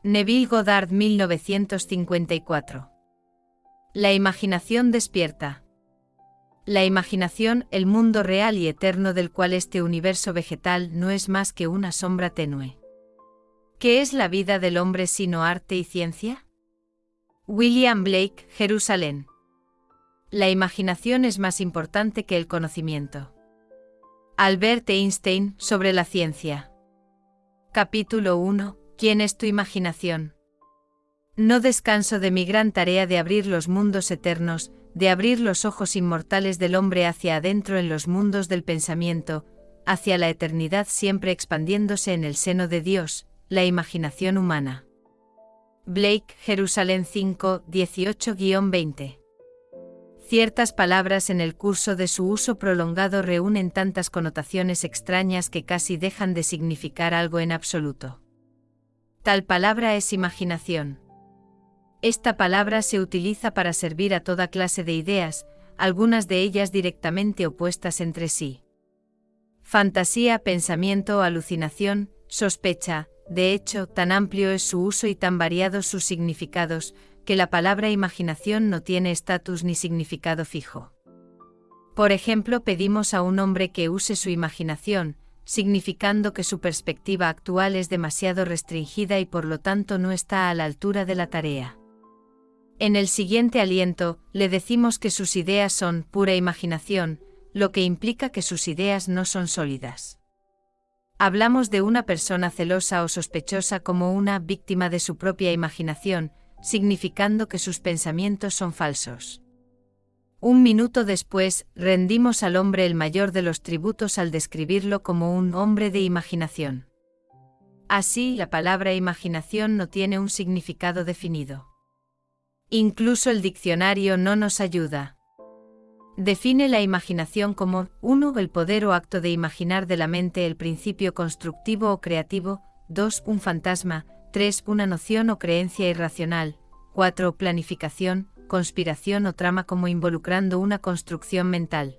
Neville Goddard 1954. La imaginación despierta. La imaginación, el mundo real y eterno del cual este universo vegetal no es más que una sombra tenue. ¿Qué es la vida del hombre sino arte y ciencia? William Blake, Jerusalén. La imaginación es más importante que el conocimiento. Albert Einstein, sobre la ciencia. Capítulo 1. ¿Quién es tu imaginación? No descanso de mi gran tarea de abrir los mundos eternos, de abrir los ojos inmortales del hombre hacia adentro en los mundos del pensamiento, hacia la eternidad siempre expandiéndose en el seno de Dios, la imaginación humana. Blake, Jerusalén 5, 18-20. Ciertas palabras en el curso de su uso prolongado reúnen tantas connotaciones extrañas que casi dejan de significar algo en absoluto. Tal palabra es imaginación. Esta palabra se utiliza para servir a toda clase de ideas, algunas de ellas directamente opuestas entre sí. Fantasía, pensamiento, alucinación, sospecha. De hecho, tan amplio es su uso y tan variados sus significados, que la palabra imaginación no tiene estatus ni significado fijo. Por ejemplo, pedimos a un hombre que use su imaginación, significando que su perspectiva actual es demasiado restringida y por lo tanto no está a la altura de la tarea. En el siguiente aliento, le decimos que sus ideas son pura imaginación, lo que implica que sus ideas no son sólidas. Hablamos de una persona celosa o sospechosa como una víctima de su propia imaginación, significando que sus pensamientos son falsos. Un minuto después, rendimos al hombre el mayor de los tributos al describirlo como un hombre de imaginación. Así, la palabra imaginación no tiene un significado definido. Incluso el diccionario no nos ayuda. Define la imaginación como 1. El poder o acto de imaginar de la mente el principio constructivo o creativo, 2. Un fantasma, 3. Una noción o creencia irracional, 4. Planificación, conspiración o trama como involucrando una construcción mental.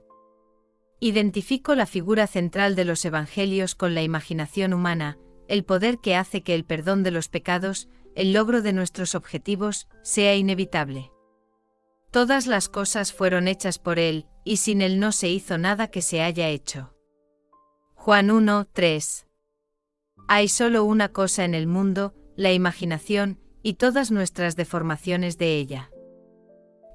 Identifico la figura central de los evangelios con la imaginación humana, el poder que hace que el perdón de los pecados, el logro de nuestros objetivos, sea inevitable. Todas las cosas fueron hechas por Él, y sin Él no se hizo nada que se haya hecho. Juan 1, 3. Hay solo una cosa en el mundo, la imaginación, y todas nuestras deformaciones de ella.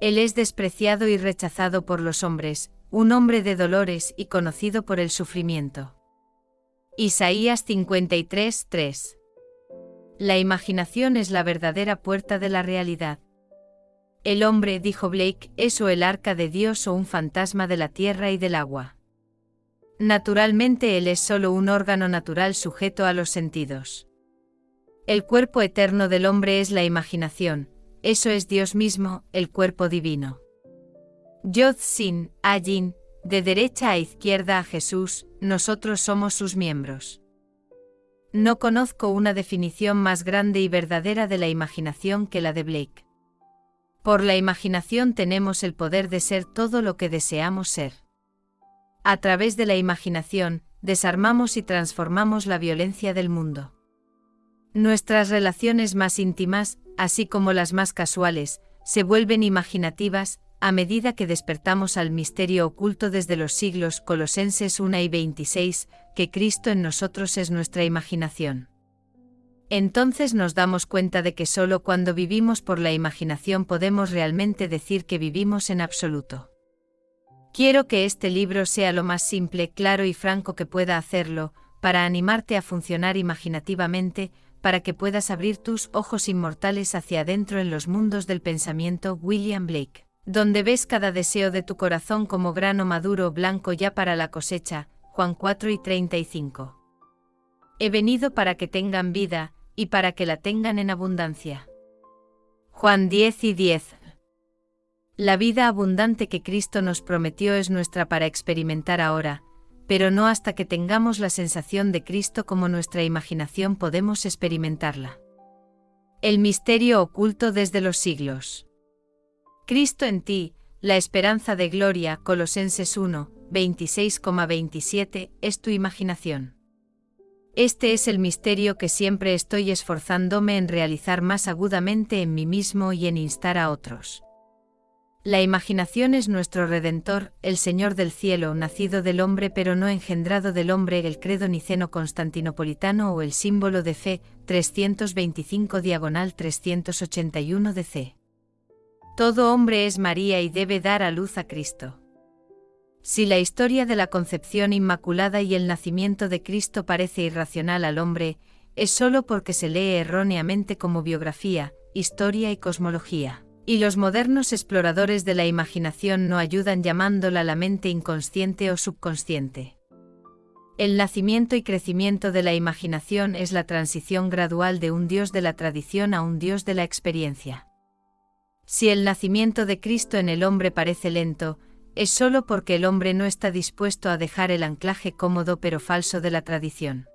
Él es despreciado y rechazado por los hombres, un hombre de dolores y conocido por el sufrimiento. Isaías 53, 3. La imaginación es la verdadera puerta de la realidad. El hombre, dijo Blake, es o el arca de Dios o un fantasma de la tierra y del agua. Naturalmente él es solo un órgano natural sujeto a los sentidos. El cuerpo eterno del hombre es la imaginación, eso es Dios mismo, el cuerpo divino. Yod Sin, Ayin, de derecha a izquierda a Jesús, nosotros somos sus miembros. No conozco una definición más grande y verdadera de la imaginación que la de Blake. Por la imaginación tenemos el poder de ser todo lo que deseamos ser. A través de la imaginación, desarmamos y transformamos la violencia del mundo. Nuestras relaciones más íntimas, así como las más casuales, se vuelven imaginativas, a medida que despertamos al misterio oculto desde los siglos. Colosenses 1:26, que Cristo en nosotros es nuestra imaginación. Entonces nos damos cuenta de que solo cuando vivimos por la imaginación podemos realmente decir que vivimos en absoluto. Quiero que este libro sea lo más simple, claro y franco que pueda hacerlo, para animarte a funcionar imaginativamente, para que puedas abrir tus ojos inmortales hacia adentro en los mundos del pensamiento. William Blake. Donde ves cada deseo de tu corazón como grano maduro blanco ya para la cosecha. Juan 4:35. He venido para que tengan vida, y para que la tengan en abundancia. Juan 10:10. La vida abundante que Cristo nos prometió es nuestra para experimentar ahora, pero no hasta que tengamos la sensación de Cristo como nuestra imaginación podemos experimentarla. El misterio oculto desde los siglos. Cristo en ti, la esperanza de gloria. Colosenses 1, 26,27, es tu imaginación. Este es el misterio que siempre estoy esforzándome en realizar más agudamente en mí mismo y en instar a otros. La imaginación es nuestro Redentor, el Señor del cielo, nacido del hombre pero no engendrado del hombre, el credo niceno-constantinopolitano o el símbolo de fe, 325/381 DC. Todo hombre es María y debe dar a luz a Cristo. Si la historia de la concepción inmaculada y el nacimiento de Cristo parece irracional al hombre, es solo porque se lee erróneamente como biografía, historia y cosmología, y los modernos exploradores de la imaginación no ayudan llamándola la mente inconsciente o subconsciente. El nacimiento y crecimiento de la imaginación es la transición gradual de un Dios de la tradición a un Dios de la experiencia. Si el nacimiento de Cristo en el hombre parece lento, es solo porque el hombre no está dispuesto a dejar el anclaje cómodo pero falso de la tradición.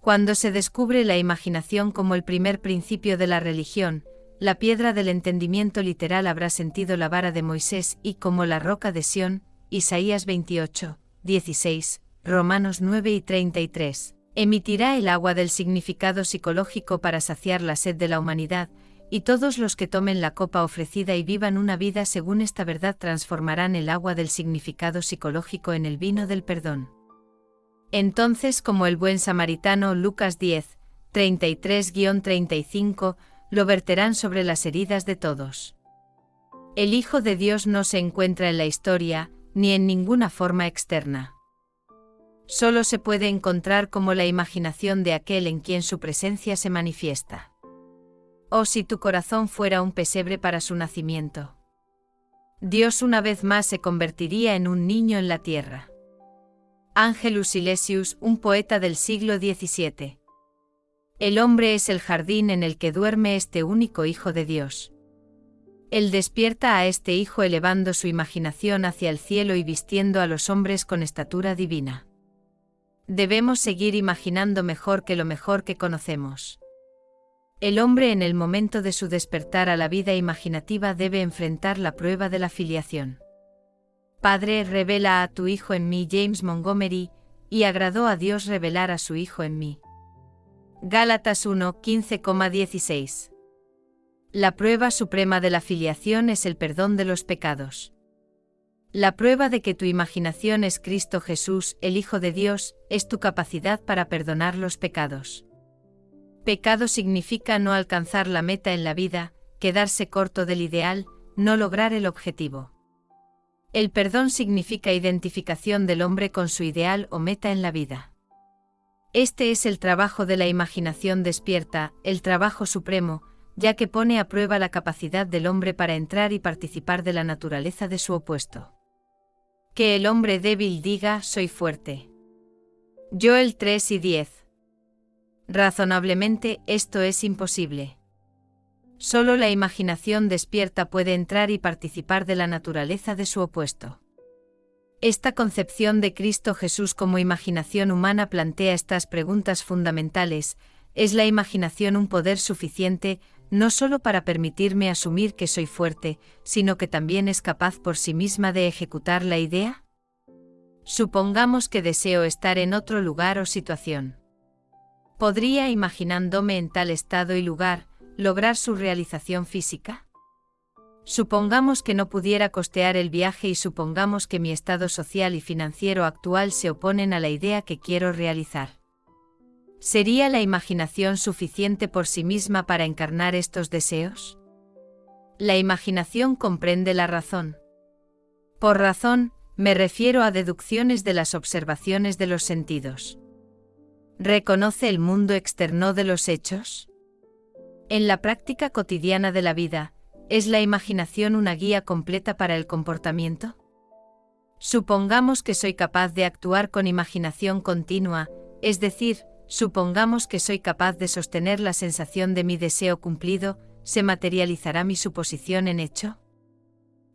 Cuando se descubre la imaginación como el primer principio de la religión, la piedra del entendimiento literal habrá sentido la vara de Moisés y como la roca de Sión, Isaías 28, 16, Romanos 9 y 33, emitirá el agua del significado psicológico para saciar la sed de la humanidad, y todos los que tomen la copa ofrecida y vivan una vida según esta verdad transformarán el agua del significado psicológico en el vino del perdón. Entonces, como el buen samaritano, Lucas 10, 33-35, lo verterán sobre las heridas de todos. El Hijo de Dios no se encuentra en la historia, ni en ninguna forma externa. Solo se puede encontrar como la imaginación de aquel en quien su presencia se manifiesta. Oh, si tu corazón fuera un pesebre para su nacimiento. Dios una vez más se convertiría en un niño en la tierra. Angelus Silesius, un poeta del siglo XVII. El hombre es el jardín en el que duerme este único Hijo de Dios. Él despierta a este Hijo elevando su imaginación hacia el cielo y vistiendo a los hombres con estatura divina. Debemos seguir imaginando mejor que lo mejor que conocemos. El hombre en el momento de su despertar a la vida imaginativa debe enfrentar la prueba de la filiación. Padre, revela a tu Hijo en mí. James Montgomery, y agradó a Dios revelar a su Hijo en mí. Gálatas 1, 15,16. La prueba suprema de la filiación es el perdón de los pecados. La prueba de que tu imaginación es Cristo Jesús, el Hijo de Dios, es tu capacidad para perdonar los pecados. Pecado significa no alcanzar la meta en la vida, quedarse corto del ideal, no lograr el objetivo. El perdón significa identificación del hombre con su ideal o meta en la vida. Este es el trabajo de la imaginación despierta, el trabajo supremo, ya que pone a prueba la capacidad del hombre para entrar y participar de la naturaleza de su opuesto. Que el hombre débil diga, soy fuerte. Joel 3 y 10. Razonablemente, esto es imposible. Solo la imaginación despierta puede entrar y participar de la naturaleza de su opuesto. Esta concepción de Cristo Jesús como imaginación humana plantea estas preguntas fundamentales: ¿es la imaginación un poder suficiente, no solo para permitirme asumir que soy fuerte, sino que también es capaz por sí misma de ejecutar la idea? Supongamos que deseo estar en otro lugar o situación. ¿Podría, imaginándome en tal estado y lugar, lograr su realización física? Supongamos que no pudiera costear el viaje y supongamos que mi estado social y financiero actual se oponen a la idea que quiero realizar. ¿Sería la imaginación suficiente por sí misma para encarnar estos deseos? La imaginación comprende la razón. Por razón, me refiero a deducciones de las observaciones de los sentidos. ¿Reconoce el mundo externo de los hechos? En la práctica cotidiana de la vida, ¿es la imaginación una guía completa para el comportamiento? Supongamos que soy capaz de actuar con imaginación continua, es decir, supongamos que soy capaz de sostener la sensación de mi deseo cumplido, ¿se materializará mi suposición en hecho?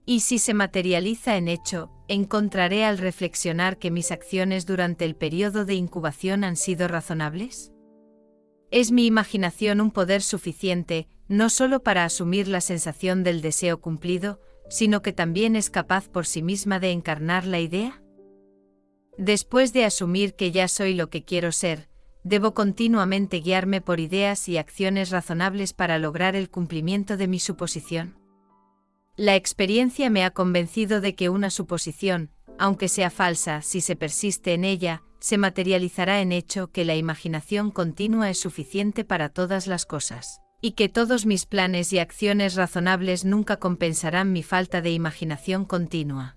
Y si se materializa en hecho, ¿encontraré al reflexionar que mis acciones durante el periodo de incubación han sido razonables? ¿Es mi imaginación un poder suficiente, no solo para asumir la sensación del deseo cumplido, sino que también es capaz por sí misma de encarnar la idea? Después de asumir que ya soy lo que quiero ser, debo continuamente guiarme por ideas y acciones razonables para lograr el cumplimiento de mi suposición. La experiencia me ha convencido de que una suposición, aunque sea falsa, si se persiste en ella, se materializará en hecho que la imaginación continua es suficiente para todas las cosas, y que todos mis planes y acciones razonables nunca compensarán mi falta de imaginación continua.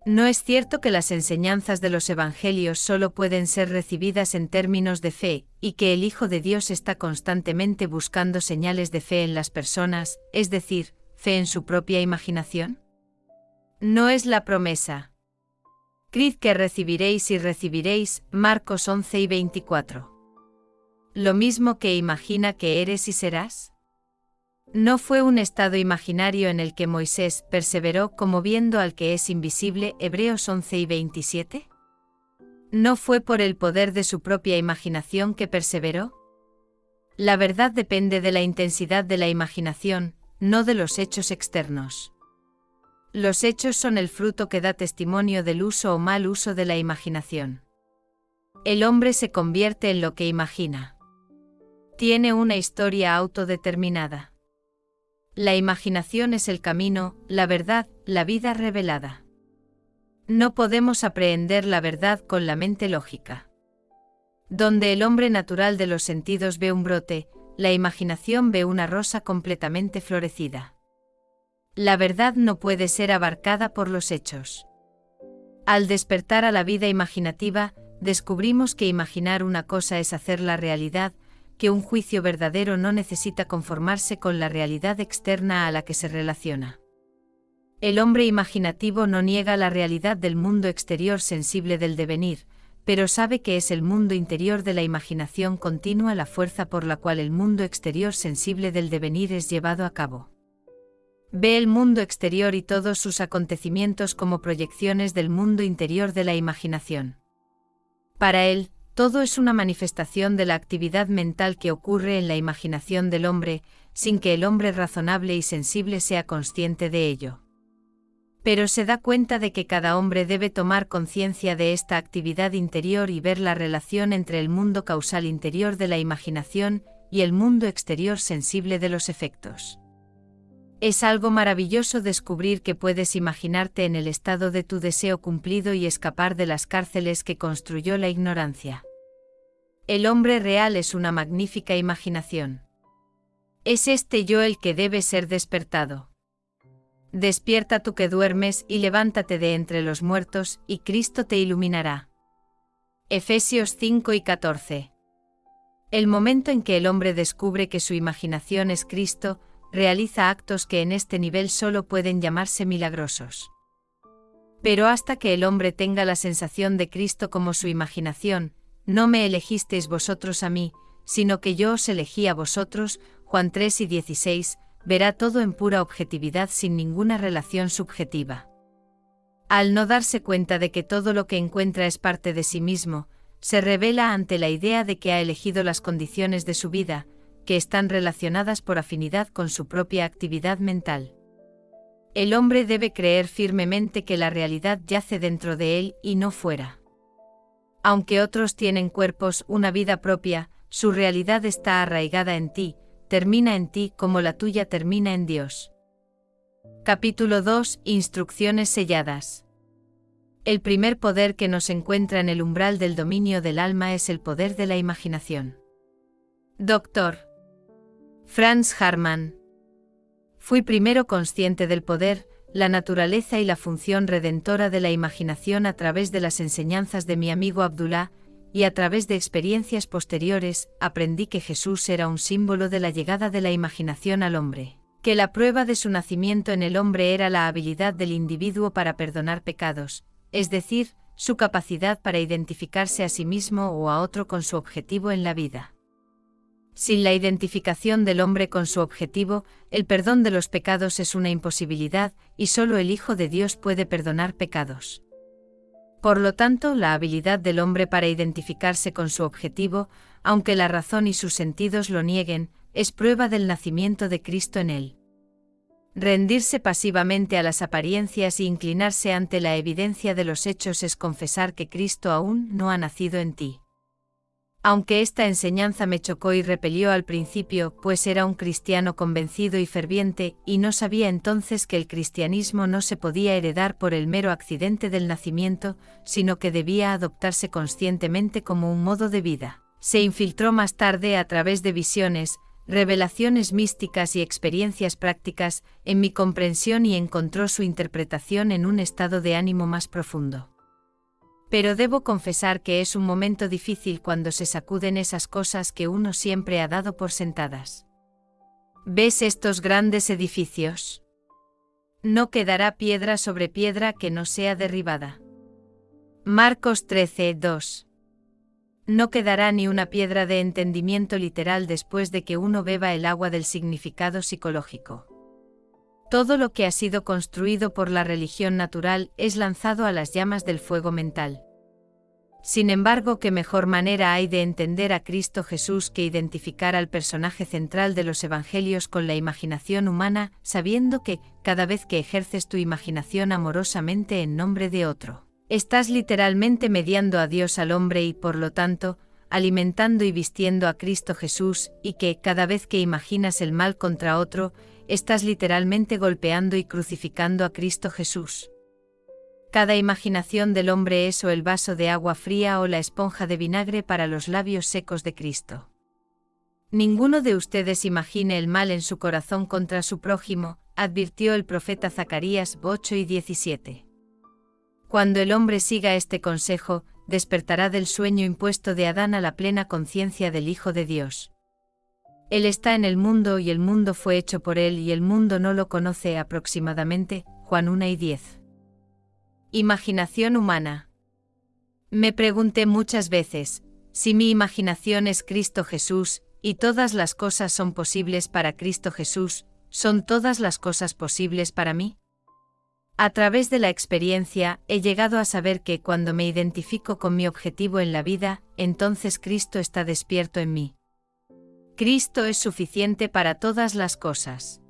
No es cierto que las enseñanzas de los evangelios solo pueden ser recibidas en términos de fe, y que el Hijo de Dios está constantemente buscando señales de fe en las personas, es decir, fe en su propia imaginación. No es la promesa. Creed que recibiréis y recibiréis, Marcos 11 y 24. Lo mismo que imagina que eres y serás. ¿No fue un estado imaginario en el que Moisés perseveró como viendo al que es invisible, Hebreos 11 y 27? ¿No fue por el poder de su propia imaginación que perseveró? La verdad depende de la intensidad de la imaginación, no de los hechos externos. Los hechos son el fruto que da testimonio del uso o mal uso de la imaginación. El hombre se convierte en lo que imagina. Tiene una historia autodeterminada. La imaginación es el camino, la verdad, la vida revelada. No podemos aprehender la verdad con la mente lógica. Donde el hombre natural de los sentidos ve un brote, la imaginación ve una rosa completamente florecida. La verdad no puede ser abarcada por los hechos. Al despertar a la vida imaginativa, descubrimos que imaginar una cosa es hacerla realidad, que un juicio verdadero no necesita conformarse con la realidad externa a la que se relaciona. El hombre imaginativo no niega la realidad del mundo exterior sensible del devenir, pero sabe que es el mundo interior de la imaginación continua la fuerza por la cual el mundo exterior sensible del devenir es llevado a cabo. Ve el mundo exterior y todos sus acontecimientos como proyecciones del mundo interior de la imaginación. Para él, todo es una manifestación de la actividad mental que ocurre en la imaginación del hombre, sin que el hombre razonable y sensible sea consciente de ello. Pero se da cuenta de que cada hombre debe tomar conciencia de esta actividad interior y ver la relación entre el mundo causal interior de la imaginación y el mundo exterior sensible de los efectos. Es algo maravilloso descubrir que puedes imaginarte en el estado de tu deseo cumplido y escapar de las cárceles que construyó la ignorancia. El hombre real es una magnífica imaginación. Es este yo el que debe ser despertado. Despierta tú que duermes y levántate de entre los muertos, y Cristo te iluminará. Efesios 5 y 14. El momento en que el hombre descubre que su imaginación es Cristo, realiza actos que en este nivel solo pueden llamarse milagrosos. Pero hasta que el hombre tenga la sensación de Cristo como su imaginación, no me elegisteis vosotros a mí, sino que yo os elegí a vosotros, Juan 3 y 16, verá todo en pura objetividad sin ninguna relación subjetiva. Al no darse cuenta de que todo lo que encuentra es parte de sí mismo, se revela ante la idea de que ha elegido las condiciones de su vida, que están relacionadas por afinidad con su propia actividad mental. El hombre debe creer firmemente que la realidad yace dentro de él y no fuera. Aunque otros tienen cuerpos, una vida propia, su realidad está arraigada en ti, termina en ti como la tuya termina en Dios. Capítulo 2. Instrucciones selladas. El primer poder que nos encuentra en el umbral del dominio del alma es el poder de la imaginación. Dr. Franz Hartmann. Fui primero consciente del poder, la naturaleza y la función redentora de la imaginación a través de las enseñanzas de mi amigo Abdullah, y a través de experiencias posteriores, aprendí que Jesús era un símbolo de la llegada de la imaginación al hombre, que la prueba de su nacimiento en el hombre era la habilidad del individuo para perdonar pecados, es decir, su capacidad para identificarse a sí mismo o a otro con su objetivo en la vida. Sin la identificación del hombre con su objetivo, el perdón de los pecados es una imposibilidad, y solo el Hijo de Dios puede perdonar pecados. Por lo tanto, la habilidad del hombre para identificarse con su objetivo, aunque la razón y sus sentidos lo nieguen, es prueba del nacimiento de Cristo en él. Rendirse pasivamente a las apariencias e inclinarse ante la evidencia de los hechos es confesar que Cristo aún no ha nacido en ti. Aunque esta enseñanza me chocó y repelió al principio, pues era un cristiano convencido y ferviente, y no sabía entonces que el cristianismo no se podía heredar por el mero accidente del nacimiento, sino que debía adoptarse conscientemente como un modo de vida. Se infiltró más tarde a través de visiones, revelaciones místicas y experiencias prácticas en mi comprensión y encontró su interpretación en un estado de ánimo más profundo. Pero debo confesar que es un momento difícil cuando se sacuden esas cosas que uno siempre ha dado por sentadas. ¿Ves estos grandes edificios? No quedará piedra sobre piedra que no sea derribada. Marcos 13:2. No quedará ni una piedra de entendimiento literal después de que uno beba el agua del significado psicológico. Todo lo que ha sido construido por la religión natural es lanzado a las llamas del fuego mental. Sin embargo, ¿qué mejor manera hay de entender a Cristo Jesús que identificar al personaje central de los evangelios con la imaginación humana, sabiendo que, cada vez que ejerces tu imaginación amorosamente en nombre de otro, estás literalmente mediando a Dios al hombre y, por lo tanto, alimentando y vistiendo a Cristo Jesús, y que, cada vez que imaginas el mal contra otro, estás literalmente golpeando y crucificando a Cristo Jesús? Cada imaginación del hombre es o el vaso de agua fría o la esponja de vinagre para los labios secos de Cristo. Ninguno de ustedes imagine el mal en su corazón contra su prójimo, advirtió el profeta Zacarías 8:17. Cuando el hombre siga este consejo, despertará del sueño impuesto de Adán a la plena conciencia del Hijo de Dios. Él está en el mundo y el mundo fue hecho por él y el mundo no lo conoce aproximadamente, Juan 1:10. Imaginación humana. Me pregunté muchas veces, si mi imaginación es Cristo Jesús, y todas las cosas son posibles para Cristo Jesús, ¿son todas las cosas posibles para mí? A través de la experiencia, he llegado a saber que cuando me identifico con mi objetivo en la vida, entonces Cristo está despierto en mí. Cristo es suficiente para todas las cosas.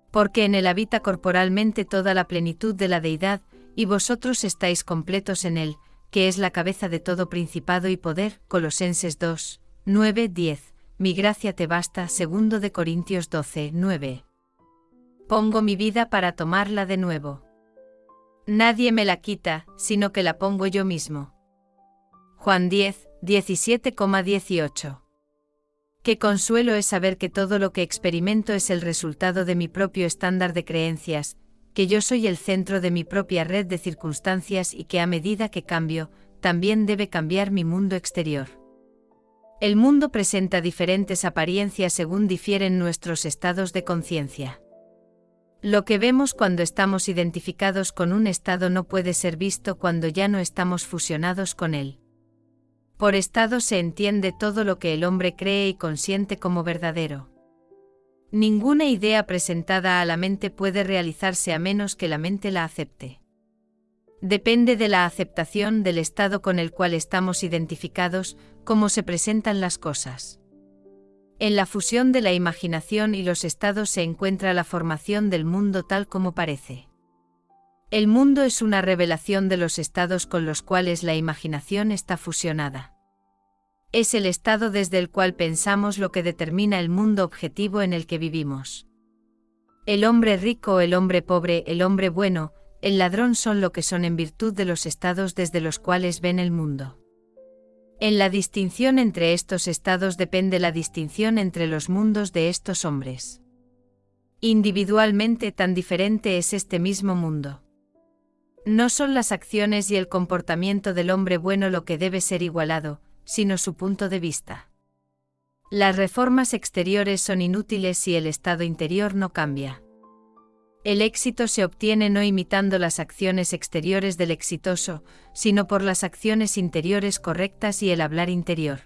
Porque en Él habita corporalmente toda la plenitud de la deidad, y vosotros estáis completos en Él, que es la cabeza de todo principado y poder. Colosenses 2:9-10. Mi gracia te basta. 2 de Corintios 12:9. Pongo mi vida para tomarla de nuevo. Nadie me la quita, sino que la pongo yo mismo. Juan 10:17-18. Qué consuelo es saber que todo lo que experimento es el resultado de mi propio estándar de creencias, que yo soy el centro de mi propia red de circunstancias y que a medida que cambio, también debe cambiar mi mundo exterior. El mundo presenta diferentes apariencias según difieren nuestros estados de conciencia. Lo que vemos cuando estamos identificados con un estado no puede ser visto cuando ya no estamos fusionados con él. Por estado se entiende todo lo que el hombre cree y consiente como verdadero. Ninguna idea presentada a la mente puede realizarse a menos que la mente la acepte. Depende de la aceptación del estado con el cual estamos identificados, cómo se presentan las cosas. En la fusión de la imaginación y los estados se encuentra la formación del mundo tal como parece. El mundo es una revelación de los estados con los cuales la imaginación está fusionada. Es el estado desde el cual pensamos lo que determina el mundo objetivo en el que vivimos. El hombre rico, el hombre pobre, el hombre bueno, el ladrón son lo que son en virtud de los estados desde los cuales ven el mundo. En la distinción entre estos estados depende la distinción entre los mundos de estos hombres. Individualmente tan diferente es este mismo mundo. No son las acciones y el comportamiento del hombre bueno lo que debe ser igualado, sino su punto de vista. Las reformas exteriores son inútiles si el estado interior no cambia. El éxito se obtiene no imitando las acciones exteriores del exitoso, sino por las acciones interiores correctas y el hablar interior.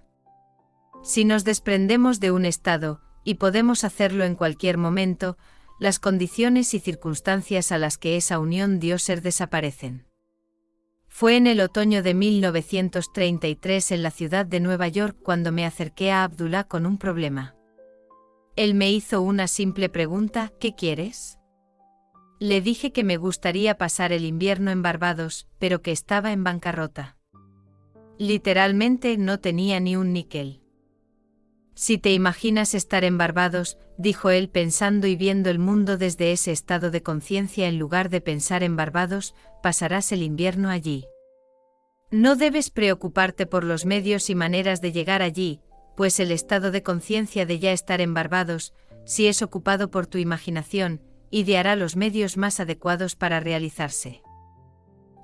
Si nos desprendemos de un estado, y podemos hacerlo en cualquier momento, las condiciones y circunstancias a las que esa unión dio ser desaparecen. Fue en el otoño de 1933 en la ciudad de Nueva York cuando me acerqué a Abdullah con un problema. Él me hizo una simple pregunta: ¿qué quieres? Le dije que me gustaría pasar el invierno en Barbados, pero que estaba en bancarrota. Literalmente no tenía ni un níquel. Si te imaginas estar en Barbados, dijo él pensando y viendo el mundo desde ese estado de conciencia en lugar de pensar en Barbados, pasarás el invierno allí. No debes preocuparte por los medios y maneras de llegar allí, pues el estado de conciencia de ya estar en Barbados, si es ocupado por tu imaginación, ideará los medios más adecuados para realizarse.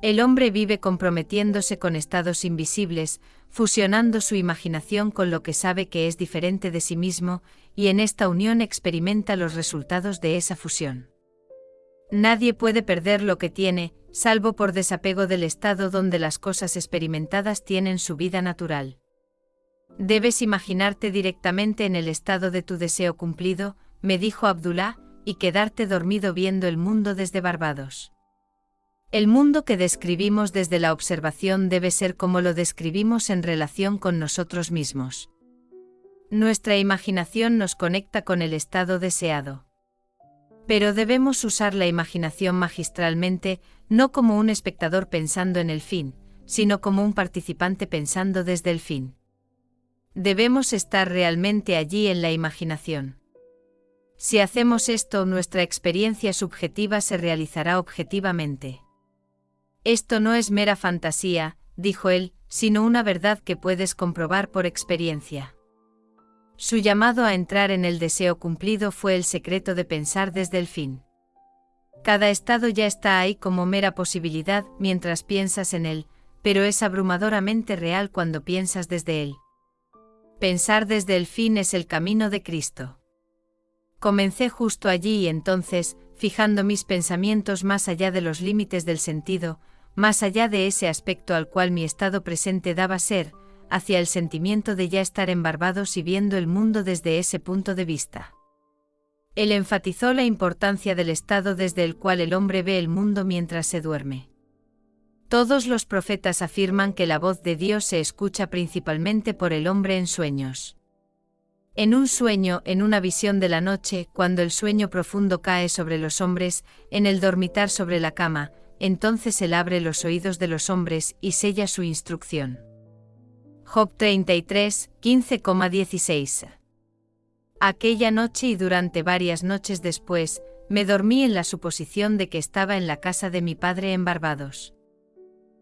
El hombre vive comprometiéndose con estados invisibles, fusionando su imaginación con lo que sabe que es diferente de sí mismo, y en esta unión experimenta los resultados de esa fusión. Nadie puede perder lo que tiene, salvo por desapego del estado donde las cosas experimentadas tienen su vida natural. Debes imaginarte directamente en el estado de tu deseo cumplido, me dijo Abdullah, y quedarte dormido viendo el mundo desde Barbados. El mundo que describimos desde la observación debe ser como lo describimos en relación con nosotros mismos. Nuestra imaginación nos conecta con el estado deseado. Pero debemos usar la imaginación magistralmente, no como un espectador pensando en el fin, sino como un participante pensando desde el fin. Debemos estar realmente allí en la imaginación. Si hacemos esto, nuestra experiencia subjetiva se realizará objetivamente. Esto no es mera fantasía, dijo él, sino una verdad que puedes comprobar por experiencia. Su llamado a entrar en el deseo cumplido fue el secreto de pensar desde el fin. Cada estado ya está ahí como mera posibilidad mientras piensas en él, pero es abrumadoramente real cuando piensas desde él. Pensar desde el fin es el camino de Cristo. Comencé justo allí y entonces, fijando mis pensamientos más allá de los límites del sentido, más allá de ese aspecto al cual mi estado presente daba ser, hacia el sentimiento de ya estar en Barbados y viendo el mundo desde ese punto de vista. Él enfatizó la importancia del estado desde el cual el hombre ve el mundo mientras se duerme. Todos los profetas afirman que la voz de Dios se escucha principalmente por el hombre en sueños. En un sueño, en una visión de la noche, cuando el sueño profundo cae sobre los hombres, en el dormitar sobre la cama, entonces él abre los oídos de los hombres y sella su instrucción. Job 33, 15,16. Aquella noche y durante varias noches después, me dormí en la suposición de que estaba en la casa de mi padre en Barbados.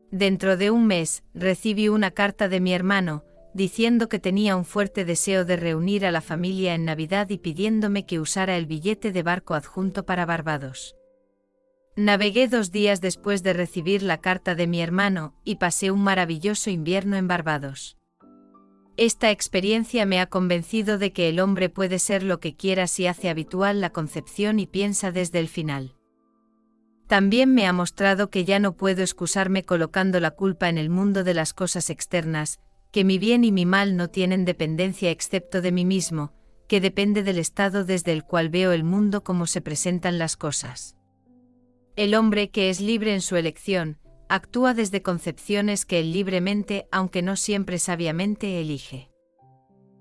Dentro de un mes, recibí una carta de mi hermano, diciendo que tenía un fuerte deseo de reunir a la familia en Navidad y pidiéndome que usara el billete de barco adjunto para Barbados. Navegué 2 días después de recibir la carta de mi hermano, y pasé un maravilloso invierno en Barbados. Esta experiencia me ha convencido de que el hombre puede ser lo que quiera si hace habitual la concepción y piensa desde el final. También me ha mostrado que ya no puedo excusarme colocando la culpa en el mundo de las cosas externas, que mi bien y mi mal no tienen dependencia excepto de mí mismo, que depende del estado desde el cual veo el mundo como se presentan las cosas. El hombre que es libre en su elección, actúa desde concepciones que él libremente, aunque no siempre sabiamente, elige.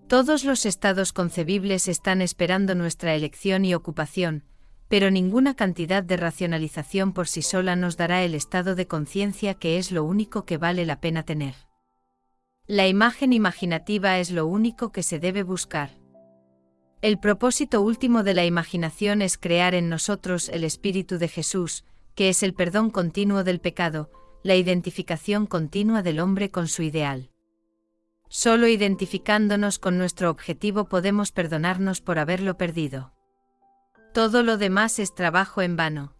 Todos los estados concebibles están esperando nuestra elección y ocupación, pero ninguna cantidad de racionalización por sí sola nos dará el estado de conciencia que es lo único que vale la pena tener. La imagen imaginativa es lo único que se debe buscar. El propósito último de la imaginación es crear en nosotros el espíritu de Jesús, que es el perdón continuo del pecado, la identificación continua del hombre con su ideal. Solo identificándonos con nuestro objetivo podemos perdonarnos por haberlo perdido. Todo lo demás es trabajo en vano.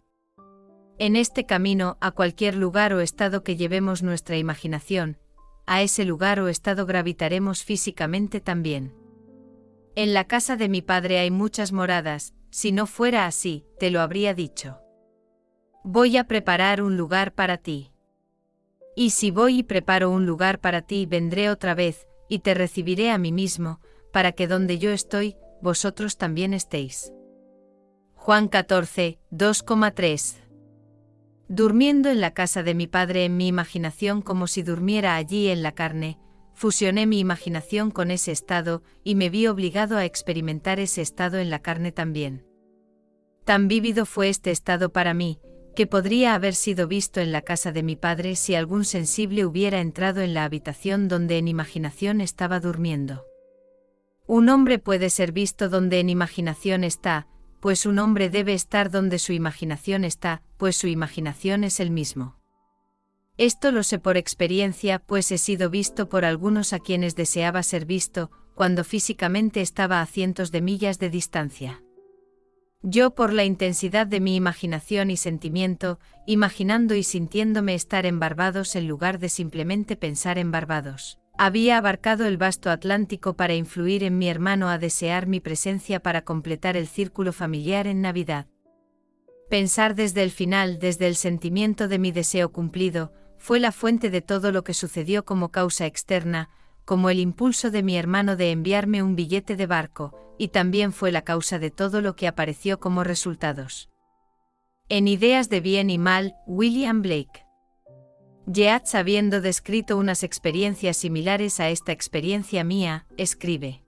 En este camino, a cualquier lugar o estado que llevemos nuestra imaginación, a ese lugar o estado gravitaremos físicamente también. En la casa de mi padre hay muchas moradas, si no fuera así, te lo habría dicho. Voy a preparar un lugar para ti. Y si voy y preparo un lugar para ti, vendré otra vez, y te recibiré a mí mismo, para que donde yo estoy, vosotros también estéis. Juan 14, 2,3. Durmiendo en la casa de mi padre en mi imaginación como si durmiera allí en la carne, fusioné mi imaginación con ese estado, y me vi obligado a experimentar ese estado en la carne también. Tan vívido fue este estado para mí, que podría haber sido visto en la casa de mi padre si algún sensible hubiera entrado en la habitación donde en imaginación estaba durmiendo. Un hombre puede ser visto donde en imaginación está, pues un hombre debe estar donde su imaginación está, pues su imaginación es el mismo. Esto lo sé por experiencia, pues he sido visto por algunos a quienes deseaba ser visto, cuando físicamente estaba a cientos de millas de distancia. Yo, por la intensidad de mi imaginación y sentimiento, imaginando y sintiéndome estar en Barbados en lugar de simplemente pensar en Barbados, había abarcado el vasto Atlántico para influir en mi hermano a desear mi presencia para completar el círculo familiar en Navidad. Pensar desde el final, desde el sentimiento de mi deseo cumplido, fue la fuente de todo lo que sucedió como causa externa, como el impulso de mi hermano de enviarme un billete de barco, y también fue la causa de todo lo que apareció como resultados. En Ideas de Bien y Mal, William Blake. Yeats, habiendo descrito unas experiencias similares a esta experiencia mía, escribe: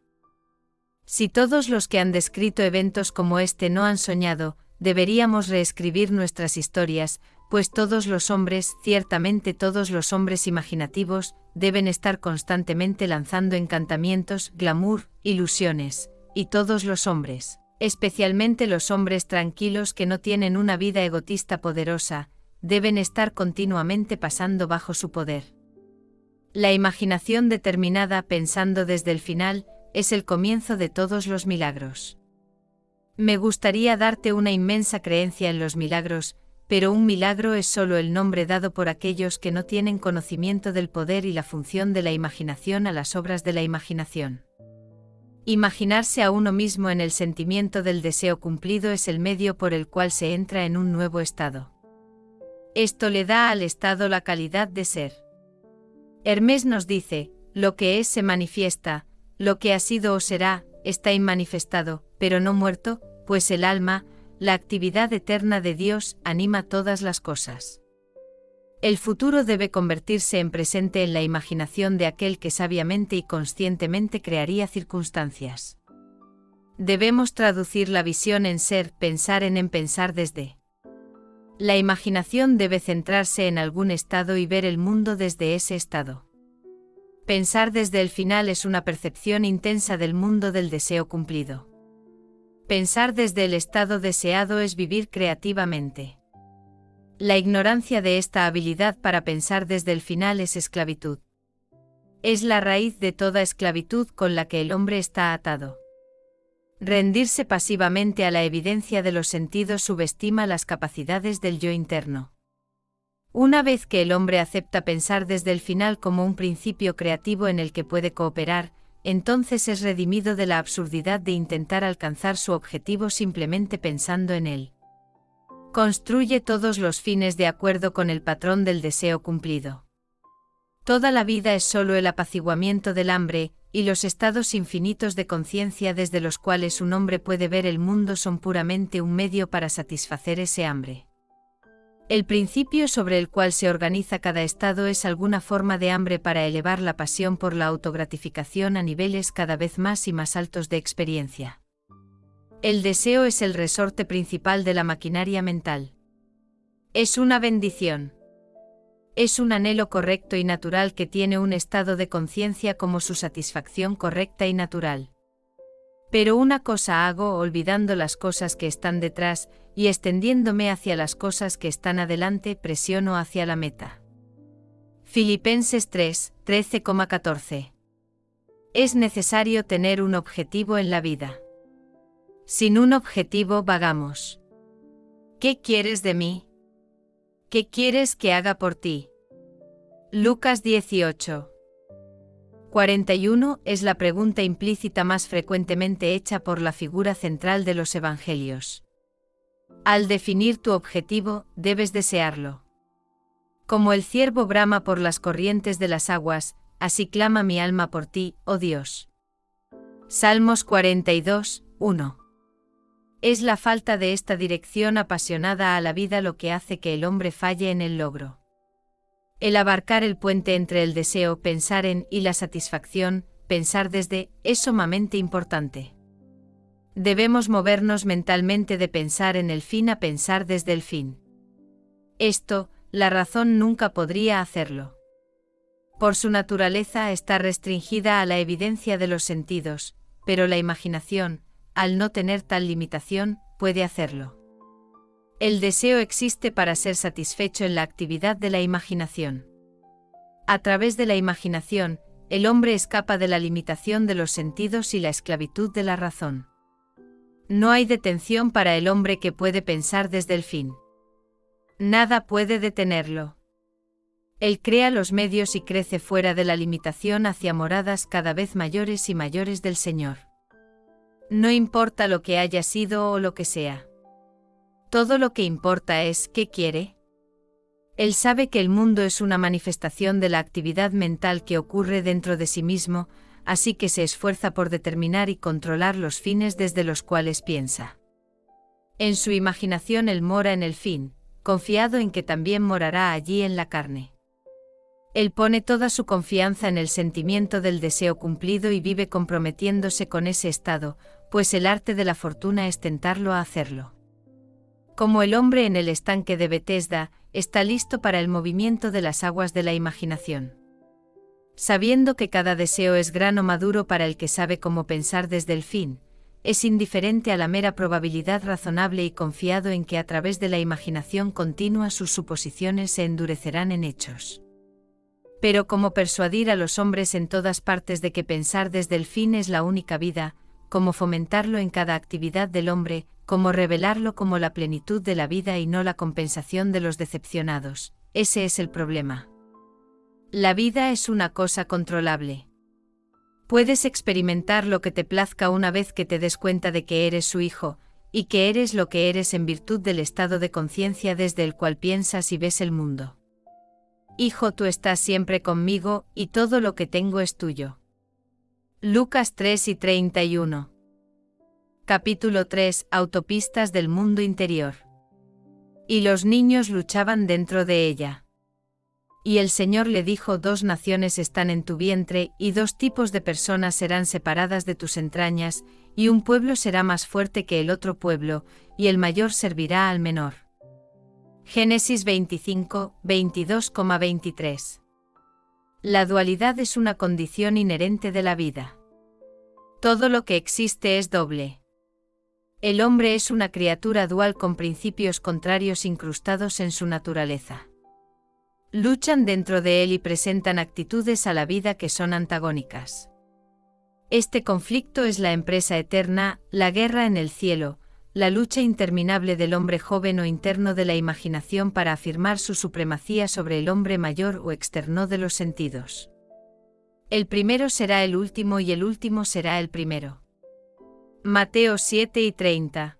si todos los que han descrito eventos como este no han soñado, deberíamos reescribir nuestras historias, pues todos los hombres, ciertamente todos los hombres imaginativos, deben estar constantemente lanzando encantamientos, glamour, ilusiones, y todos los hombres, especialmente los hombres tranquilos que no tienen una vida egotista poderosa, deben estar continuamente pasando bajo su poder. La imaginación determinada, pensando desde el final, es el comienzo de todos los milagros. Me gustaría darte una inmensa creencia en los milagros, pero un milagro es solo el nombre dado por aquellos que no tienen conocimiento del poder y la función de la imaginación a las obras de la imaginación. Imaginarse a uno mismo en el sentimiento del deseo cumplido es el medio por el cual se entra en un nuevo estado. Esto le da al estado la calidad de ser. Hermés nos dice: lo que es se manifiesta, lo que ha sido o será, está inmanifestado, pero no muerto, pues el alma, la actividad eterna de Dios, anima todas las cosas. El futuro debe convertirse en presente en la imaginación de aquel que sabiamente y conscientemente crearía circunstancias. Debemos traducir la visión en ser, pensar en pensar desde. La imaginación debe centrarse en algún estado y ver el mundo desde ese estado. Pensar desde el final es una percepción intensa del mundo del deseo cumplido. Pensar desde el estado deseado es vivir creativamente. La ignorancia de esta habilidad para pensar desde el final es esclavitud. Es la raíz de toda esclavitud con la que el hombre está atado. Rendirse pasivamente a la evidencia de los sentidos subestima las capacidades del yo interno. Una vez que el hombre acepta pensar desde el final como un principio creativo en el que puede cooperar, entonces es redimido de la absurdidad de intentar alcanzar su objetivo simplemente pensando en él. Construye todos los fines de acuerdo con el patrón del deseo cumplido. Toda la vida es solo el apaciguamiento del hambre, y los estados infinitos de conciencia desde los cuales un hombre puede ver el mundo son puramente un medio para satisfacer ese hambre. El principio sobre el cual se organiza cada estado es alguna forma de hambre para elevar la pasión por la autogratificación a niveles cada vez más y más altos de experiencia. El deseo es el resorte principal de la maquinaria mental. Es una bendición. Es un anhelo correcto y natural que tiene un estado de conciencia como su satisfacción correcta y natural. Pero una cosa hago olvidando las cosas que están detrás, y extendiéndome hacia las cosas que están adelante, presiono hacia la meta. Filipenses 3, 13,14. Es necesario tener un objetivo en la vida. Sin un objetivo vagamos. ¿Qué quieres de mí? ¿Qué quieres que haga por ti? Lucas 18. 41 es la pregunta implícita más frecuentemente hecha por la figura central de los evangelios. Al definir tu objetivo, debes desearlo. Como el ciervo brama por las corrientes de las aguas, así clama mi alma por ti, oh Dios. Salmos 42, 1. Es la falta de esta dirección apasionada a la vida lo que hace que el hombre falle en el logro. El abarcar el puente entre el deseo, pensar en, y la satisfacción, pensar desde, es sumamente importante. Debemos movernos mentalmente de pensar en el fin a pensar desde el fin. Esto, la razón nunca podría hacerlo. Por su naturaleza está restringida a la evidencia de los sentidos, pero la imaginación, al no tener tal limitación, puede hacerlo. El deseo existe para ser satisfecho en la actividad de la imaginación. A través de la imaginación, el hombre escapa de la limitación de los sentidos y la esclavitud de la razón. No hay detención para el hombre que puede pensar desde el fin. Nada puede detenerlo. Él crea los medios y crece fuera de la limitación hacia moradas cada vez mayores y mayores del Señor. No importa lo que haya sido o lo que sea. Todo lo que importa es ¿qué quiere? Él sabe que el mundo es una manifestación de la actividad mental que ocurre dentro de sí mismo, así que se esfuerza por determinar y controlar los fines desde los cuales piensa. En su imaginación él mora en el fin, confiado en que también morará allí en la carne. Él pone toda su confianza en el sentimiento del deseo cumplido y vive comprometiéndose con ese estado, pues el arte de la fortuna es tentarlo a hacerlo. Como el hombre en el estanque de Betesda, está listo para el movimiento de las aguas de la imaginación. Sabiendo que cada deseo es grano maduro para el que sabe cómo pensar desde el fin, es indiferente a la mera probabilidad razonable y confiado en que a través de la imaginación continua sus suposiciones se endurecerán en hechos. Pero cómo persuadir a los hombres en todas partes de que pensar desde el fin es la única vida, cómo fomentarlo en cada actividad del hombre, cómo revelarlo como la plenitud de la vida y no la compensación de los decepcionados, ese es el problema. La vida es una cosa controlable. Puedes experimentar lo que te plazca una vez que te des cuenta de que eres su hijo, y que eres lo que eres en virtud del estado de conciencia desde el cual piensas y ves el mundo. Hijo, tú estás siempre conmigo, y todo lo que tengo es tuyo. Lucas 3:31. Capítulo 3. Autopistas del mundo interior. Y los niños luchaban dentro de ella. Y el Señor le dijo: 2 naciones están en tu vientre, y 2 tipos de personas serán separadas de tus entrañas, y un pueblo será más fuerte que el otro pueblo, y el mayor servirá al menor. Génesis 25, 22,23. La dualidad es una condición inherente de la vida. Todo lo que existe es doble. El hombre es una criatura dual con principios contrarios incrustados en su naturaleza. Luchan dentro de él y presentan actitudes a la vida que son antagónicas. Este conflicto es la empresa eterna, la guerra en el cielo, la lucha interminable del hombre joven o interno de la imaginación para afirmar su supremacía sobre el hombre mayor o externo de los sentidos. El primero será el último y el último será el primero. Mateo 7:30.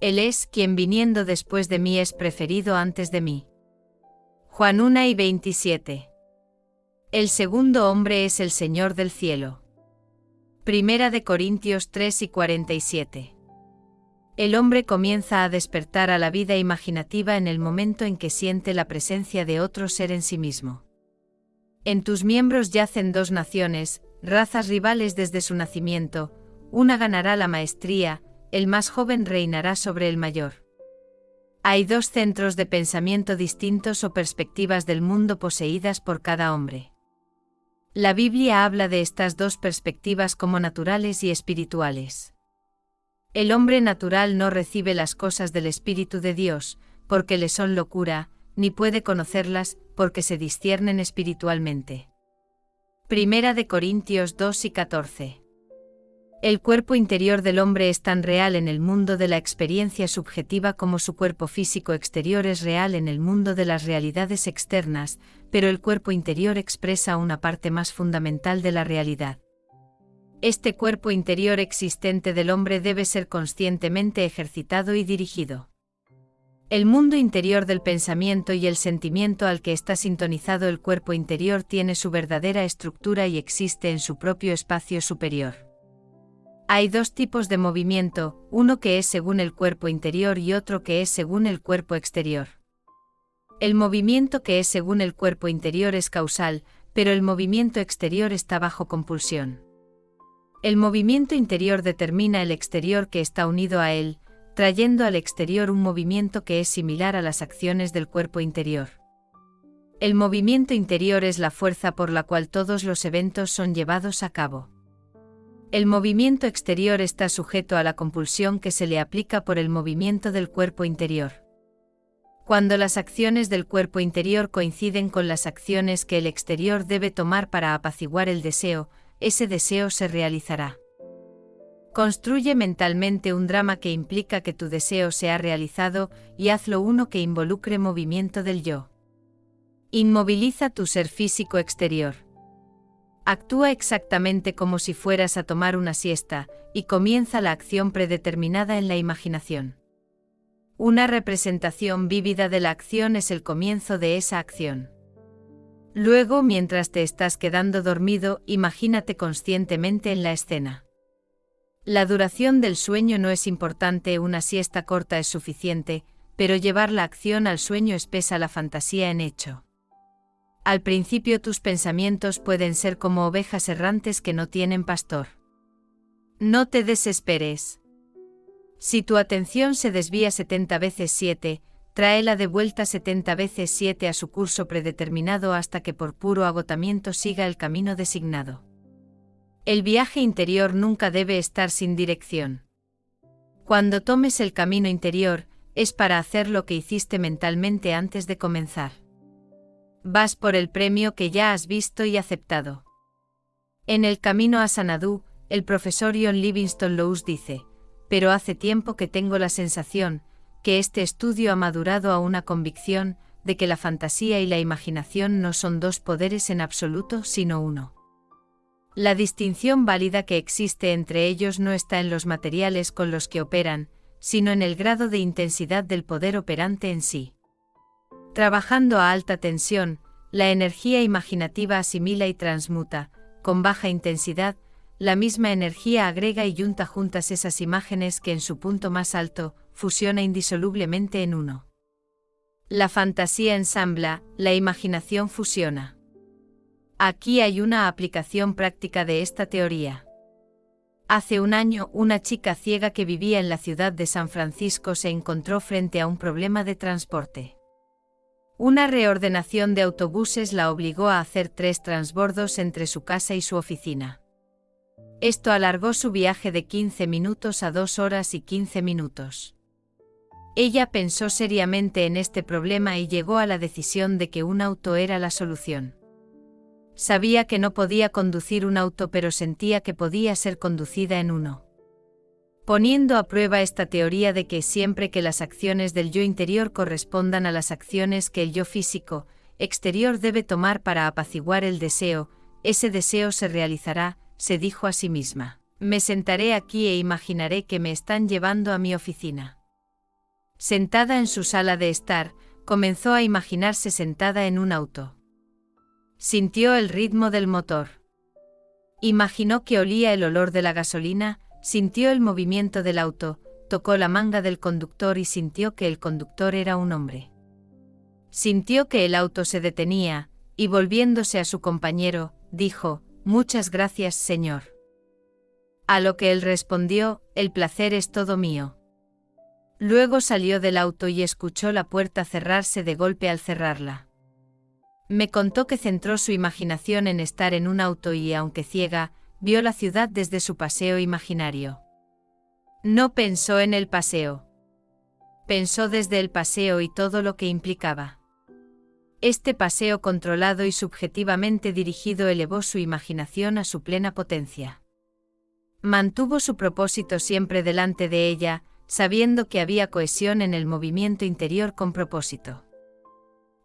Él es quien viniendo después de mí es preferido antes de mí. Juan 1:27. El segundo hombre es el Señor del cielo. Primera de Corintios 3:47. El hombre comienza a despertar a la vida imaginativa en el momento en que siente la presencia de otro ser en sí mismo. En tus miembros yacen 2 naciones, razas rivales desde su nacimiento, una ganará la maestría, el más joven reinará sobre el mayor. Hay 2 centros de pensamiento distintos o perspectivas del mundo poseídas por cada hombre. La Biblia habla de estas 2 perspectivas como naturales y espirituales. El hombre natural no recibe las cosas del Espíritu de Dios, porque le son locura, ni puede conocerlas, porque se disciernen espiritualmente. Primera de Corintios 2:14. El cuerpo interior del hombre es tan real en el mundo de la experiencia subjetiva como su cuerpo físico exterior es real en el mundo de las realidades externas, pero el cuerpo interior expresa una parte más fundamental de la realidad. Este cuerpo interior existente del hombre debe ser conscientemente ejercitado y dirigido. El mundo interior del pensamiento y el sentimiento al que está sintonizado el cuerpo interior tiene su verdadera estructura y existe en su propio espacio superior. Hay 2 tipos de movimiento, uno que es según el cuerpo interior y otro que es según el cuerpo exterior. El movimiento que es según el cuerpo interior es causal, pero el movimiento exterior está bajo compulsión. El movimiento interior determina el exterior que está unido a él, trayendo al exterior un movimiento que es similar a las acciones del cuerpo interior. El movimiento interior es la fuerza por la cual todos los eventos son llevados a cabo. El movimiento exterior está sujeto a la compulsión que se le aplica por el movimiento del cuerpo interior. Cuando las acciones del cuerpo interior coinciden con las acciones que el exterior debe tomar para apaciguar el deseo, ese deseo se realizará. Construye mentalmente un drama que implica que tu deseo se ha realizado y hazlo uno que involucre movimiento del yo. Inmoviliza tu ser físico exterior. Actúa exactamente como si fueras a tomar una siesta, y comienza la acción predeterminada en la imaginación. Una representación vívida de la acción es el comienzo de esa acción. Luego, mientras te estás quedando dormido, imagínate conscientemente en la escena. La duración del sueño no es importante, una siesta corta es suficiente, pero llevar la acción al sueño espesa la fantasía en hecho. Al principio tus pensamientos pueden ser como ovejas errantes que no tienen pastor. No te desesperes. Si tu atención se desvía 70 veces 7, tráela de vuelta 70 veces 7 a su curso predeterminado hasta que por puro agotamiento siga el camino designado. El viaje interior nunca debe estar sin dirección. Cuando tomes el camino interior, es para hacer lo que hiciste mentalmente antes de comenzar. Vas por el premio que ya has visto y aceptado. En el camino a Sanadú, el profesor John Livingston Lewis dice: pero hace tiempo que tengo la sensación que este estudio ha madurado a una convicción de que la fantasía y la imaginación no son dos poderes en absoluto, sino uno. La distinción válida que existe entre ellos no está en los materiales con los que operan, sino en el grado de intensidad del poder operante en sí. Trabajando a alta tensión, la energía imaginativa asimila y transmuta, con baja intensidad, la misma energía agrega y junta juntas esas imágenes que en su punto más alto, fusiona indisolublemente en uno. La fantasía ensambla, la imaginación fusiona. Aquí hay una aplicación práctica de esta teoría. Hace un año, una chica ciega que vivía en la ciudad de San Francisco se encontró frente a un problema de transporte. Una reordenación de autobuses la obligó a hacer 3 transbordos entre su casa y su oficina. Esto alargó su viaje de 15 minutos a 2 horas y 15 minutos. Ella pensó seriamente en este problema y llegó a la decisión de que un auto era la solución. Sabía que no podía conducir un auto, pero sentía que podía ser conducida en uno. Poniendo a prueba esta teoría de que siempre que las acciones del yo interior correspondan a las acciones que el yo físico, exterior debe tomar para apaciguar el deseo, ese deseo se realizará, se dijo a sí misma. Me sentaré aquí e imaginaré que me están llevando a mi oficina. Sentada en su sala de estar, comenzó a imaginarse sentada en un auto. Sintió el ritmo del motor. Imaginó que olía el olor de la gasolina, sintió el movimiento del auto, tocó la manga del conductor y sintió que el conductor era un hombre. Sintió que el auto se detenía, y volviéndose a su compañero, dijo: «Muchas gracias, señor». A lo que él respondió: «El placer es todo mío». Luego salió del auto y escuchó la puerta cerrarse de golpe al cerrarla. Me contó que centró su imaginación en estar en un auto y, aunque ciega, vio la ciudad desde su paseo imaginario. No pensó en el paseo. Pensó desde el paseo y todo lo que implicaba. Este paseo controlado y subjetivamente dirigido elevó su imaginación a su plena potencia. Mantuvo su propósito siempre delante de ella, sabiendo que había cohesión en el movimiento interior con propósito.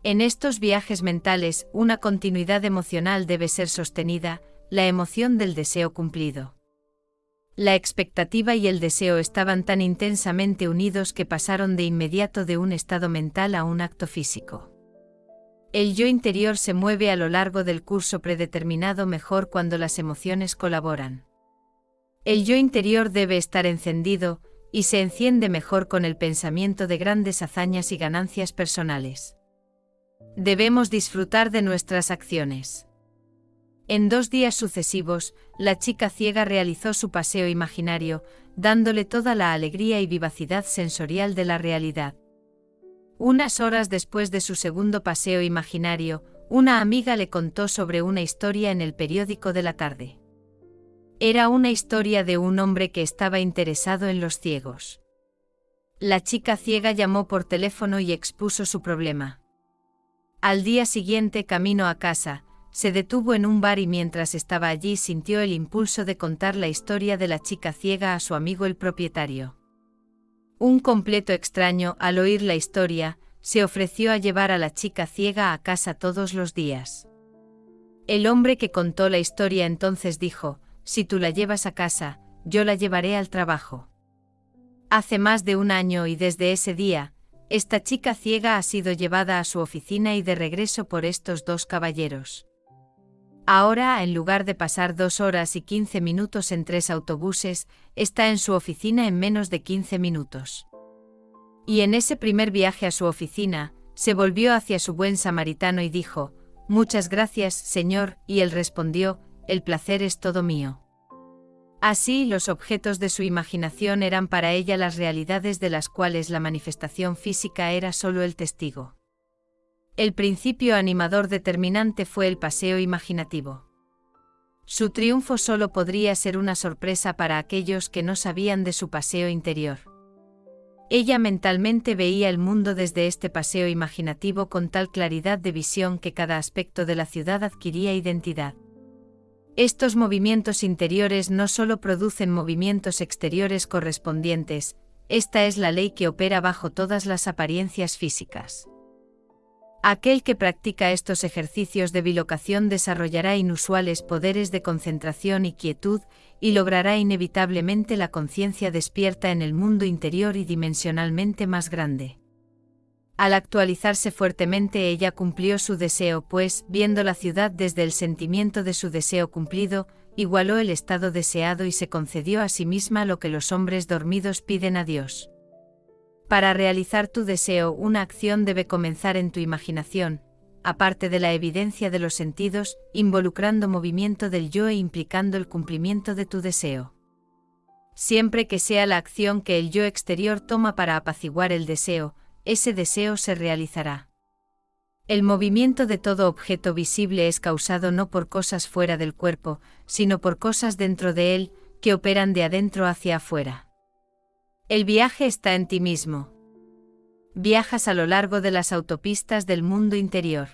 En estos viajes mentales, una continuidad emocional debe ser sostenida, la emoción del deseo cumplido. La expectativa y el deseo estaban tan intensamente unidos que pasaron de inmediato de un estado mental a un acto físico. El yo interior se mueve a lo largo del curso predeterminado mejor cuando las emociones colaboran. El yo interior debe estar encendido, y se enciende mejor con el pensamiento de grandes hazañas y ganancias personales. Debemos disfrutar de nuestras acciones. En 2 días sucesivos, la chica ciega realizó su paseo imaginario, dándole toda la alegría y vivacidad sensorial de la realidad. Unas horas después de su segundo paseo imaginario, una amiga le contó sobre una historia en el periódico de la tarde. Era una historia de un hombre que estaba interesado en los ciegos. La chica ciega llamó por teléfono y expuso su problema. Al día siguiente, camino a casa, se detuvo en un bar y mientras estaba allí sintió el impulso de contar la historia de la chica ciega a su amigo el propietario. Un completo extraño, al oír la historia, se ofreció a llevar a la chica ciega a casa todos los días. El hombre que contó la historia entonces dijo: «Si tú la llevas a casa, yo la llevaré al trabajo». Hace más de 1 año y desde ese día, esta chica ciega ha sido llevada a su oficina y de regreso por estos 2 caballeros. Ahora, en lugar de pasar 2 horas y 15 minutos en 3 autobuses, está en su oficina en menos de 15 minutos. Y en ese primer viaje a su oficina, se volvió hacia su buen samaritano y dijo: «Muchas gracias, señor», y él respondió: «El placer es todo mío». Así, los objetos de su imaginación eran para ella las realidades de las cuales la manifestación física era solo el testigo. El principio animador determinante fue el paseo imaginativo. Su triunfo solo podría ser una sorpresa para aquellos que no sabían de su paseo interior. Ella mentalmente veía el mundo desde este paseo imaginativo con tal claridad de visión que cada aspecto de la ciudad adquiría identidad. Estos movimientos interiores no solo producen movimientos exteriores correspondientes, esta es la ley que opera bajo todas las apariencias físicas. Aquel que practica estos ejercicios de bilocación desarrollará inusuales poderes de concentración y quietud, y logrará inevitablemente la conciencia despierta en el mundo interior y dimensionalmente más grande. Al actualizarse fuertemente, ella cumplió su deseo, pues, viendo la ciudad desde el sentimiento de su deseo cumplido, igualó el estado deseado y se concedió a sí misma lo que los hombres dormidos piden a Dios. Para realizar tu deseo, una acción debe comenzar en tu imaginación, aparte de la evidencia de los sentidos, involucrando movimiento del yo e implicando el cumplimiento de tu deseo. Siempre que sea la acción que el yo exterior toma para apaciguar el deseo, ese deseo se realizará. El movimiento de todo objeto visible es causado no por cosas fuera del cuerpo, sino por cosas dentro de él, que operan de adentro hacia afuera. El viaje está en ti mismo. Viajas a lo largo de las autopistas del mundo interior.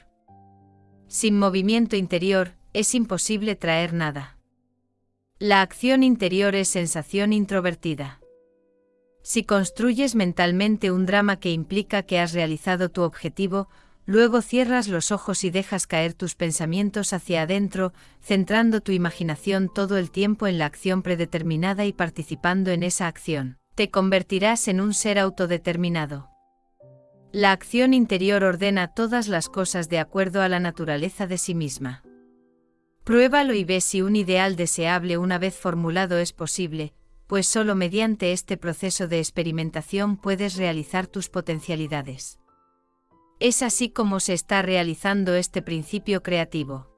Sin movimiento interior, es imposible traer nada. La acción interior es sensación introvertida. Si construyes mentalmente un drama que implica que has realizado tu objetivo, luego cierras los ojos y dejas caer tus pensamientos hacia adentro, centrando tu imaginación todo el tiempo en la acción predeterminada y participando en esa acción. Te convertirás en un ser autodeterminado. La acción interior ordena todas las cosas de acuerdo a la naturaleza de sí misma. Pruébalo y ve si un ideal deseable una vez formulado es posible, pues solo mediante este proceso de experimentación puedes realizar tus potencialidades. Es así como se está realizando este principio creativo.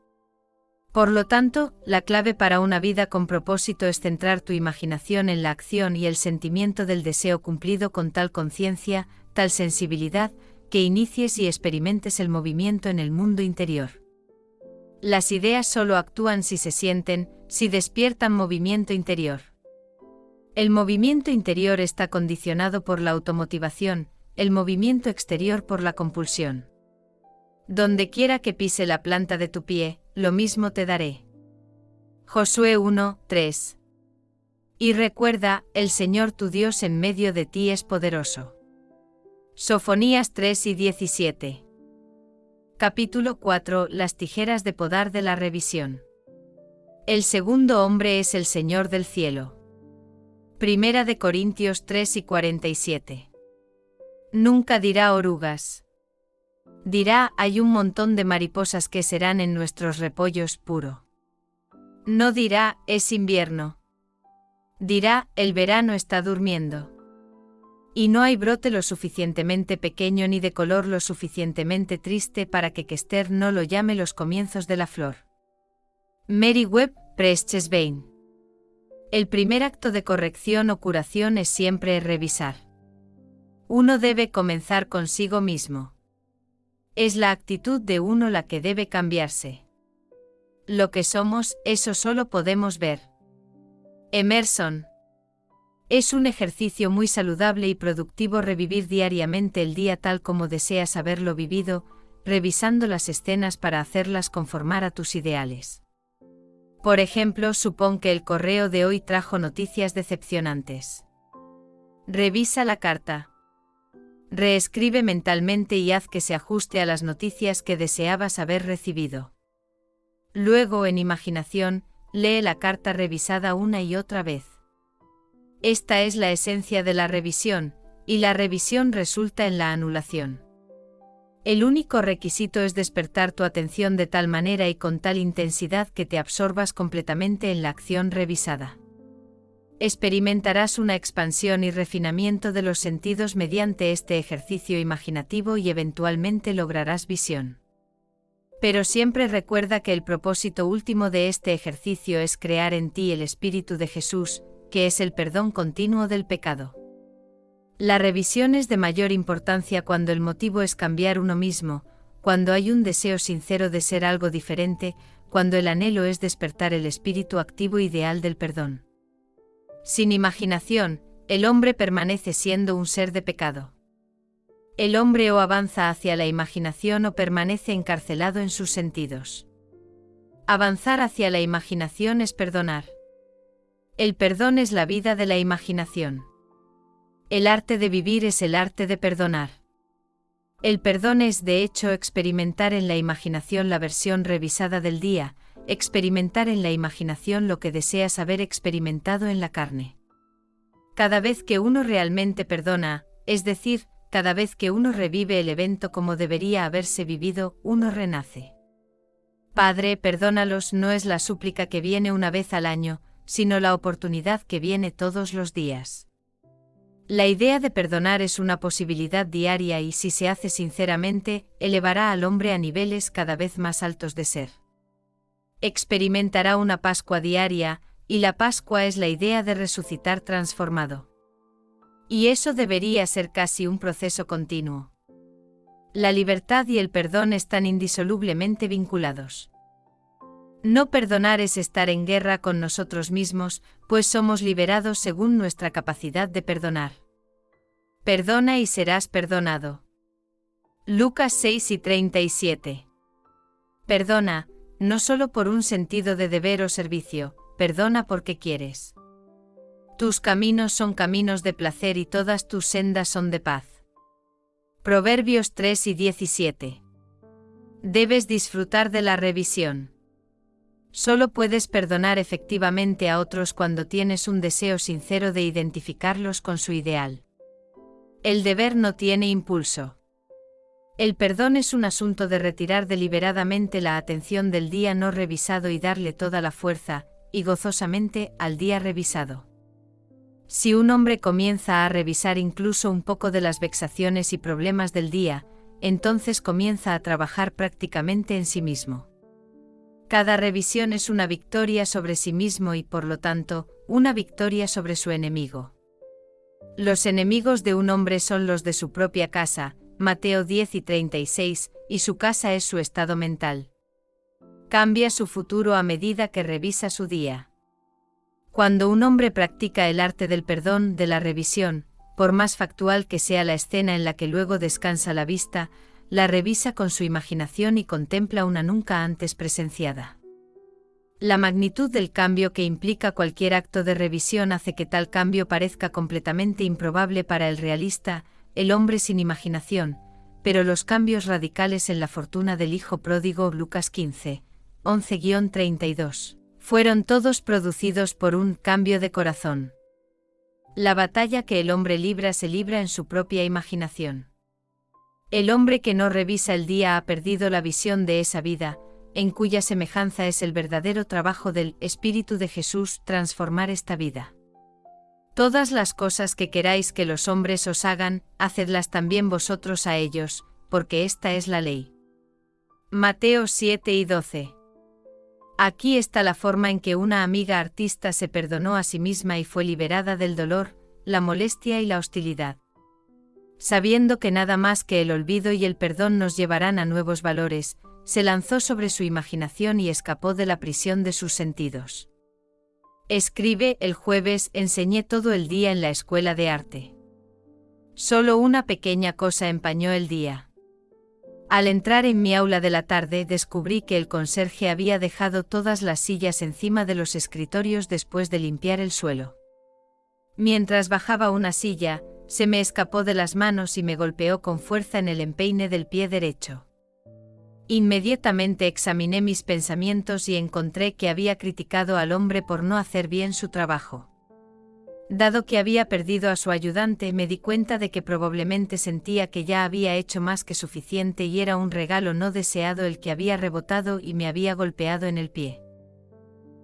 Por lo tanto, la clave para una vida con propósito es centrar tu imaginación en la acción y el sentimiento del deseo cumplido con tal conciencia, tal sensibilidad, que inicies y experimentes el movimiento en el mundo interior. Las ideas solo actúan si se sienten, si despiertan movimiento interior. El movimiento interior está condicionado por la automotivación, el movimiento exterior por la compulsión. Donde quiera que pise la planta de tu pie, lo mismo te daré. Josué 1:3. Y recuerda, el Señor tu Dios en medio de ti es poderoso. Sofonías 3:17. Capítulo 4. Las tijeras de podar de la revisión. El segundo hombre es el Señor del cielo. Primera de Corintios 3:47. Nunca dirá orugas. Dirá, hay un montón de mariposas que serán en nuestros repollos puro. No dirá, es invierno. Dirá, el verano está durmiendo. Y no hay brote lo suficientemente pequeño ni de color lo suficientemente triste para que Kester no lo llame los comienzos de la flor. Mary Webb, Pressbein. El primer acto de corrección o curación es siempre revisar. Uno debe comenzar consigo mismo. Es la actitud de uno la que debe cambiarse. Lo que somos, eso solo podemos ver. Emerson. Es un ejercicio muy saludable y productivo revivir diariamente el día tal como deseas haberlo vivido, revisando las escenas para hacerlas conformar a tus ideales. Por ejemplo, supón que el correo de hoy trajo noticias decepcionantes. Revisa la carta. Reescribe mentalmente y haz que se ajuste a las noticias que deseabas haber recibido. Luego, en imaginación, lee la carta revisada una y otra vez. Esta es la esencia de la revisión, y la revisión resulta en la anulación. El único requisito es despertar tu atención de tal manera y con tal intensidad que te absorbas completamente en la acción revisada. Experimentarás una expansión y refinamiento de los sentidos mediante este ejercicio imaginativo y eventualmente lograrás visión. Pero siempre recuerda que el propósito último de este ejercicio es crear en ti el Espíritu de Jesús, que es el perdón continuo del pecado. La revisión es de mayor importancia cuando el motivo es cambiar uno mismo, cuando hay un deseo sincero de ser algo diferente, cuando el anhelo es despertar el espíritu activo ideal del perdón. Sin imaginación, el hombre permanece siendo un ser de pecado. El hombre o avanza hacia la imaginación o permanece encarcelado en sus sentidos. Avanzar hacia la imaginación es perdonar. El perdón es la vida de la imaginación. El arte de vivir es el arte de perdonar. El perdón es de hecho experimentar en la imaginación la versión revisada del día, experimentar en la imaginación lo que deseas haber experimentado en la carne. Cada vez que uno realmente perdona, es decir, cada vez que uno revive el evento como debería haberse vivido, uno renace. Padre, perdónalos no es la súplica que viene una vez al año, sino la oportunidad que viene todos los días. La idea de perdonar es una posibilidad diaria y si se hace sinceramente, elevará al hombre a niveles cada vez más altos de ser. Experimentará una Pascua diaria, y la Pascua es la idea de resucitar transformado. Y eso debería ser casi un proceso continuo. La libertad y el perdón están indisolublemente vinculados. No perdonar es estar en guerra con nosotros mismos, pues somos liberados según nuestra capacidad de perdonar. Perdona y serás perdonado. Lucas 6:37. Perdona, no solo por un sentido de deber o servicio, perdona porque quieres. Tus caminos son caminos de placer y todas tus sendas son de paz. Proverbios 3:17. Debes disfrutar de la revisión. Solo puedes perdonar efectivamente a otros cuando tienes un deseo sincero de identificarlos con su ideal. El deber no tiene impulso. El perdón es un asunto de retirar deliberadamente la atención del día no revisado y darle toda la fuerza, y gozosamente, al día revisado. Si un hombre comienza a revisar incluso un poco de las vexaciones y problemas del día, entonces comienza a trabajar prácticamente en sí mismo. Cada revisión es una victoria sobre sí mismo y por lo tanto, una victoria sobre su enemigo. Los enemigos de un hombre son los de su propia casa, Mateo 10:36, y su casa es su estado mental. Cambia su futuro a medida que revisa su día. Cuando un hombre practica el arte del perdón, de la revisión, por más factual que sea la escena en la que luego descansa la vista, la revisa con su imaginación y contempla una nunca antes presenciada. La magnitud del cambio que implica cualquier acto de revisión hace que tal cambio parezca completamente improbable para el realista, el hombre sin imaginación, pero los cambios radicales en la fortuna del hijo pródigo Lucas 15, 11-32, fueron todos producidos por un cambio de corazón. La batalla que el hombre libra se libra en su propia imaginación. El hombre que no revisa el día ha perdido la visión de esa vida, en cuya semejanza es el verdadero trabajo del Espíritu de Jesús transformar esta vida. Todas las cosas que queráis que los hombres os hagan, hacedlas también vosotros a ellos, porque esta es la ley. Mateo 7:12. Aquí está la forma en que una amiga artista se perdonó a sí misma y fue liberada del dolor, la molestia y la hostilidad. Sabiendo que nada más que el olvido y el perdón nos llevarán a nuevos valores, se lanzó sobre su imaginación y escapó de la prisión de sus sentidos. Escribe: el jueves enseñé todo el día en la escuela de arte. Solo una pequeña cosa empañó el día. Al entrar en mi aula de la tarde descubrí que el conserje había dejado todas las sillas encima de los escritorios después de limpiar el suelo. Mientras bajaba una silla, se me escapó de las manos y me golpeó con fuerza en el empeine del pie derecho. Inmediatamente examiné mis pensamientos y encontré que había criticado al hombre por no hacer bien su trabajo. Dado que había perdido a su ayudante, me di cuenta de que probablemente sentía que ya había hecho más que suficiente y era un regalo no deseado el que había rebotado y me había golpeado en el pie.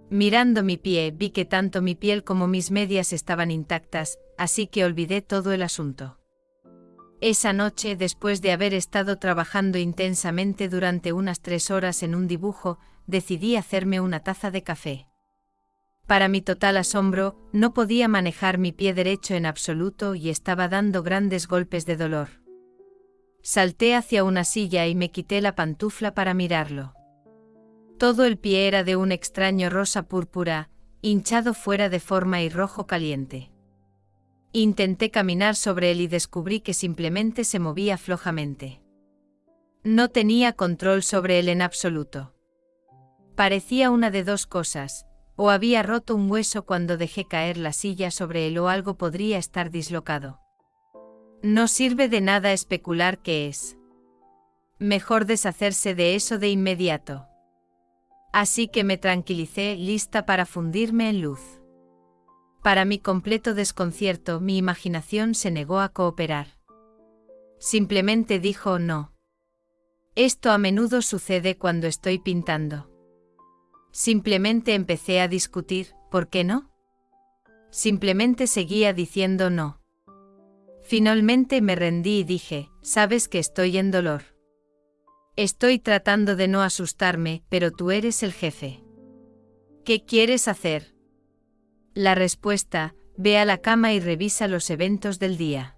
Mirando mi pie, vi que tanto mi piel como mis medias estaban intactas, así que olvidé todo el asunto. Esa noche, después de haber estado trabajando intensamente durante unas 3 horas en un dibujo, decidí hacerme una taza de café. Para mi total asombro, no podía manejar mi pie derecho en absoluto y estaba dando grandes golpes de dolor. Salté hacia una silla y me quité la pantufla para mirarlo. Todo el pie era de un extraño rosa púrpura, hinchado fuera de forma y rojo caliente. Intenté caminar sobre él y descubrí que simplemente se movía flojamente. No tenía control sobre él en absoluto. Parecía una de dos cosas: o había roto un hueso cuando dejé caer la silla sobre él o algo podría estar dislocado. No sirve de nada especular qué es. Mejor deshacerse de eso de inmediato. Así que me tranquilicé, lista para fundirme en luz. Para mi completo desconcierto, mi imaginación se negó a cooperar. Simplemente dijo no. Esto a menudo sucede cuando estoy pintando. Simplemente empecé a discutir, ¿por qué no? Simplemente seguía diciendo no. Finalmente me rendí y dije, sabes que estoy en dolor. Estoy tratando de no asustarme, pero tú eres el jefe. ¿Qué quieres hacer? La respuesta: ve a la cama y revisa los eventos del día.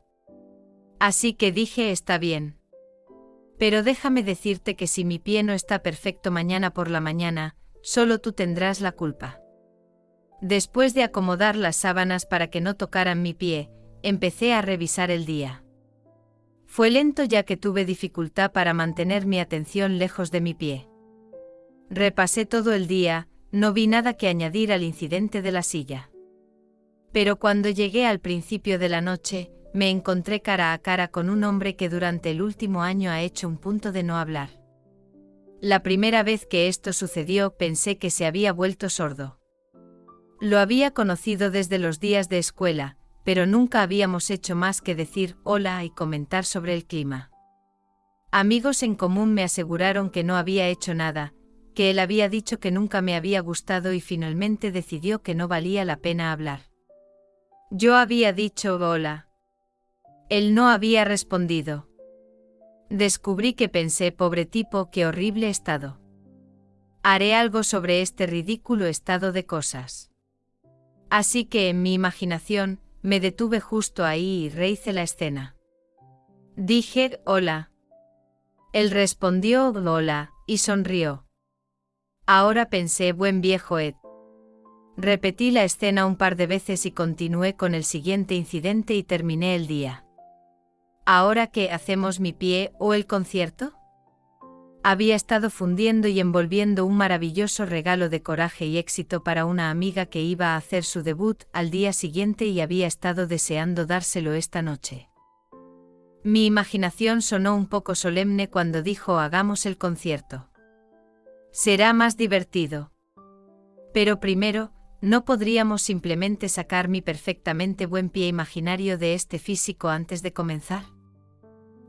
Así que dije, está bien. Pero déjame decirte que si mi pie no está perfecto mañana por la mañana, solo tú tendrás la culpa. Después de acomodar las sábanas para que no tocaran mi pie, empecé a revisar el día. Fue lento ya que tuve dificultad para mantener mi atención lejos de mi pie. Repasé todo el día, no vi nada que añadir al incidente de la silla. Pero cuando llegué al principio de la noche, me encontré cara a cara con un hombre que durante el último año ha hecho un punto de no hablar. La primera vez que esto sucedió pensé que se había vuelto sordo. Lo había conocido desde los días de escuela, pero nunca habíamos hecho más que decir hola y comentar sobre el clima. Amigos en común me aseguraron que no había hecho nada, que él había dicho que nunca me había gustado y finalmente decidió que no valía la pena hablar. Yo había dicho hola. Él no había respondido. Descubrí que pensé, pobre tipo, qué horrible estado. Haré algo sobre este ridículo estado de cosas. Así que en mi imaginación, me detuve justo ahí y rehice la escena. Dije, hola. Él respondió, hola, y sonrió. Ahora pensé, buen viejo Ed. Repetí la escena un par de veces y continué con el siguiente incidente y terminé el día. ¿Ahora qué hacemos, mi pie o el concierto? Había estado fundiendo y envolviendo un maravilloso regalo de coraje y éxito para una amiga que iba a hacer su debut al día siguiente y había estado deseando dárselo esta noche. Mi imaginación sonó un poco solemne cuando dijo, hagamos el concierto. Será más divertido. Pero primero, ¿no podríamos simplemente sacar mi perfectamente buen pie imaginario de este físico antes de comenzar?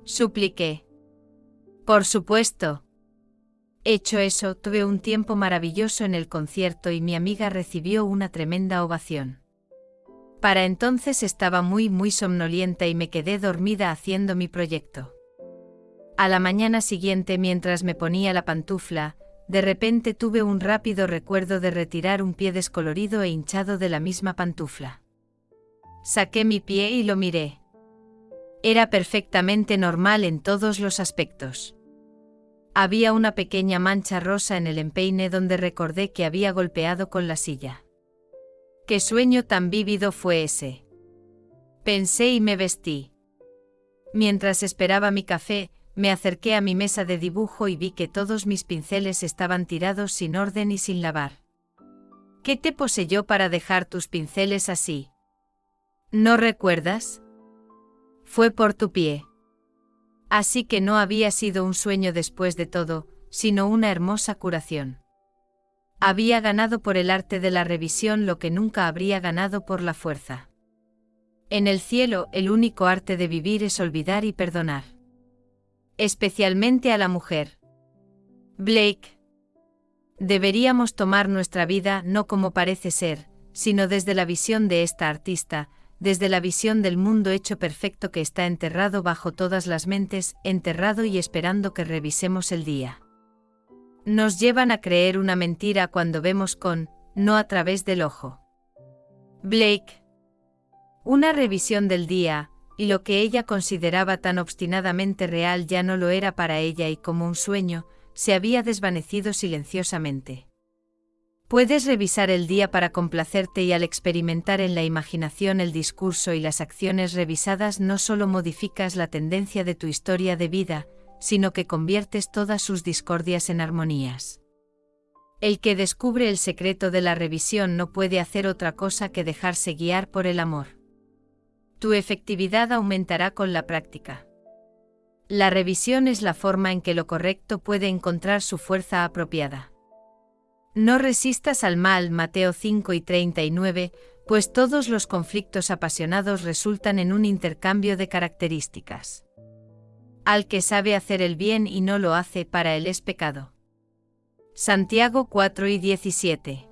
Supliqué. Por supuesto. Hecho eso, tuve un tiempo maravilloso en el concierto y mi amiga recibió una tremenda ovación. Para entonces estaba muy somnolienta y me quedé dormida haciendo mi proyecto. A la mañana siguiente, mientras me ponía la pantufla, de repente tuve un rápido recuerdo de retirar un pie descolorido e hinchado de la misma pantufla. Saqué mi pie y lo miré. Era perfectamente normal en todos los aspectos. Había una pequeña mancha rosa en el empeine donde recordé que había golpeado con la silla. ¿Qué sueño tan vívido fue ese? Pensé y me vestí. Mientras esperaba mi café, me acerqué a mi mesa de dibujo y vi que todos mis pinceles estaban tirados sin orden y sin lavar. ¿Qué te poseyó para dejar tus pinceles así? ¿No recuerdas? Fue por tu pie. Así que no había sido un sueño después de todo, sino una hermosa curación. Había ganado por el arte de la revisión lo que nunca habría ganado por la fuerza. En el cielo, el único arte de vivir es olvidar y perdonar. Especialmente a la mujer. Blake. Deberíamos tomar nuestra vida no como parece ser, sino desde la visión de esta artista, desde la visión del mundo hecho perfecto que está enterrado bajo todas las mentes, enterrado y esperando que revisemos el día. Nos llevan a creer una mentira cuando vemos no a través del ojo. Blake. Una revisión del día, y lo que ella consideraba tan obstinadamente real ya no lo era para ella y como un sueño, se había desvanecido silenciosamente. Puedes revisar el día para complacerte y al experimentar en la imaginación el discurso y las acciones revisadas no solo modificas la tendencia de tu historia de vida, sino que conviertes todas sus discordias en armonías. El que descubre el secreto de la revisión no puede hacer otra cosa que dejarse guiar por el amor. Tu efectividad aumentará con la práctica. La revisión es la forma en que lo correcto puede encontrar su fuerza apropiada. No resistas al mal, Mateo 5:39, pues todos los conflictos apasionados resultan en un intercambio de características. Al que sabe hacer el bien y no lo hace, para él es pecado. Santiago 4:17.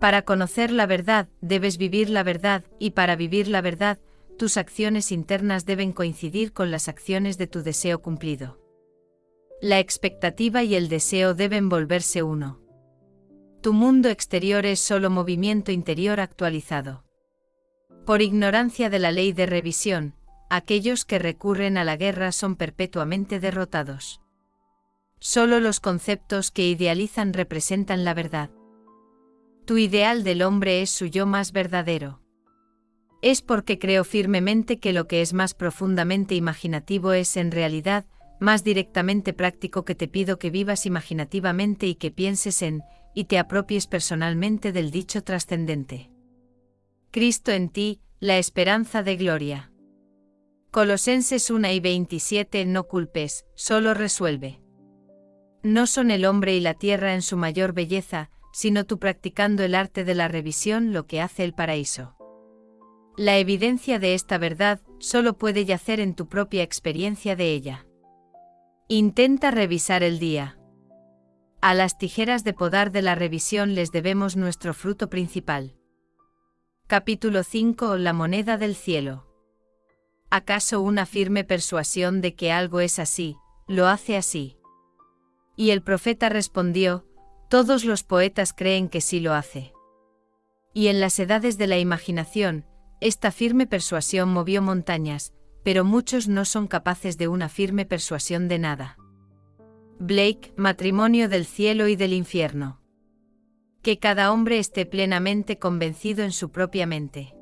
Para conocer la verdad, debes vivir la verdad, y para vivir la verdad, tus acciones internas deben coincidir con las acciones de tu deseo cumplido. La expectativa y el deseo deben volverse uno. Tu mundo exterior es solo movimiento interior actualizado. Por ignorancia de la ley de revisión, aquellos que recurren a la guerra son perpetuamente derrotados. Solo los conceptos que idealizan representan la verdad. Tu ideal del hombre es su yo más verdadero. Es porque creo firmemente que lo que es más profundamente imaginativo es en realidad más directamente práctico que te pido que vivas imaginativamente y que pienses en y te apropies personalmente del dicho trascendente. Cristo en ti, la esperanza de gloria. Colosenses 1:27. No culpes, solo resuelve. No son el hombre y la tierra en su mayor belleza, sino tú practicando el arte de la revisión lo que hace el paraíso. La evidencia de esta verdad solo puede yacer en tu propia experiencia de ella. Intenta revisar el día. A las tijeras de podar de la revisión les debemos nuestro fruto principal. Capítulo 5. La moneda del cielo. ¿Acaso una firme persuasión de que algo es así, lo hace así? Y el profeta respondió, todos los poetas creen que sí lo hace. Y en las edades de la imaginación, esta firme persuasión movió montañas, pero muchos no son capaces de una firme persuasión de nada. Blake, Matrimonio del cielo y del infierno. Que cada hombre esté plenamente convencido en su propia mente.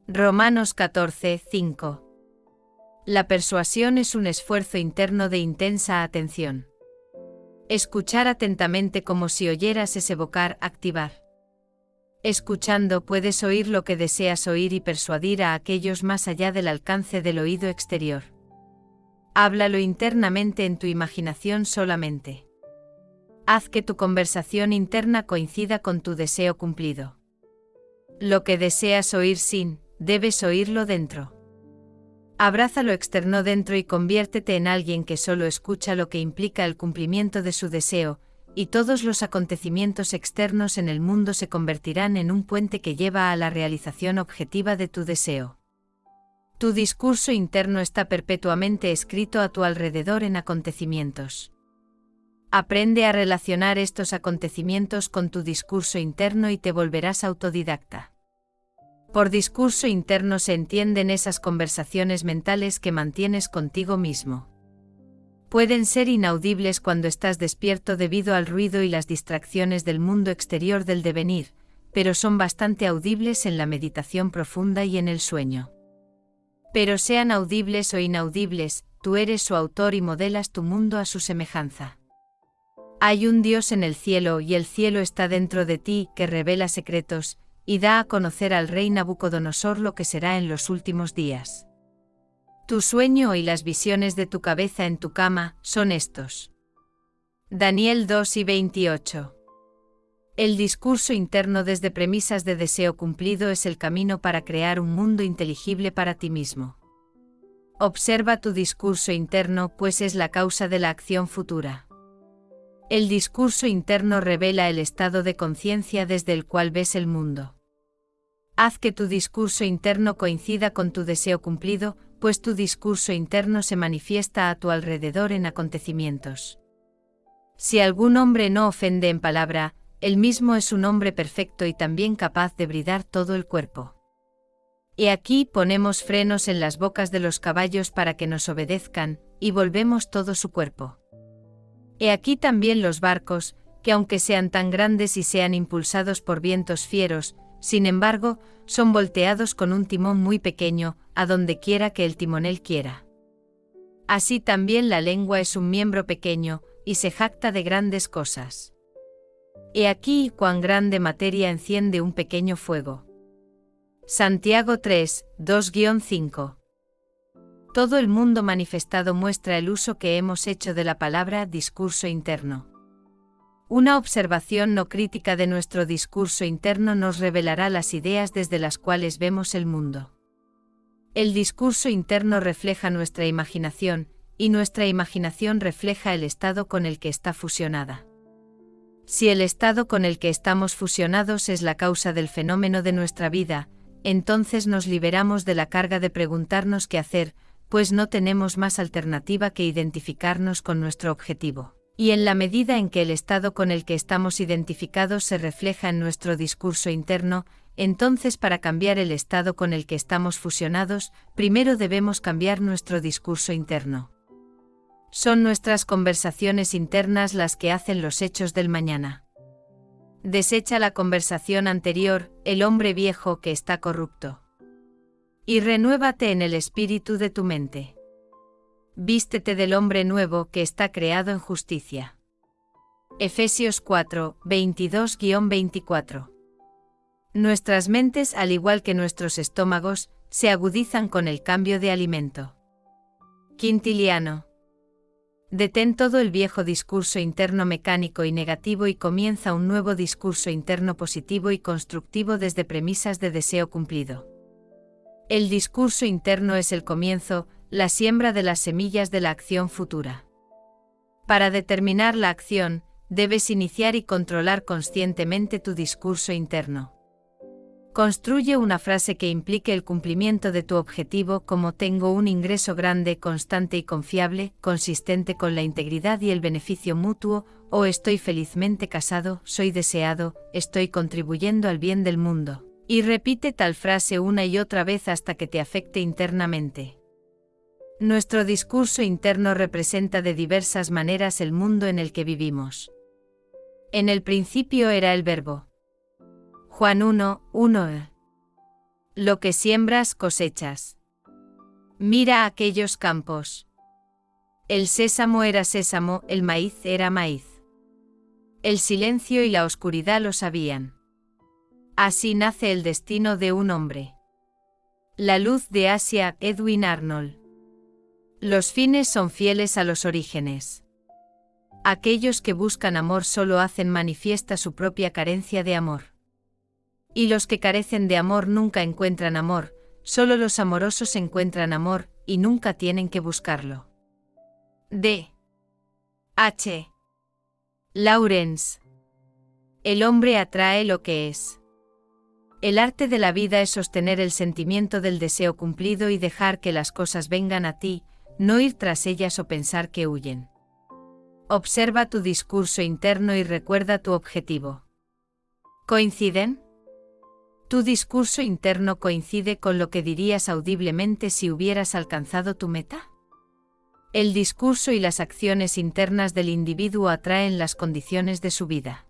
Romanos 14:5. La persuasión es un esfuerzo interno de intensa atención. Escuchar atentamente como si oyeras es evocar, activar. Escuchando puedes oír lo que deseas oír y persuadir a aquellos más allá del alcance del oído exterior. Háblalo internamente en tu imaginación solamente. Haz que tu conversación interna coincida con tu deseo cumplido. Lo que deseas oír debes oírlo dentro. Abraza lo externo dentro y conviértete en alguien que solo escucha lo que implica el cumplimiento de su deseo, y todos los acontecimientos externos en el mundo se convertirán en un puente que lleva a la realización objetiva de tu deseo. Tu discurso interno está perpetuamente escrito a tu alrededor en acontecimientos. Aprende a relacionar estos acontecimientos con tu discurso interno y te volverás autodidacta. Por discurso interno se entienden esas conversaciones mentales que mantienes contigo mismo. Pueden ser inaudibles cuando estás despierto debido al ruido y las distracciones del mundo exterior del devenir, pero son bastante audibles en la meditación profunda y en el sueño. Pero sean audibles o inaudibles, tú eres su autor y modelas tu mundo a su semejanza. Hay un Dios en el cielo y el cielo está dentro de ti que revela secretos, y da a conocer al rey Nabucodonosor lo que será en los últimos días. Tu sueño y las visiones de tu cabeza en tu cama son estos. Daniel 2:28. El discurso interno desde premisas de deseo cumplido es el camino para crear un mundo inteligible para ti mismo. Observa tu discurso interno, pues es la causa de la acción futura. El discurso interno revela el estado de conciencia desde el cual ves el mundo. Haz que tu discurso interno coincida con tu deseo cumplido, pues tu discurso interno se manifiesta a tu alrededor en acontecimientos. Si algún hombre no ofende en palabra, él mismo es un hombre perfecto y también capaz de bridar todo el cuerpo. Y aquí ponemos frenos en las bocas de los caballos para que nos obedezcan, y volvemos todo su cuerpo. He aquí también los barcos, que aunque sean tan grandes y sean impulsados por vientos fieros, sin embargo, son volteados con un timón muy pequeño, a donde quiera que el timonel quiera. Así también la lengua es un miembro pequeño, y se jacta de grandes cosas. He aquí cuán grande materia enciende un pequeño fuego. Santiago 3, 2-5. Todo el mundo manifestado muestra el uso que hemos hecho de la palabra discurso interno. Una observación no crítica de nuestro discurso interno nos revelará las ideas desde las cuales vemos el mundo. El discurso interno refleja nuestra imaginación, y nuestra imaginación refleja el estado con el que está fusionada. Si el estado con el que estamos fusionados es la causa del fenómeno de nuestra vida, entonces nos liberamos de la carga de preguntarnos qué hacer, pues no tenemos más alternativa que identificarnos con nuestro objetivo. Y en la medida en que el estado con el que estamos identificados se refleja en nuestro discurso interno, entonces para cambiar el estado con el que estamos fusionados, primero debemos cambiar nuestro discurso interno. Son nuestras conversaciones internas las que hacen los hechos del mañana. Desecha la conversación anterior, el hombre viejo que está corrupto. Y renuévate en el espíritu de tu mente. Vístete del hombre nuevo que está creado en justicia. Efesios 4, 22-24. Nuestras mentes, al igual que nuestros estómagos, se agudizan con el cambio de alimento. Quintiliano. Detén todo el viejo discurso interno mecánico y negativo y comienza un nuevo discurso interno positivo y constructivo desde premisas de deseo cumplido. El discurso interno es el comienzo, la siembra de las semillas de la acción futura. Para determinar la acción, debes iniciar y controlar conscientemente tu discurso interno. Construye una frase que implique el cumplimiento de tu objetivo como tengo un ingreso grande, constante y confiable, consistente con la integridad y el beneficio mutuo, o estoy felizmente casado, soy deseado, estoy contribuyendo al bien del mundo. Y repite tal frase una y otra vez hasta que te afecte internamente. Nuestro discurso interno representa de diversas maneras el mundo en el que vivimos. En el principio era el Verbo. Juan 1, 1. Lo que siembras cosechas. Mira aquellos campos. El sésamo era sésamo, el maíz era maíz. El silencio y la oscuridad lo sabían. Así nace el destino de un hombre. La luz de Asia, Edwin Arnold. Los fines son fieles a los orígenes. Aquellos que buscan amor solo hacen manifiesta su propia carencia de amor. Y los que carecen de amor nunca encuentran amor, solo los amorosos encuentran amor, y nunca tienen que buscarlo. D. H. Lawrence. El hombre atrae lo que es. El arte de la vida es sostener el sentimiento del deseo cumplido y dejar que las cosas vengan a ti, no ir tras ellas o pensar que huyen. Observa tu discurso interno y recuerda tu objetivo. ¿Coinciden? Tu discurso interno coincide con lo que dirías audiblemente si hubieras alcanzado tu meta. El discurso y las acciones internas del individuo atraen las condiciones de su vida.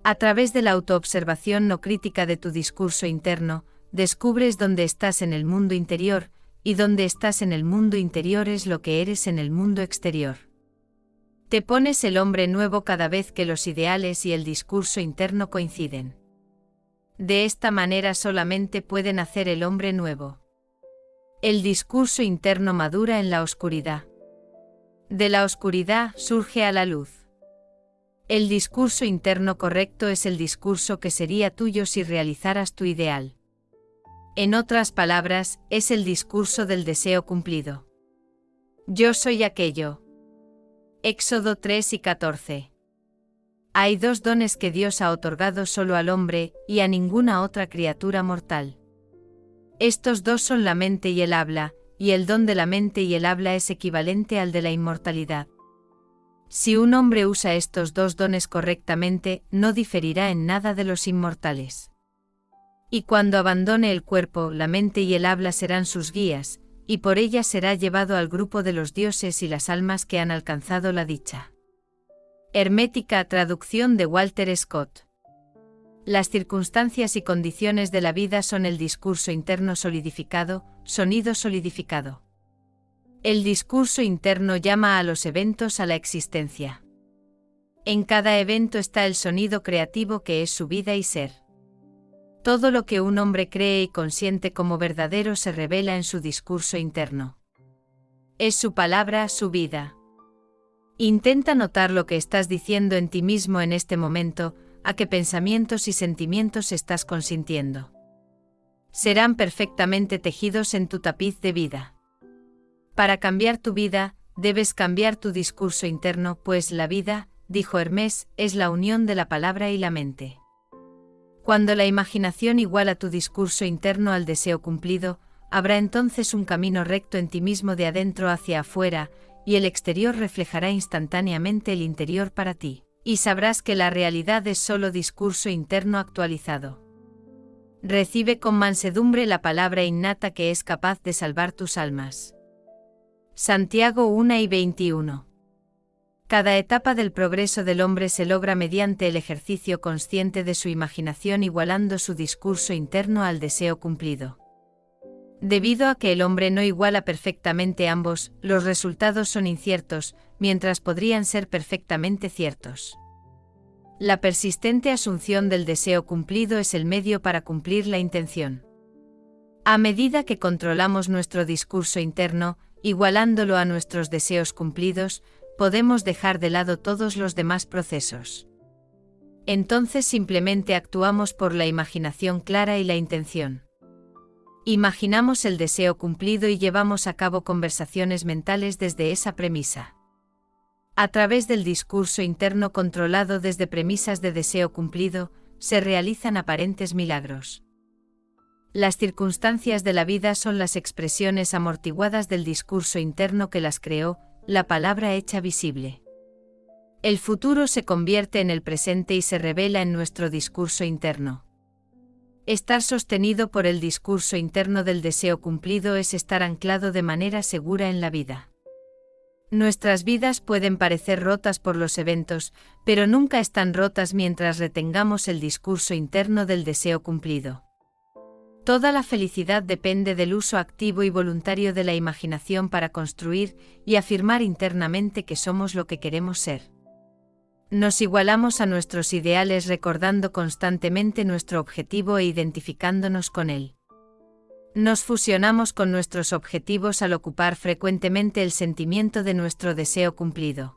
A través de la autoobservación no crítica de tu discurso interno, descubres dónde estás en el mundo interior, y dónde estás en el mundo interior es lo que eres en el mundo exterior. Te pones el hombre nuevo cada vez que los ideales y el discurso interno coinciden. De esta manera solamente puede nacer el hombre nuevo. El discurso interno madura en la oscuridad. De la oscuridad surge a la luz. El discurso interno correcto es el discurso que sería tuyo si realizaras tu ideal. En otras palabras, es el discurso del deseo cumplido. Yo soy aquello. Éxodo 3 y 14. Hay dos dones que Dios ha otorgado solo al hombre y a ninguna otra criatura mortal. Estos dos son la mente y el habla, y el don de la mente y el habla es equivalente al de la inmortalidad. Si un hombre usa estos dos dones correctamente, no diferirá en nada de los inmortales. Y cuando abandone el cuerpo, la mente y el habla serán sus guías, y por ellas será llevado al grupo de los dioses y las almas que han alcanzado la dicha. Hermética traducción de Walter Scott. Las circunstancias y condiciones de la vida son el discurso interno solidificado, sonido solidificado. El discurso interno llama a los eventos a la existencia. En cada evento está el sonido creativo que es su vida y ser. Todo lo que un hombre cree y consiente como verdadero se revela en su discurso interno. Es su palabra, su vida. Intenta notar lo que estás diciendo en ti mismo en este momento, a qué pensamientos y sentimientos estás consintiendo. Serán perfectamente tejidos en tu tapiz de vida. Para cambiar tu vida, debes cambiar tu discurso interno, pues la vida, dijo Hermés, es la unión de la palabra y la mente. Cuando la imaginación iguala tu discurso interno al deseo cumplido, habrá entonces un camino recto en ti mismo de adentro hacia afuera, y el exterior reflejará instantáneamente el interior para ti, y sabrás que la realidad es solo discurso interno actualizado. Recibe con mansedumbre la palabra innata que es capaz de salvar tus almas. Santiago 1 y 21. Cada etapa del progreso del hombre se logra mediante el ejercicio consciente de su imaginación igualando su discurso interno al deseo cumplido. Debido a que el hombre no iguala perfectamente ambos, los resultados son inciertos, mientras podrían ser perfectamente ciertos. La persistente asunción del deseo cumplido es el medio para cumplir la intención. A medida que controlamos nuestro discurso interno, igualándolo a nuestros deseos cumplidos, podemos dejar de lado todos los demás procesos. Entonces simplemente actuamos por la imaginación clara y la intención. Imaginamos el deseo cumplido y llevamos a cabo conversaciones mentales desde esa premisa. A través del discurso interno controlado desde premisas de deseo cumplido, se realizan aparentes milagros. Las circunstancias de la vida son las expresiones amortiguadas del discurso interno que las creó, la palabra hecha visible. El futuro se convierte en el presente y se revela en nuestro discurso interno. Estar sostenido por el discurso interno del deseo cumplido es estar anclado de manera segura en la vida. Nuestras vidas pueden parecer rotas por los eventos, pero nunca están rotas mientras retengamos el discurso interno del deseo cumplido. Toda la felicidad depende del uso activo y voluntario de la imaginación para construir y afirmar internamente que somos lo que queremos ser. Nos igualamos a nuestros ideales recordando constantemente nuestro objetivo e identificándonos con él. Nos fusionamos con nuestros objetivos al ocupar frecuentemente el sentimiento de nuestro deseo cumplido.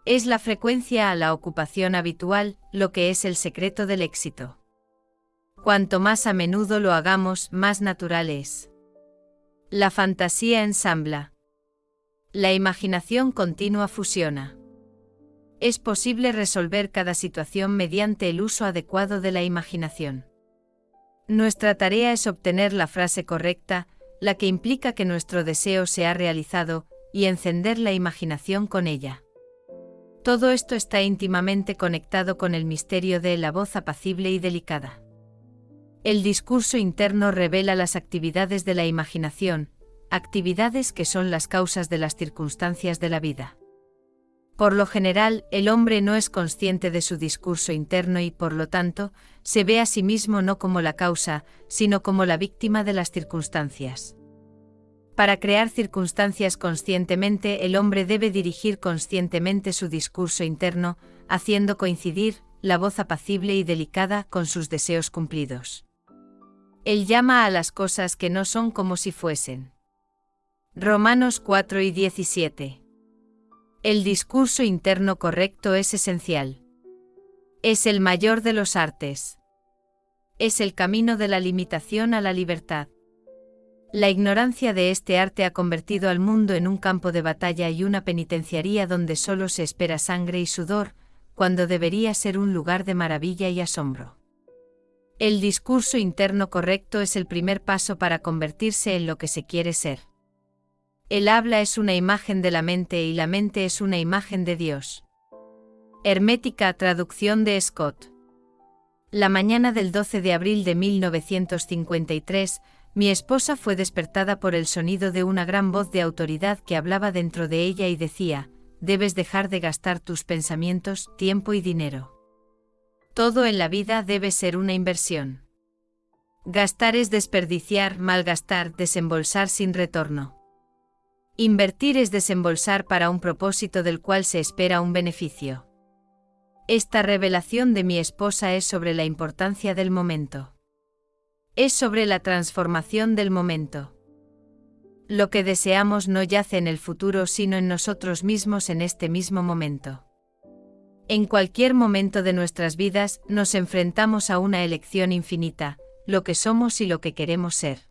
Es la frecuencia a la ocupación habitual, lo que es el secreto del éxito. Cuanto más a menudo lo hagamos, más natural es. La fantasía ensambla. La imaginación continua fusiona. Es posible resolver cada situación mediante el uso adecuado de la imaginación. Nuestra tarea es obtener la frase correcta, la que implica que nuestro deseo se ha realizado, y encender la imaginación con ella. Todo esto está íntimamente conectado con el misterio de la voz apacible y delicada. El discurso interno revela las actividades de la imaginación, actividades que son las causas de las circunstancias de la vida. Por lo general, el hombre no es consciente de su discurso interno y, por lo tanto, se ve a sí mismo no como la causa, sino como la víctima de las circunstancias. Para crear circunstancias conscientemente, el hombre debe dirigir conscientemente su discurso interno, haciendo coincidir la voz apacible y delicada con sus deseos cumplidos. Él llama a las cosas que no son como si fuesen. Romanos 4:17. El discurso interno correcto es esencial. Es el mayor de los artes. Es el camino de la limitación a la libertad. La ignorancia de este arte ha convertido al mundo en un campo de batalla y una penitenciaría donde solo se espera sangre y sudor, cuando debería ser un lugar de maravilla y asombro. El discurso interno correcto es el primer paso para convertirse en lo que se quiere ser. El habla es una imagen de la mente y la mente es una imagen de Dios. Hermética traducción de Scott. La mañana del 12 de abril de 1953, mi esposa fue despertada por el sonido de una gran voz de autoridad que hablaba dentro de ella y decía: debes dejar de gastar tus pensamientos, tiempo y dinero. Todo en la vida debe ser una inversión. Gastar es desperdiciar, malgastar, desembolsar sin retorno. Invertir es desembolsar para un propósito del cual se espera un beneficio. Esta revelación de mi esposa es sobre la importancia del momento. Es sobre la transformación del momento. Lo que deseamos no yace en el futuro sino en nosotros mismos en este mismo momento. En cualquier momento de nuestras vidas nos enfrentamos a una elección infinita, lo que somos y lo que queremos ser.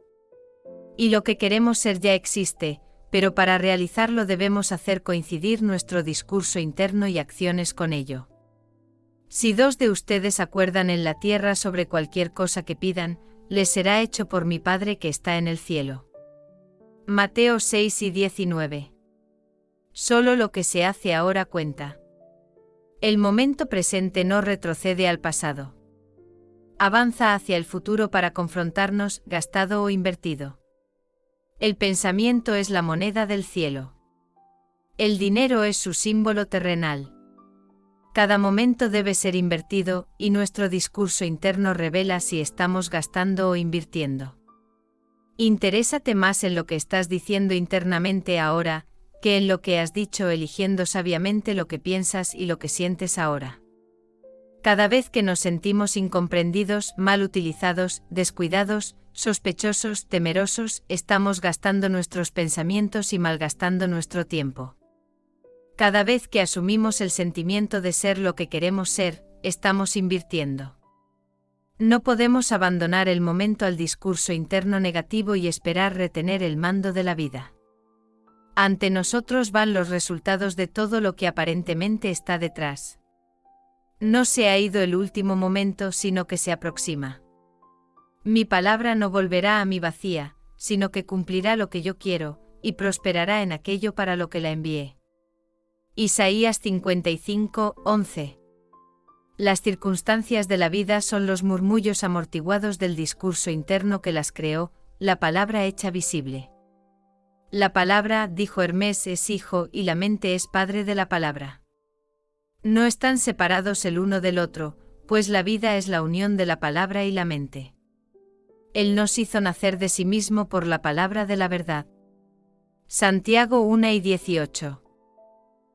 Y lo que queremos ser ya existe, pero para realizarlo debemos hacer coincidir nuestro discurso interno y acciones con ello. Si dos de ustedes acuerdan en la tierra sobre cualquier cosa que pidan, les será hecho por mi Padre que está en el cielo. Mateo 6:19. Solo lo que se hace ahora cuenta. El momento presente no retrocede al pasado. Avanza hacia el futuro para confrontarnos, gastado o invertido. El pensamiento es la moneda del cielo. El dinero es su símbolo terrenal. Cada momento debe ser invertido, y nuestro discurso interno revela si estamos gastando o invirtiendo. Interésate más en lo que estás diciendo internamente ahora, que en lo que has dicho eligiendo sabiamente lo que piensas y lo que sientes ahora. Cada vez que nos sentimos incomprendidos, mal utilizados, descuidados, sospechosos, temerosos, estamos gastando nuestros pensamientos y malgastando nuestro tiempo. Cada vez que asumimos el sentimiento de ser lo que queremos ser, estamos invirtiendo. No podemos abandonar el momento al discurso interno negativo y esperar retener el mando de la vida. Ante nosotros van los resultados de todo lo que aparentemente está detrás. No se ha ido el último momento, sino que se aproxima. Mi palabra no volverá a mí vacía, sino que cumplirá lo que yo quiero, y prosperará en aquello para lo que la envié. Isaías 55:11. Las circunstancias de la vida son los murmullos amortiguados del discurso interno que las creó, la palabra hecha visible. La palabra, dijo Hermés, es hijo y la mente es padre de la palabra. No están separados el uno del otro, pues la vida es la unión de la palabra y la mente. Él nos hizo nacer de sí mismo por la palabra de la verdad. Santiago 1:18.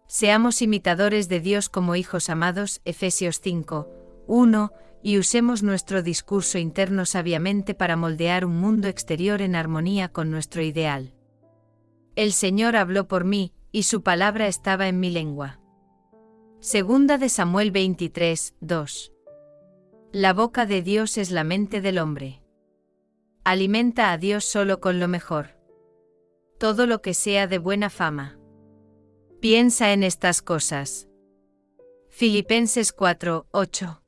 Seamos imitadores de Dios como hijos amados, Efesios 5:1, y usemos nuestro discurso interno sabiamente para moldear un mundo exterior en armonía con nuestro ideal. El Señor habló por mí, y su palabra estaba en mi lengua. Segunda de Samuel 23:2. La boca de Dios es la mente del hombre. Alimenta a Dios solo con lo mejor. Todo lo que sea de buena fama. Piensa en estas cosas. Filipenses 4:8.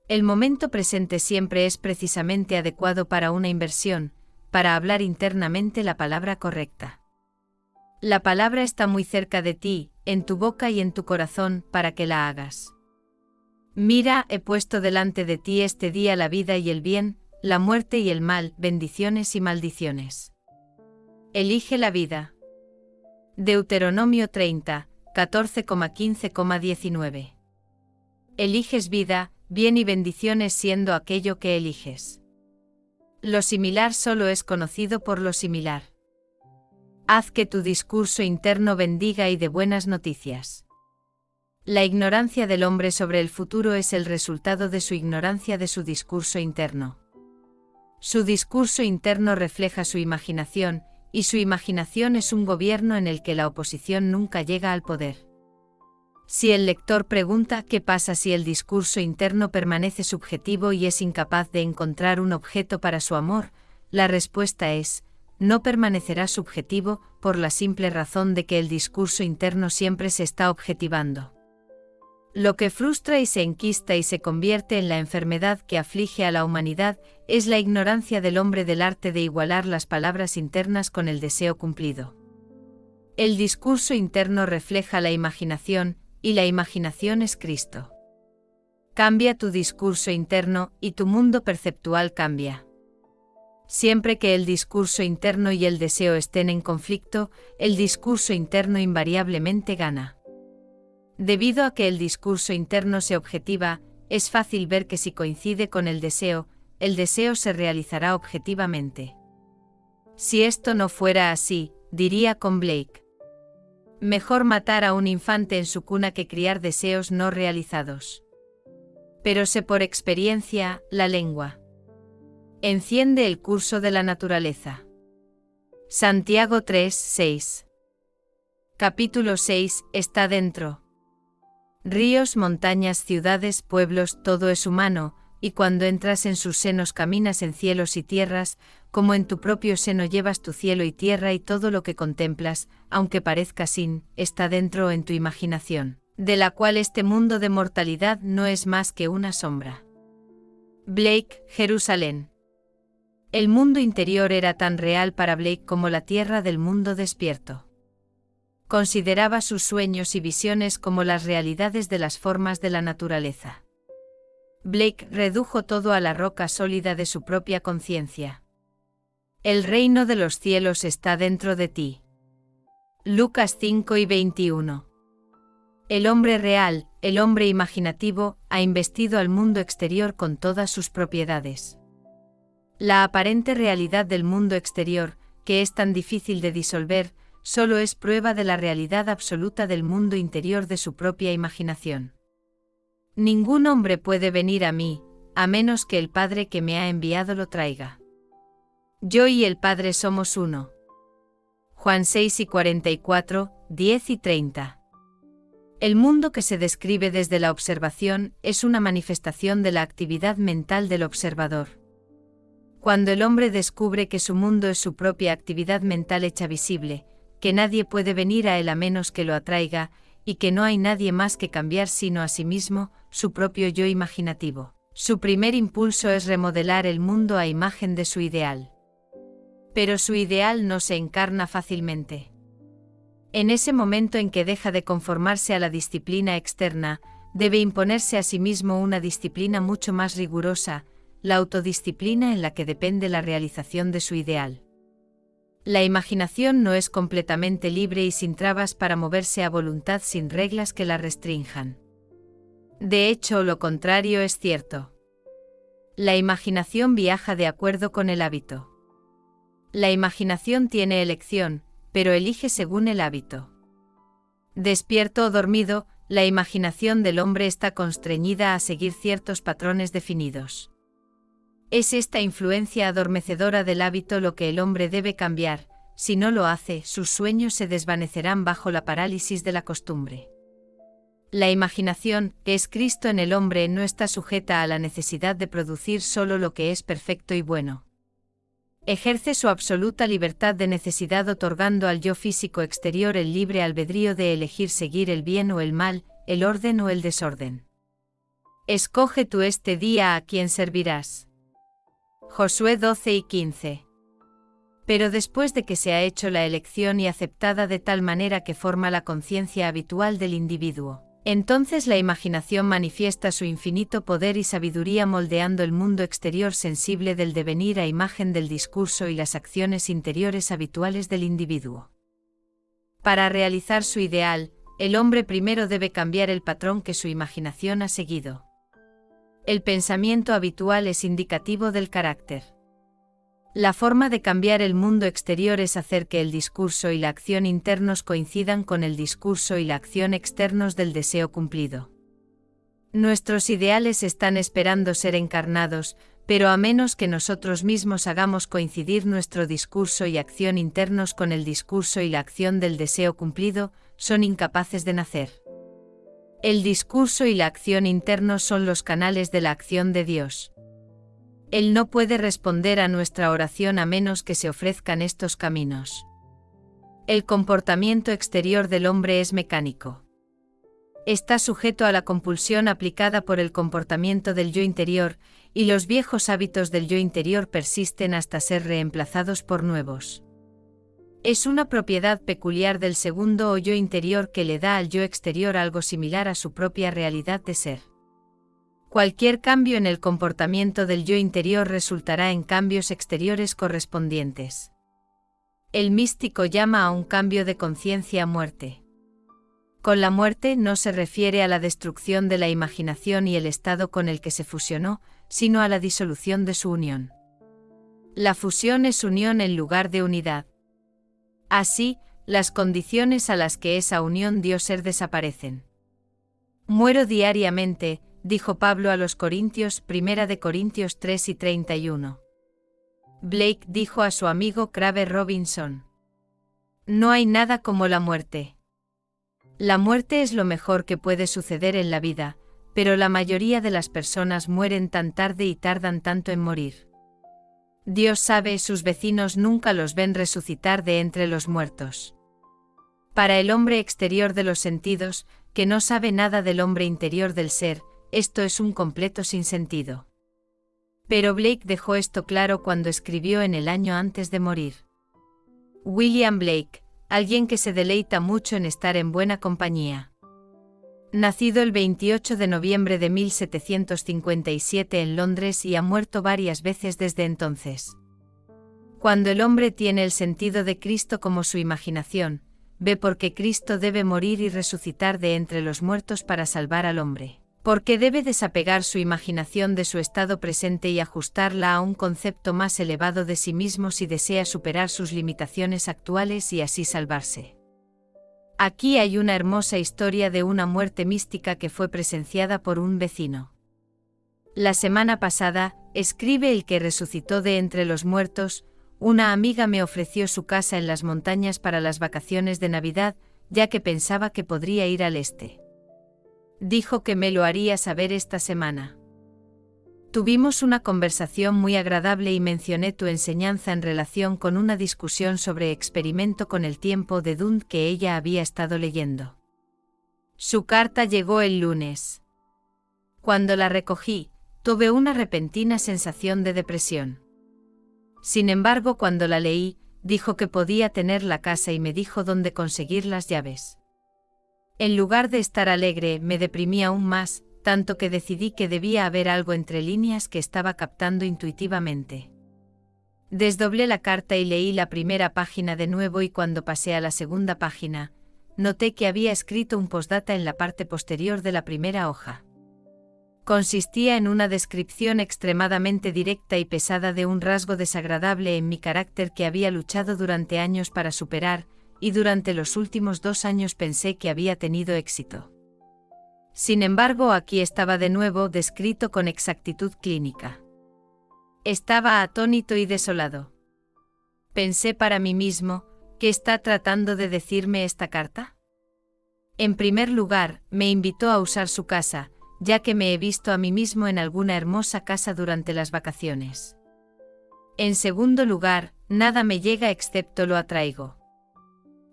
El momento presente siempre es precisamente adecuado para una inversión, para hablar internamente la palabra correcta. La palabra está muy cerca de ti, en tu boca y en tu corazón, para que la hagas. Mira, he puesto delante de ti este día la vida y el bien, la muerte y el mal, bendiciones y maldiciones. Elige la vida. Deuteronomio 30, 14,15,19. Eliges vida, bien y bendiciones siendo aquello que eliges. Lo similar solo es conocido por lo similar. Haz que tu discurso interno bendiga y dé buenas noticias. La ignorancia del hombre sobre el futuro es el resultado de su ignorancia de su discurso interno. Su discurso interno refleja su imaginación, y su imaginación es un gobierno en el que la oposición nunca llega al poder. Si el lector pregunta qué pasa si el discurso interno permanece subjetivo y es incapaz de encontrar un objeto para su amor, la respuesta es: no permanecerá subjetivo, por la simple razón de que el discurso interno siempre se está objetivando. Lo que frustra y se enquista y se convierte en la enfermedad que aflige a la humanidad es la ignorancia del hombre del arte de igualar las palabras internas con el deseo cumplido. El discurso interno refleja la imaginación, y la imaginación es Cristo. Cambia tu discurso interno, y tu mundo perceptual cambia. Siempre que el discurso interno y el deseo estén en conflicto, el discurso interno invariablemente gana. Debido a que el discurso interno se objetiva, es fácil ver que si coincide con el deseo se realizará objetivamente. Si esto no fuera así, diría con Blake: mejor matar a un infante en su cuna que criar deseos no realizados. Pero sé por experiencia, la lengua enciende el curso de la naturaleza. Santiago 3, 6. Capítulo 6, está dentro. Ríos, montañas, ciudades, pueblos, todo es humano, y cuando entras en sus senos caminas en cielos y tierras, como en tu propio seno llevas tu cielo y tierra y todo lo que contemplas, aunque parezca sin, está dentro en tu imaginación, de la cual este mundo de mortalidad no es más que una sombra. Blake, Jerusalén. El mundo interior era tan real para Blake como la tierra del mundo despierto. Consideraba sus sueños y visiones como las realidades de las formas de la naturaleza. Blake redujo todo a la roca sólida de su propia conciencia. El reino de los cielos está dentro de ti. Lucas 5 y 21. El hombre real, el hombre imaginativo, ha investido al mundo exterior con todas sus propiedades. La aparente realidad del mundo exterior, que es tan difícil de disolver, solo es prueba de la realidad absoluta del mundo interior de su propia imaginación. Ningún hombre puede venir a mí, a menos que el Padre que me ha enviado lo traiga. Yo y el Padre somos uno. Juan 6 y 44, 10 y 30. El mundo que se describe desde la observación es una manifestación de la actividad mental del observador. Cuando el hombre descubre que su mundo es su propia actividad mental hecha visible, que nadie puede venir a él a menos que lo atraiga, y que no hay nadie más que cambiar sino a sí mismo, su propio yo imaginativo, su primer impulso es remodelar el mundo a imagen de su ideal. Pero su ideal no se encarna fácilmente. En ese momento en que deja de conformarse a la disciplina externa, debe imponerse a sí mismo una disciplina mucho más rigurosa, la autodisciplina en la que depende la realización de su ideal. La imaginación no es completamente libre y sin trabas para moverse a voluntad sin reglas que la restrinjan. De hecho, lo contrario es cierto. La imaginación viaja de acuerdo con el hábito. La imaginación tiene elección, pero elige según el hábito. Despierto o dormido, la imaginación del hombre está constreñida a seguir ciertos patrones definidos. Es esta influencia adormecedora del hábito lo que el hombre debe cambiar; si no lo hace, sus sueños se desvanecerán bajo la parálisis de la costumbre. La imaginación, que es Cristo en el hombre, no está sujeta a la necesidad de producir solo lo que es perfecto y bueno. Ejerce su absoluta libertad de necesidad otorgando al yo físico exterior el libre albedrío de elegir seguir el bien o el mal, el orden o el desorden. Escoge tú este día a quién servirás. Josué 12 y 15. Pero después de que se ha hecho la elección y aceptada de tal manera que forma la conciencia habitual del individuo, entonces la imaginación manifiesta su infinito poder y sabiduría moldeando el mundo exterior sensible del devenir a imagen del discurso y las acciones interiores habituales del individuo. Para realizar su ideal, el hombre primero debe cambiar el patrón que su imaginación ha seguido. El pensamiento habitual es indicativo del carácter. La forma de cambiar el mundo exterior es hacer que el discurso y la acción internos coincidan con el discurso y la acción externos del deseo cumplido. Nuestros ideales están esperando ser encarnados, pero a menos que nosotros mismos hagamos coincidir nuestro discurso y acción internos con el discurso y la acción del deseo cumplido, son incapaces de nacer. El discurso y la acción internos son los canales de la acción de Dios. Él no puede responder a nuestra oración a menos que se ofrezcan estos caminos. El comportamiento exterior del hombre es mecánico. Está sujeto a la compulsión aplicada por el comportamiento del yo interior, y los viejos hábitos del yo interior persisten hasta ser reemplazados por nuevos. Es una propiedad peculiar del segundo o yo interior que le da al yo exterior algo similar a su propia realidad de ser. Cualquier cambio en el comportamiento del yo interior resultará en cambios exteriores correspondientes. El místico llama a un cambio de conciencia muerte. Con la muerte no se refiere a la destrucción de la imaginación y el estado con el que se fusionó, sino a la disolución de su unión. La fusión es unión en lugar de unidad. Así, las condiciones a las que esa unión dio ser desaparecen. Muero diariamente, dijo Pablo a los Corintios, 1 de Corintios 3 y 31. Blake dijo a su amigo Craven Robinson: no hay nada como la muerte. La muerte es lo mejor que puede suceder en la vida, pero la mayoría de las personas mueren tan tarde y tardan tanto en morir. Dios sabe, sus vecinos nunca los ven resucitar de entre los muertos. Para el hombre exterior de los sentidos, que no sabe nada del hombre interior del ser, esto es un completo sinsentido. Pero Blake dejó esto claro cuando escribió en el año antes de morir. William Blake, alguien que se deleita mucho en estar en buena compañía. Nacido el 28 de noviembre de 1757 en Londres y ha muerto varias veces desde entonces. Cuando el hombre tiene el sentido de Cristo como su imaginación, ve por qué Cristo debe morir y resucitar de entre los muertos para salvar al hombre. Porque debe desapegar su imaginación de su estado presente y ajustarla a un concepto más elevado de sí mismo si desea superar sus limitaciones actuales y así salvarse. Aquí hay una hermosa historia de una muerte mística que fue presenciada por un vecino. La semana pasada, escribe el que resucitó de entre los muertos, una amiga me ofreció su casa en las montañas para las vacaciones de Navidad, ya que pensaba que podría ir al este. Dijo que me lo haría saber esta semana. Tuvimos una conversación muy agradable y mencioné tu enseñanza en relación con una discusión sobre experimento con el tiempo de Dund que ella había estado leyendo. Su carta llegó el lunes. Cuando la recogí, tuve una repentina sensación de depresión. Sin embargo, cuando la leí, dijo que podía tener la casa y me dijo dónde conseguir las llaves. En lugar de estar alegre, me deprimí aún más, tanto que decidí que debía haber algo entre líneas que estaba captando intuitivamente. Desdoblé la carta y leí la primera página de nuevo y cuando pasé a la segunda página, noté que había escrito un postdata en la parte posterior de la primera hoja. Consistía en una descripción extremadamente directa y pesada de un rasgo desagradable en mi carácter que había luchado durante años para superar, y durante los últimos 2 años pensé que había tenido éxito. Sin embargo, aquí estaba de nuevo descrito con exactitud clínica. Estaba atónito y desolado. Pensé para mí mismo, ¿qué está tratando de decirme esta carta? En primer lugar, me invitó a usar su casa, ya que me he visto a mí mismo en alguna hermosa casa durante las vacaciones. En segundo lugar, nada me llega excepto lo atraigo.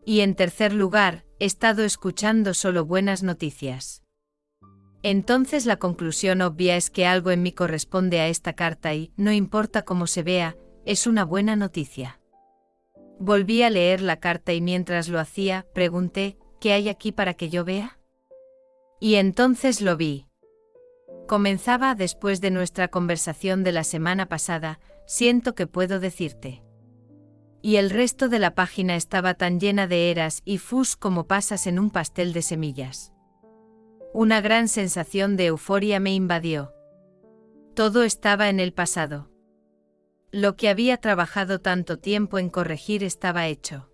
Y en tercer lugar, he estado escuchando solo buenas noticias. Entonces la conclusión obvia es que algo en mí corresponde a esta carta y, no importa cómo se vea, es una buena noticia. Volví a leer la carta y mientras lo hacía, pregunté, ¿qué hay aquí para que yo vea? Y entonces lo vi. Comenzaba después de nuestra conversación de la semana pasada, siento que puedo decirte. Y el resto de la página estaba tan llena de eras y fus como pasas en un pastel de semillas. Una gran sensación de euforia me invadió. Todo estaba en el pasado. Lo que había trabajado tanto tiempo en corregir estaba hecho.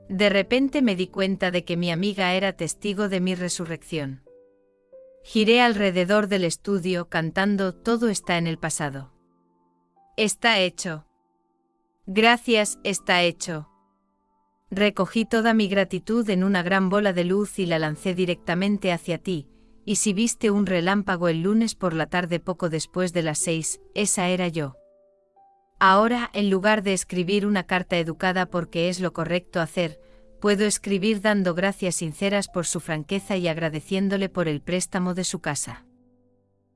De repente me di cuenta de que mi amiga era testigo de mi resurrección. Giré alrededor del estudio cantando «Todo está en el pasado». Está hecho. Gracias, está hecho. Recogí toda mi gratitud en una gran bola de luz y la lancé directamente hacia ti, y si viste un relámpago el lunes por la tarde poco después de las 6, esa era yo. Ahora, en lugar de escribir una carta educada porque es lo correcto hacer, puedo escribir dando gracias sinceras por su franqueza y agradeciéndole por el préstamo de su casa.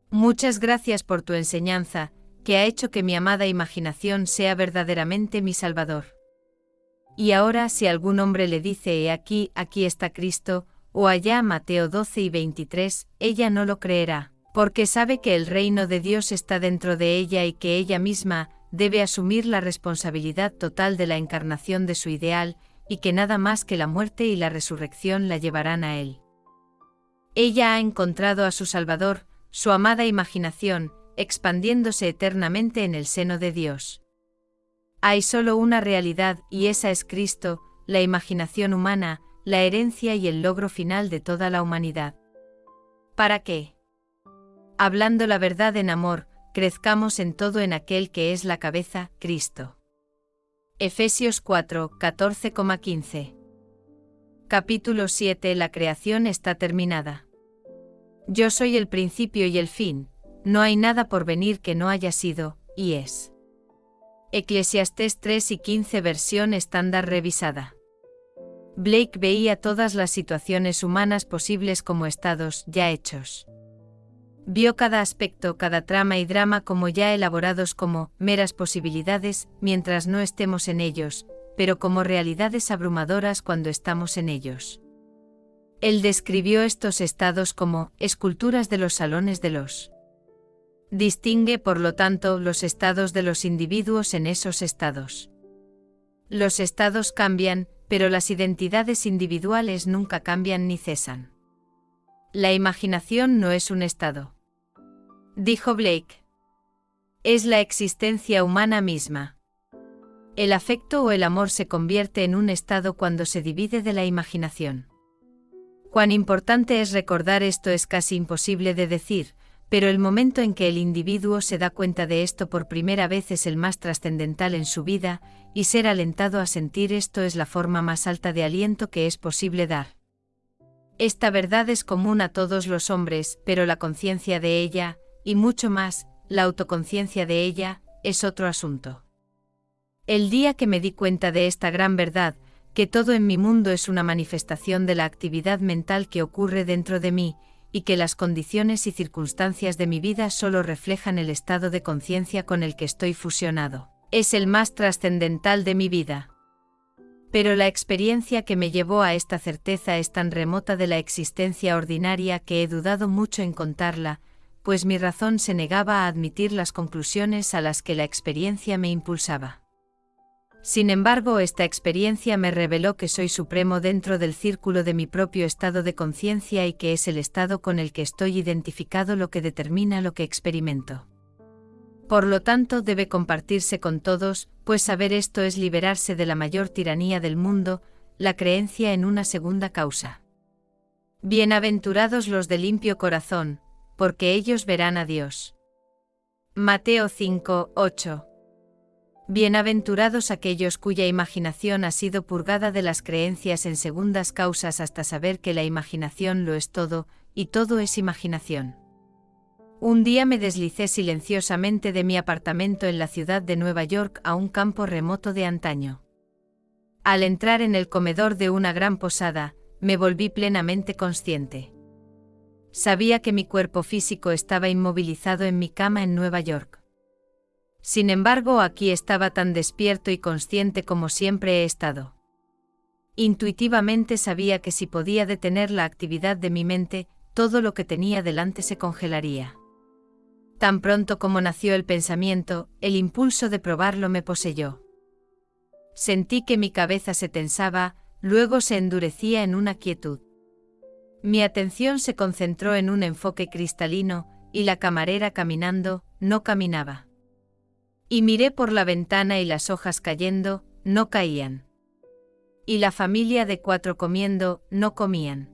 Muchas gracias por tu enseñanza, que ha hecho que mi amada imaginación sea verdaderamente mi Salvador. Y ahora si algún hombre le dice «He aquí, aquí está Cristo», o allá Mateo 12 y 23, ella no lo creerá, porque sabe que el reino de Dios está dentro de ella y que ella misma debe asumir la responsabilidad total de la encarnación de su ideal, y que nada más que la muerte y la resurrección la llevarán a él. Ella ha encontrado a su Salvador, su amada imaginación, expandiéndose eternamente en el seno de Dios. Hay solo una realidad y esa es Cristo, la imaginación humana, la herencia y el logro final de toda la humanidad. ¿Para qué? Hablando la verdad en amor, crezcamos en todo en aquel que es la cabeza, Cristo. Efesios 4, 14,15. Capítulo 7. La creación está terminada. Yo soy el principio y el fin, no hay nada por venir que no haya sido, y es. Eclesiastés 3 y 15 versión estándar revisada. Blake veía todas las situaciones humanas posibles como estados ya hechos. Vio cada aspecto, cada trama y drama como ya elaborados como meras posibilidades mientras no estemos en ellos, pero como realidades abrumadoras cuando estamos en ellos. Él describió estos estados como esculturas de los salones de los. Distingue, por lo tanto, los estados de los individuos en esos estados. Los estados cambian, pero las identidades individuales nunca cambian ni cesan. La imaginación no es un estado. Dijo Blake. Es la existencia humana misma. El afecto o el amor se convierte en un estado cuando se divide de la imaginación. Cuán importante es recordar esto es casi imposible de decir, pero el momento en que el individuo se da cuenta de esto por primera vez es el más trascendental en su vida, y ser alentado a sentir esto es la forma más alta de aliento que es posible dar. Esta verdad es común a todos los hombres, pero la conciencia de ella, y mucho más, la autoconciencia de ella, es otro asunto. El día que me di cuenta de esta gran verdad, que todo en mi mundo es una manifestación de la actividad mental que ocurre dentro de mí, y que las condiciones y circunstancias de mi vida solo reflejan el estado de conciencia con el que estoy fusionado, es el más trascendental de mi vida. Pero la experiencia que me llevó a esta certeza es tan remota de la existencia ordinaria que he dudado mucho en contarla, pues mi razón se negaba a admitir las conclusiones a las que la experiencia me impulsaba. Sin embargo, esta experiencia me reveló que soy supremo dentro del círculo de mi propio estado de conciencia y que es el estado con el que estoy identificado lo que determina lo que experimento. Por lo tanto, debe compartirse con todos, pues saber esto es liberarse de la mayor tiranía del mundo, la creencia en una segunda causa. Bienaventurados los de limpio corazón, porque ellos verán a Dios. Mateo 5, 8. Bienaventurados aquellos cuya imaginación ha sido purgada de las creencias en segundas causas hasta saber que la imaginación lo es todo, y todo es imaginación. Un día me deslicé silenciosamente de mi apartamento en la ciudad de Nueva York a un campo remoto de antaño. Al entrar en el comedor de una gran posada, me volví plenamente consciente. Sabía que mi cuerpo físico estaba inmovilizado en mi cama en Nueva York. Sin embargo, aquí estaba tan despierto y consciente como siempre he estado. Intuitivamente sabía que si podía detener la actividad de mi mente, todo lo que tenía delante se congelaría. Tan pronto como nació el pensamiento, el impulso de probarlo me poseyó. Sentí que mi cabeza se tensaba, luego se endurecía en una quietud. Mi atención se concentró en un enfoque cristalino, y la camarera caminando, no caminaba. Y miré por la ventana y las hojas cayendo, no caían. Y la familia de 4 comiendo, no comían.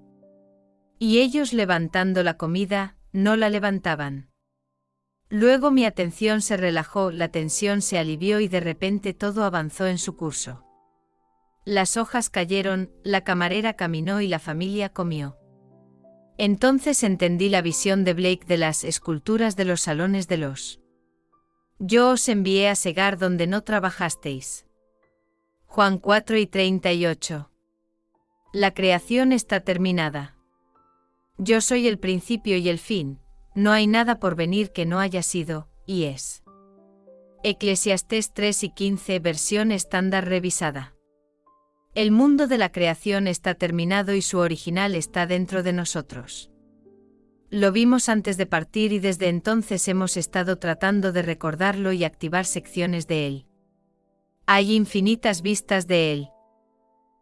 Y ellos levantando la comida, no la levantaban. Luego mi atención se relajó, la tensión se alivió y de repente todo avanzó en su curso. Las hojas cayeron, la camarera caminó y la familia comió. Entonces entendí la visión de Blake de las esculturas de los salones de los. Yo os envié a segar donde no trabajasteis. Juan 4:38. La creación está terminada. Yo soy el principio y el fin, no hay nada por venir que no haya sido, y es. Eclesiastés 3:15, versión estándar revisada. El mundo de la creación está terminado y su original está dentro de nosotros. Lo vimos antes de partir y desde entonces hemos estado tratando de recordarlo y activar secciones de él. Hay infinitas vistas de él.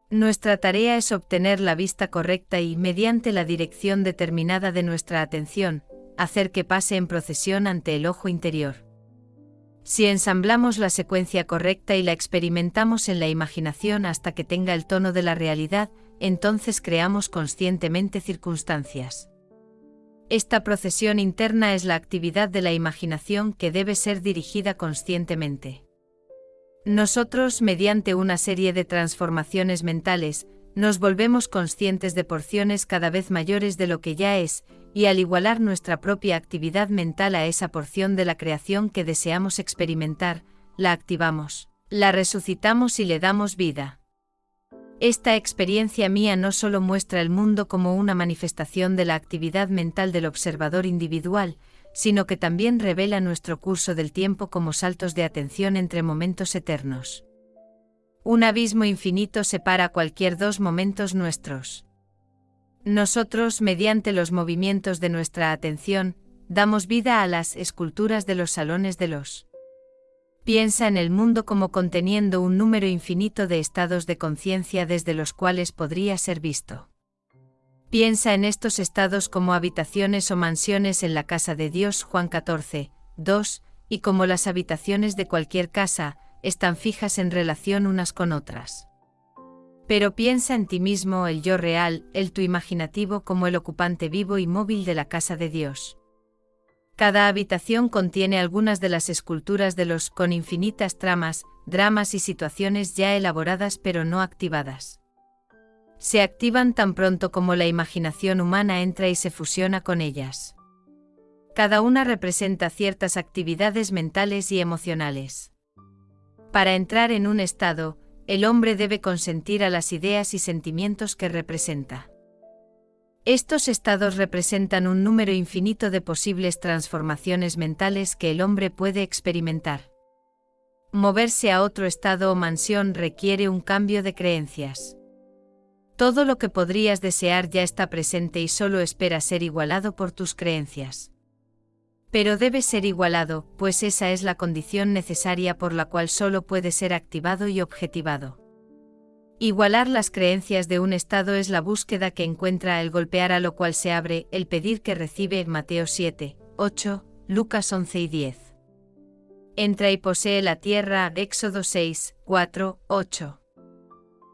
Nuestra tarea es obtener la vista correcta y, mediante la dirección determinada de nuestra atención, hacer que pase en procesión ante el ojo interior. Si ensamblamos la secuencia correcta y la experimentamos en la imaginación hasta que tenga el tono de la realidad, entonces creamos conscientemente circunstancias. Esta procesión interna es la actividad de la imaginación que debe ser dirigida conscientemente. Nosotros, mediante una serie de transformaciones mentales, nos volvemos conscientes de porciones cada vez mayores de lo que ya es, y al igualar nuestra propia actividad mental a esa porción de la creación que deseamos experimentar, la activamos, la resucitamos y le damos vida. Esta experiencia mía no solo muestra el mundo como una manifestación de la actividad mental del observador individual, sino que también revela nuestro curso del tiempo como saltos de atención entre momentos eternos. Un abismo infinito separa cualquier 2 momentos nuestros. Nosotros, mediante los movimientos de nuestra atención, damos vida a las esculturas de los salones de los. Piensa en el mundo como conteniendo un número infinito de estados de conciencia desde los cuales podría ser visto. Piensa en estos estados como habitaciones o mansiones en la casa de Dios, Juan 14:2, y como las habitaciones de cualquier casa, están fijas en relación unas con otras. Pero piensa en ti mismo, el yo real, el tú imaginativo, como el ocupante vivo y móvil de la casa de Dios. Cada habitación contiene algunas de las esculturas de los con infinitas tramas, dramas y situaciones ya elaboradas pero no activadas. Se activan tan pronto como la imaginación humana entra y se fusiona con ellas. Cada una representa ciertas actividades mentales y emocionales. Para entrar en un estado, el hombre debe consentir a las ideas y sentimientos que representa. Estos estados representan un número infinito de posibles transformaciones mentales que el hombre puede experimentar. Moverse a otro estado o mansión requiere un cambio de creencias. Todo lo que podrías desear ya está presente y solo espera ser igualado por tus creencias. Pero debe ser igualado, pues esa es la condición necesaria por la cual solo puede ser activado y objetivado. Igualar las creencias de un estado es la búsqueda que encuentra, el golpear a lo cual se abre, el pedir que recibe, Mateo 7:8, Lucas 11:10. Entra y posee la tierra, Éxodo 6:4-8.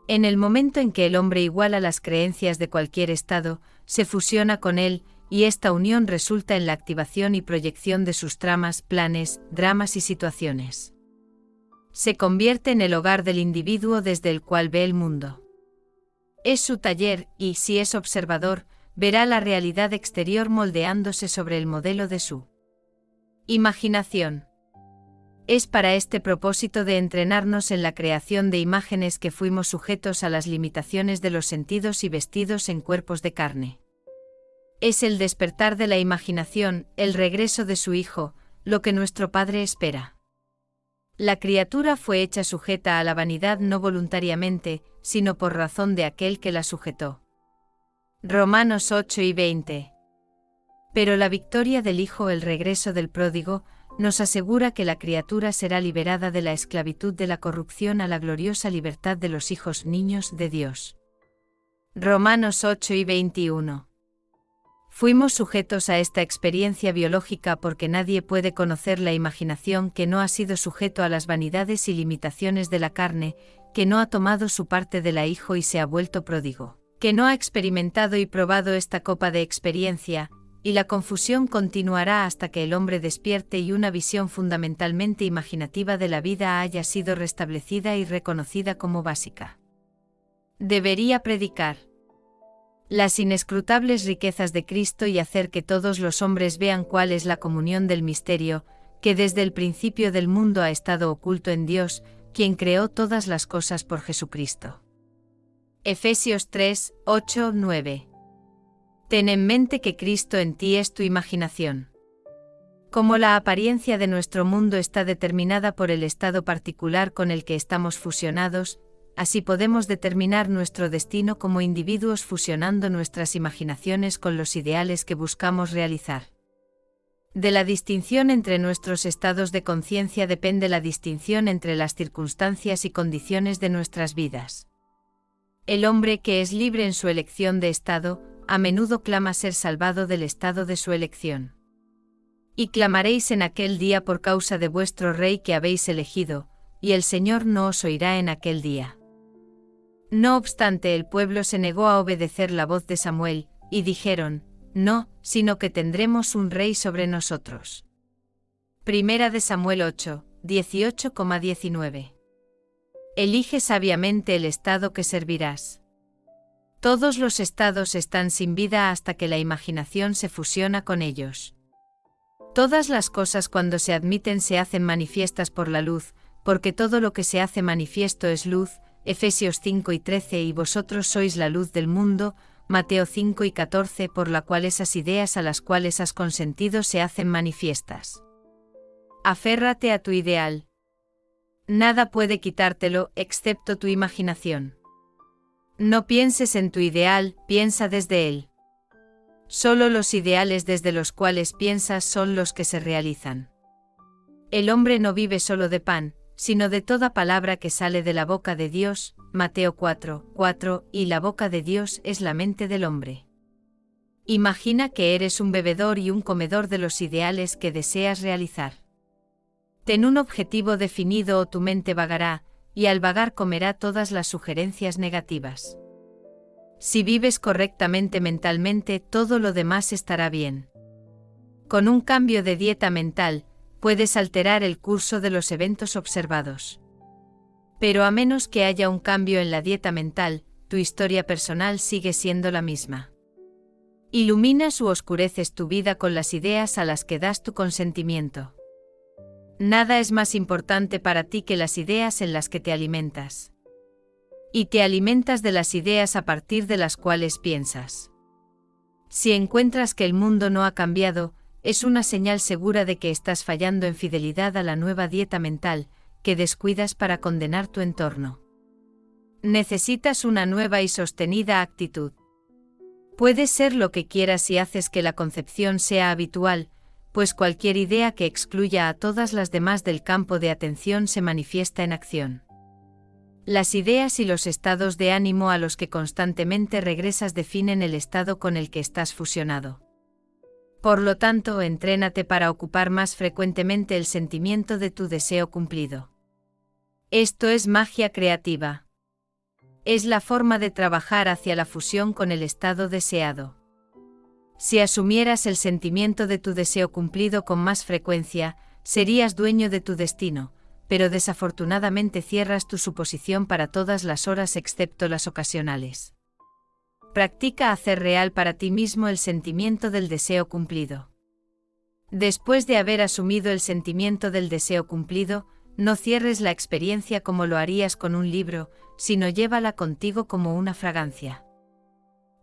En el momento en que el hombre iguala las creencias de cualquier estado, se fusiona con él, y esta unión resulta en la activación y proyección de sus tramas, planes, dramas y situaciones. Se convierte en el hogar del individuo desde el cual ve el mundo. Es su taller y, si es observador, verá la realidad exterior moldeándose sobre el modelo de su imaginación. Es para este propósito de entrenarnos en la creación de imágenes que fuimos sujetos a las limitaciones de los sentidos y vestidos en cuerpos de carne. Es el despertar de la imaginación, el regreso de su Hijo, lo que nuestro Padre espera. La criatura fue hecha sujeta a la vanidad no voluntariamente, sino por razón de aquel que la sujetó. Romanos 8 y 20. Pero la victoria del Hijo, el regreso del pródigo, nos asegura que la criatura será liberada de la esclavitud de la corrupción a la gloriosa libertad de los hijos niños de Dios. Romanos 8 y 21. Fuimos sujetos a esta experiencia biológica porque nadie puede conocer la imaginación que no ha sido sujeto a las vanidades y limitaciones de la carne, que no ha tomado su parte de la Hijo y se ha vuelto pródigo, que no ha experimentado y probado esta copa de experiencia, y la confusión continuará hasta que el hombre despierte y una visión fundamentalmente imaginativa de la vida haya sido restablecida y reconocida como básica. Debería predicar las inescrutables riquezas de Cristo y hacer que todos los hombres vean cuál es la comunión del misterio, que desde el principio del mundo ha estado oculto en Dios, quien creó todas las cosas por Jesucristo. Efesios 3, 8, 9. Ten en mente que Cristo en ti es tu imaginación. Como la apariencia de nuestro mundo está determinada por el estado particular con el que estamos fusionados, así podemos determinar nuestro destino como individuos fusionando nuestras imaginaciones con los ideales que buscamos realizar. De la distinción entre nuestros estados de conciencia depende la distinción entre las circunstancias y condiciones de nuestras vidas. El hombre que es libre en su elección de estado, a menudo clama ser salvado del estado de su elección. Y clamaréis en aquel día por causa de vuestro rey que habéis elegido, y el Señor no os oirá en aquel día. No obstante, el pueblo se negó a obedecer la voz de Samuel, y dijeron, no, sino que tendremos un rey sobre nosotros. Primera de Samuel 8, 18,19. Elige sabiamente el estado que servirás. Todos los estados están sin vida hasta que la imaginación se fusiona con ellos. Todas las cosas cuando se admiten se hacen manifiestas por la luz, porque todo lo que se hace manifiesto es luz, Efesios 5 y 13 y vosotros sois la luz del mundo, Mateo 5 y 14 por la cual esas ideas a las cuales has consentido se hacen manifiestas. Aférrate a tu ideal. Nada puede quitártelo excepto tu imaginación. No pienses en tu ideal, piensa desde él. Solo los ideales desde los cuales piensas son los que se realizan. El hombre no vive solo de pan, sino de toda palabra que sale de la boca de Dios, Mateo 4, 4, y la boca de Dios es la mente del hombre. Imagina que eres un bebedor y un comedor de los ideales que deseas realizar. Ten un objetivo definido o tu mente vagará, y al vagar comerá todas las sugerencias negativas. Si vives correctamente mentalmente, todo lo demás estará bien. Con un cambio de dieta mental, puedes alterar el curso de los eventos observados. Pero a menos que haya un cambio en la dieta mental, tu historia personal sigue siendo la misma. Iluminas u oscureces tu vida con las ideas a las que das tu consentimiento. Nada es más importante para ti que las ideas en las que te alimentas. Y te alimentas de las ideas a partir de las cuales piensas. Si encuentras que el mundo no ha cambiado, es una señal segura de que estás fallando en fidelidad a la nueva dieta mental, que descuidas para condenar tu entorno. Necesitas una nueva y sostenida actitud. Puedes ser lo que quieras si haces que la concepción sea habitual, pues cualquier idea que excluya a todas las demás del campo de atención se manifiesta en acción. Las ideas y los estados de ánimo a los que constantemente regresas definen el estado con el que estás fusionado. Por lo tanto, entrénate para ocupar más frecuentemente el sentimiento de tu deseo cumplido. Esto es magia creativa. Es la forma de trabajar hacia la fusión con el estado deseado. Si asumieras el sentimiento de tu deseo cumplido con más frecuencia, serías dueño de tu destino, pero desafortunadamente cierras tu suposición para todas las horas excepto las ocasionales. Practica hacer real para ti mismo el sentimiento del deseo cumplido. Después de haber asumido el sentimiento del deseo cumplido, no cierres la experiencia como lo harías con un libro, sino llévala contigo como una fragancia.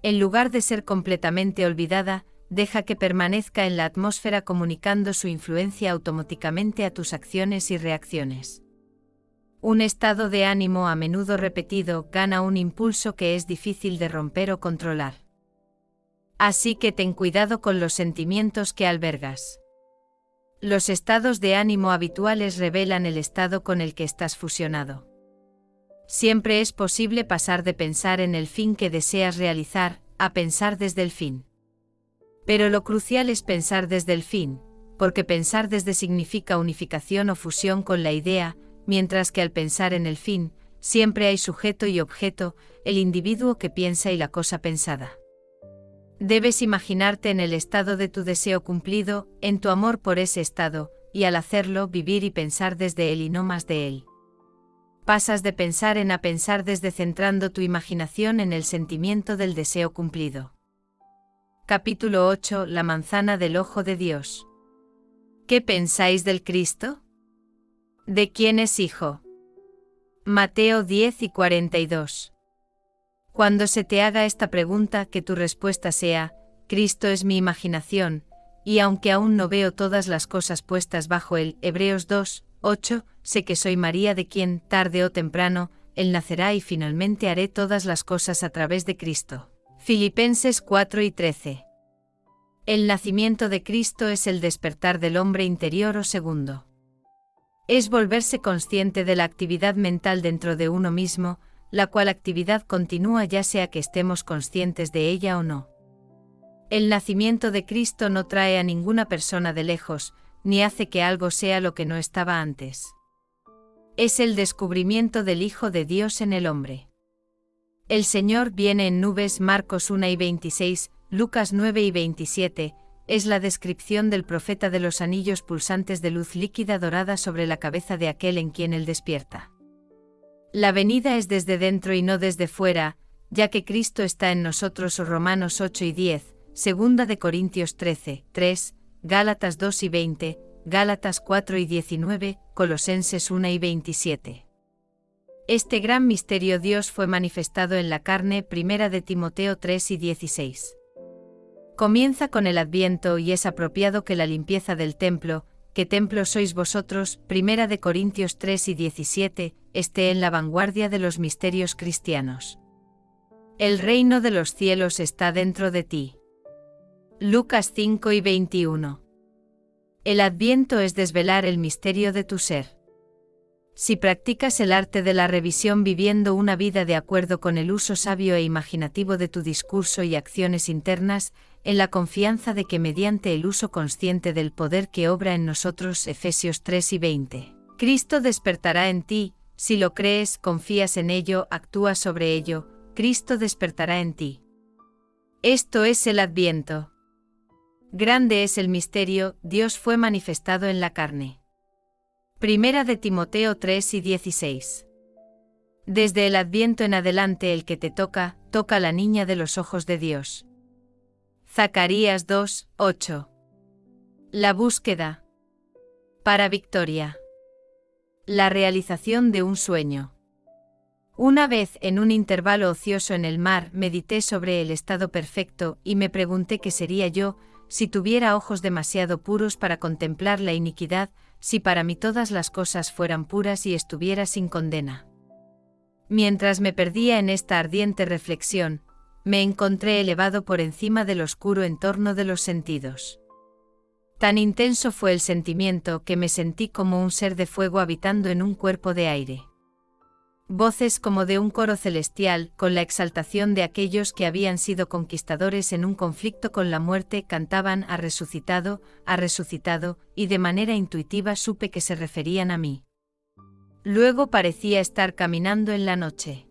En lugar de ser completamente olvidada, deja que permanezca en la atmósfera comunicando su influencia automáticamente a tus acciones y reacciones. Un estado de ánimo a menudo repetido gana un impulso que es difícil de romper o controlar. Así que ten cuidado con los sentimientos que albergas. Los estados de ánimo habituales revelan el estado con el que estás fusionado. Siempre es posible pasar de pensar en el fin que deseas realizar, a pensar desde el fin. Pero lo crucial es pensar desde el fin, porque pensar desde significa unificación o fusión con la idea, mientras que al pensar en el fin, siempre hay sujeto y objeto, el individuo que piensa y la cosa pensada. Debes imaginarte en el estado de tu deseo cumplido, en tu amor por ese estado, y al hacerlo vivir y pensar desde él y no más de él. Pasas de pensar en a pensar desde centrando tu imaginación en el sentimiento del deseo cumplido. Capítulo 8. La manzana del ojo de Dios. ¿Qué pensáis del Cristo? ¿De quién es hijo? Mateo 10:42. Cuando se te haga esta pregunta, que tu respuesta sea, Cristo es mi imaginación, y aunque aún no veo todas las cosas puestas bajo él, Hebreos 2:8, sé que soy María de quien, tarde o temprano, él nacerá y finalmente haré todas las cosas a través de Cristo. Filipenses 4:13. El nacimiento de Cristo es el despertar del hombre interior o segundo. Es volverse consciente de la actividad mental dentro de uno mismo, la cual actividad continúa ya sea que estemos conscientes de ella o no. El nacimiento de Cristo no trae a ninguna persona de lejos, ni hace que algo sea lo que no estaba antes. Es el descubrimiento del Hijo de Dios en el hombre. El Señor viene en nubes. Marcos 1:26, Lucas 9:27, es la descripción del profeta de los anillos pulsantes de luz líquida dorada sobre la cabeza de aquel en quien él despierta. La venida es desde dentro y no desde fuera, ya que Cristo está en nosotros. Romanos 8:10, 2 de Corintios 13:3, Gálatas 2:20, Gálatas 4:19, Colosenses 1:27. Este gran misterio Dios fue manifestado en la carne. 1 de Timoteo 3:16. Comienza con el Adviento y es apropiado que la limpieza del templo, que templo sois vosotros, 1 de Corintios 3:17, esté en la vanguardia de los misterios cristianos. El reino de los cielos está dentro de ti. Lucas 5:21. El Adviento es desvelar el misterio de tu ser. Si practicas el arte de la revisión viviendo una vida de acuerdo con el uso sabio e imaginativo de tu discurso y acciones internas, en la confianza de que mediante el uso consciente del poder que obra en nosotros, Efesios 3:20, Cristo despertará en ti, si lo crees, confías en ello, actúas sobre ello, Cristo despertará en ti. Esto es el Adviento. Grande es el misterio, Dios fue manifestado en la carne. 1 de Timoteo 3:16. Desde el Adviento en adelante el que te toca, toca la niña de los ojos de Dios. Zacarías 2:8. La búsqueda. Para Victoria. La realización de un sueño. Una vez, en un intervalo ocioso en el mar, medité sobre el estado perfecto y me pregunté qué sería yo, si tuviera ojos demasiado puros para contemplar la iniquidad, si para mí todas las cosas fueran puras y estuviera sin condena. Mientras me perdía en esta ardiente reflexión, me encontré elevado por encima del oscuro entorno de los sentidos. Tan intenso fue el sentimiento que me sentí como un ser de fuego habitando en un cuerpo de aire. Voces como de un coro celestial, con la exaltación de aquellos que habían sido conquistadores en un conflicto con la muerte, cantaban ha resucitado, y de manera intuitiva supe que se referían a mí. Luego parecía estar caminando en la noche.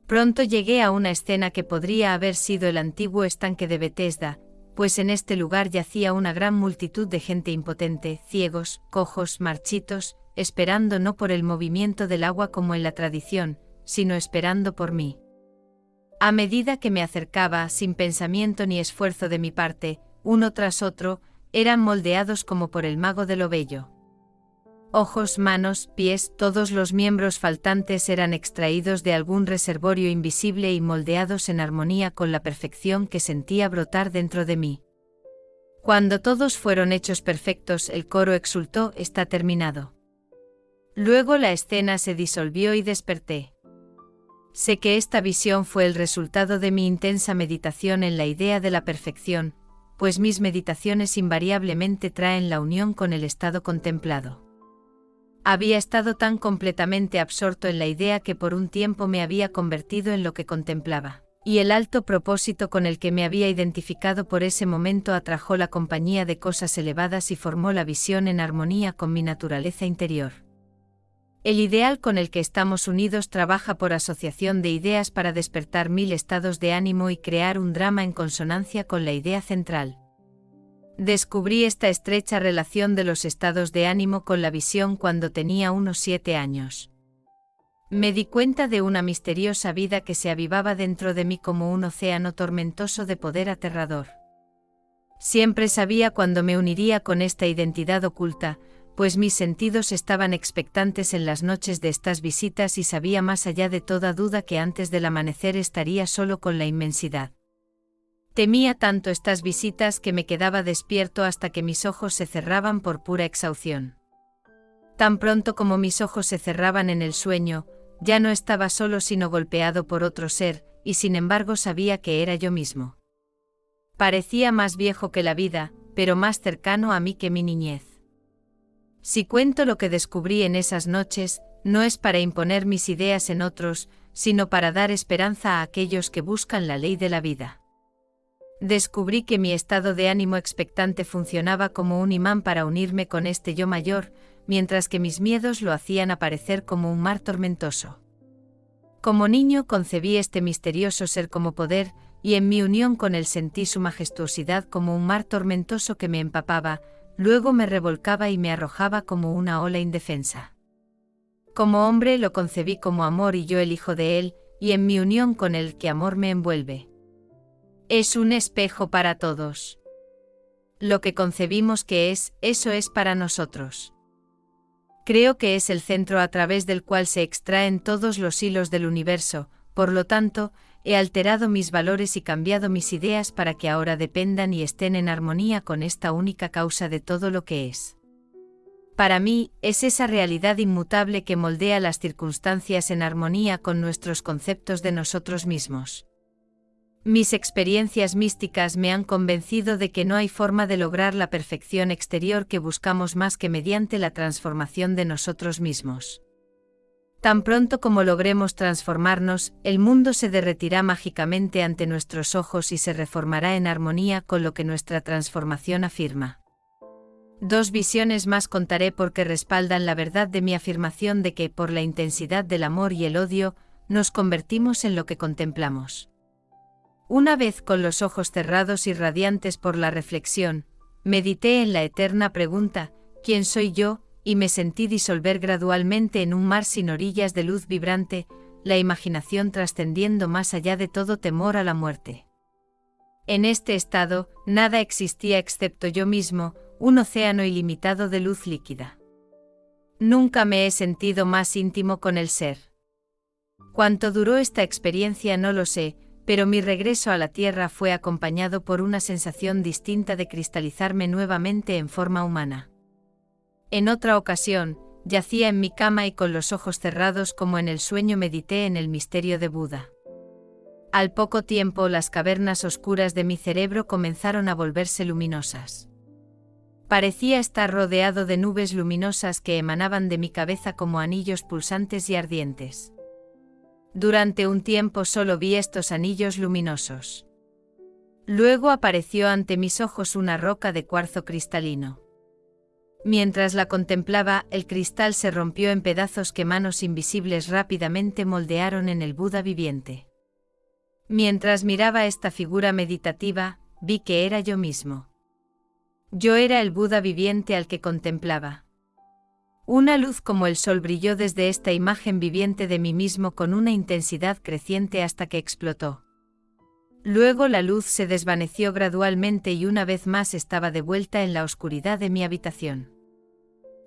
Pronto llegué a una escena que podría haber sido el antiguo estanque de Betesda, pues en este lugar yacía una gran multitud de gente impotente, ciegos, cojos, marchitos, esperando no por el movimiento del agua como en la tradición, sino esperando por mí. A medida que me acercaba, sin pensamiento ni esfuerzo de mi parte, uno tras otro, eran moldeados como por el mago de lo bello. Ojos, manos, pies, todos los miembros faltantes eran extraídos de algún reservorio invisible y moldeados en armonía con la perfección que sentía brotar dentro de mí. Cuando todos fueron hechos perfectos, el coro exultó: está terminado. Luego la escena se disolvió y desperté. Sé que esta visión fue el resultado de mi intensa meditación en la idea de la perfección, pues mis meditaciones invariablemente traen la unión con el estado contemplado. Había estado tan completamente absorto en la idea que por un tiempo me había convertido en lo que contemplaba, y el alto propósito con el que me había identificado por ese momento atrajo la compañía de cosas elevadas y formó la visión en armonía con mi naturaleza interior. El ideal con el que estamos unidos trabaja por asociación de ideas para despertar 1000 estados de ánimo y crear un drama en consonancia con la idea central. Descubrí esta estrecha relación de los estados de ánimo con la visión cuando tenía unos 7 años. Me di cuenta de una misteriosa vida que se avivaba dentro de mí como un océano tormentoso de poder aterrador. Siempre sabía cuándo me uniría con esta identidad oculta, pues mis sentidos estaban expectantes en las noches de estas visitas y sabía más allá de toda duda que antes del amanecer estaría solo con la inmensidad. Temía tanto estas visitas que me quedaba despierto hasta que mis ojos se cerraban por pura exhaustión. Tan pronto como mis ojos se cerraban en el sueño, ya no estaba solo sino golpeado por otro ser, y sin embargo sabía que era yo mismo. Parecía más viejo que la vida, pero más cercano a mí que mi niñez. Si cuento lo que descubrí en esas noches, no es para imponer mis ideas en otros, sino para dar esperanza a aquellos que buscan la ley de la vida. Descubrí que mi estado de ánimo expectante funcionaba como un imán para unirme con este yo mayor, mientras que mis miedos lo hacían aparecer como un mar tormentoso. Como niño concebí este misterioso ser como poder, y en mi unión con él sentí su majestuosidad como un mar tormentoso que me empapaba, luego me revolcaba y me arrojaba como una ola indefensa. Como hombre lo concebí como amor y yo el hijo de él, y en mi unión con él que amor me envuelve. Es un espejo para todos. Lo que concebimos que es, eso es para nosotros. Creo que es el centro a través del cual se extraen todos los hilos del universo, por lo tanto, he alterado mis valores y cambiado mis ideas para que ahora dependan y estén en armonía con esta única causa de todo lo que es. Para mí, es esa realidad inmutable que moldea las circunstancias en armonía con nuestros conceptos de nosotros mismos. Mis experiencias místicas me han convencido de que no hay forma de lograr la perfección exterior que buscamos más que mediante la transformación de nosotros mismos. Tan pronto como logremos transformarnos, el mundo se derretirá mágicamente ante nuestros ojos y se reformará en armonía con lo que nuestra transformación afirma. 2 visiones más contaré porque respaldan la verdad de mi afirmación de que, por la intensidad del amor y el odio, nos convertimos en lo que contemplamos. Una vez con los ojos cerrados y radiantes por la reflexión, medité en la eterna pregunta, ¿quién soy yo?, y me sentí disolver gradualmente en un mar sin orillas de luz vibrante, la imaginación trascendiendo más allá de todo temor a la muerte. En este estado, nada existía excepto yo mismo, un océano ilimitado de luz líquida. Nunca me he sentido más íntimo con el ser. Cuánto duró esta experiencia no lo sé, pero mi regreso a la Tierra fue acompañado por una sensación distinta de cristalizarme nuevamente en forma humana. En otra ocasión, yacía en mi cama y con los ojos cerrados como en el sueño medité en el misterio de Buda. Al poco tiempo las cavernas oscuras de mi cerebro comenzaron a volverse luminosas. Parecía estar rodeado de nubes luminosas que emanaban de mi cabeza como anillos pulsantes y ardientes. Durante un tiempo solo vi estos anillos luminosos. Luego apareció ante mis ojos una roca de cuarzo cristalino. Mientras la contemplaba, el cristal se rompió en pedazos que manos invisibles rápidamente moldearon en el Buda viviente. Mientras miraba esta figura meditativa, vi que era yo mismo. Yo era el Buda viviente al que contemplaba. Una luz como el sol brilló desde esta imagen viviente de mí mismo con una intensidad creciente hasta que explotó. Luego la luz se desvaneció gradualmente y una vez más estaba de vuelta en la oscuridad de mi habitación.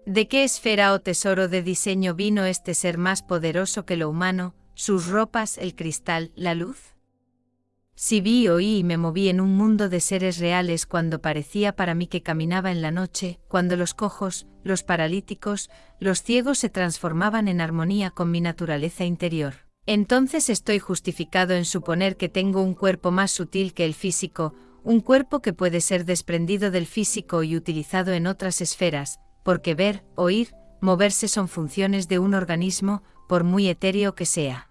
¿De qué esfera o tesoro de diseño vino este ser más poderoso que lo humano, sus ropas, el cristal, la luz? Si vi, oí y me moví en un mundo de seres reales cuando parecía para mí que caminaba en la noche, cuando los cojos, los paralíticos, los ciegos se transformaban en armonía con mi naturaleza interior. Entonces estoy justificado en suponer que tengo un cuerpo más sutil que el físico, un cuerpo que puede ser desprendido del físico y utilizado en otras esferas, porque ver, oír, moverse son funciones de un organismo, por muy etéreo que sea.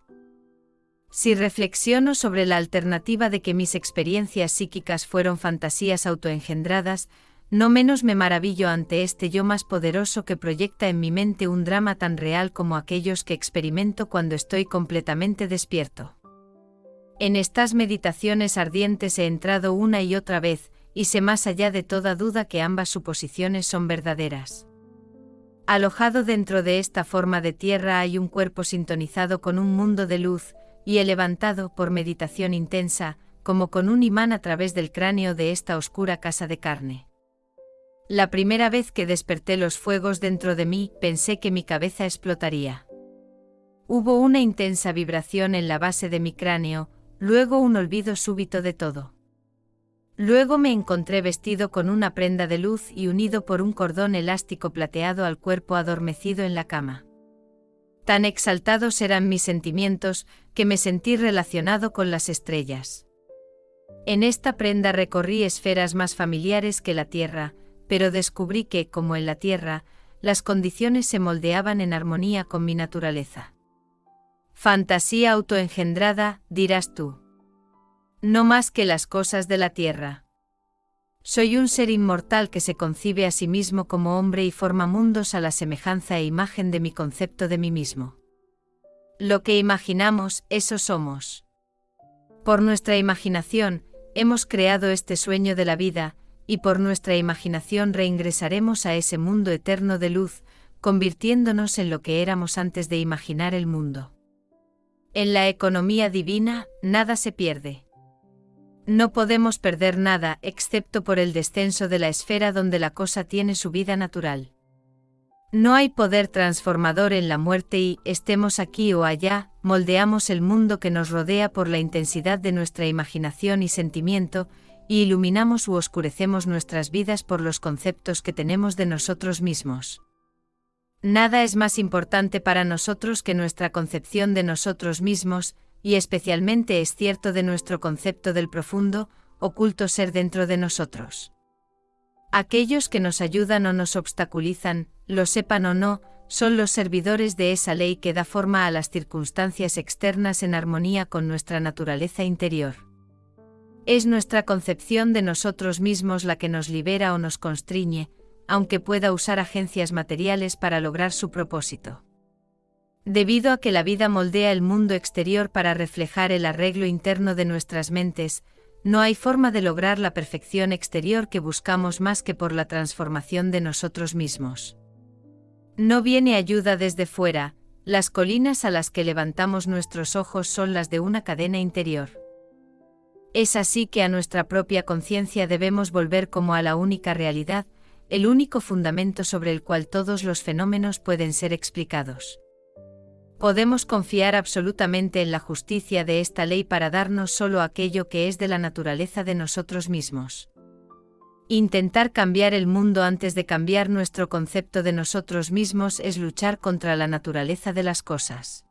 Si reflexiono sobre la alternativa de que mis experiencias psíquicas fueron fantasías autoengendradas, no menos me maravillo ante este yo más poderoso que proyecta en mi mente un drama tan real como aquellos que experimento cuando estoy completamente despierto. En estas meditaciones ardientes he entrado una y otra vez, y sé más allá de toda duda que ambas suposiciones son verdaderas. Alojado dentro de esta forma de tierra hay un cuerpo sintonizado con un mundo de luz, y he levantado, por meditación intensa, como con un imán a través del cráneo de esta oscura casa de carne. La primera vez que desperté los fuegos dentro de mí, pensé que mi cabeza explotaría. Hubo una intensa vibración en la base de mi cráneo, luego un olvido súbito de todo. Luego me encontré vestido con una prenda de luz y unido por un cordón elástico plateado al cuerpo adormecido en la cama. Tan exaltados eran mis sentimientos, que me sentí relacionado con las estrellas. En esta prenda recorrí esferas más familiares que la Tierra, pero descubrí que, como en la Tierra, las condiciones se moldeaban en armonía con mi naturaleza. Fantasía autoengendrada, dirás tú. No más que las cosas de la Tierra. Soy un ser inmortal que se concibe a sí mismo como hombre y forma mundos a la semejanza e imagen de mi concepto de mí mismo. Lo que imaginamos, eso somos. Por nuestra imaginación, hemos creado este sueño de la vida, y por nuestra imaginación reingresaremos a ese mundo eterno de luz, convirtiéndonos en lo que éramos antes de imaginar el mundo. En la economía divina, nada se pierde. No podemos perder nada excepto por el descenso de la esfera donde la cosa tiene su vida natural. No hay poder transformador en la muerte y, estemos aquí o allá, moldeamos el mundo que nos rodea por la intensidad de nuestra imaginación y sentimiento, y iluminamos u oscurecemos nuestras vidas por los conceptos que tenemos de nosotros mismos. Nada es más importante para nosotros que nuestra concepción de nosotros mismos, y especialmente es cierto de nuestro concepto del profundo, oculto ser dentro de nosotros. Aquellos que nos ayudan o nos obstaculizan, lo sepan o no, son los servidores de esa ley que da forma a las circunstancias externas en armonía con nuestra naturaleza interior. Es nuestra concepción de nosotros mismos la que nos libera o nos constriñe, aunque pueda usar agencias materiales para lograr su propósito. Debido a que la vida moldea el mundo exterior para reflejar el arreglo interno de nuestras mentes, no hay forma de lograr la perfección exterior que buscamos más que por la transformación de nosotros mismos. No viene ayuda desde fuera, las colinas a las que levantamos nuestros ojos son las de una cadena interior. Es así que a nuestra propia conciencia debemos volver como a la única realidad, el único fundamento sobre el cual todos los fenómenos pueden ser explicados. Podemos confiar absolutamente en la justicia de esta ley para darnos solo aquello que es de la naturaleza de nosotros mismos. Intentar cambiar el mundo antes de cambiar nuestro concepto de nosotros mismos es luchar contra la naturaleza de las cosas.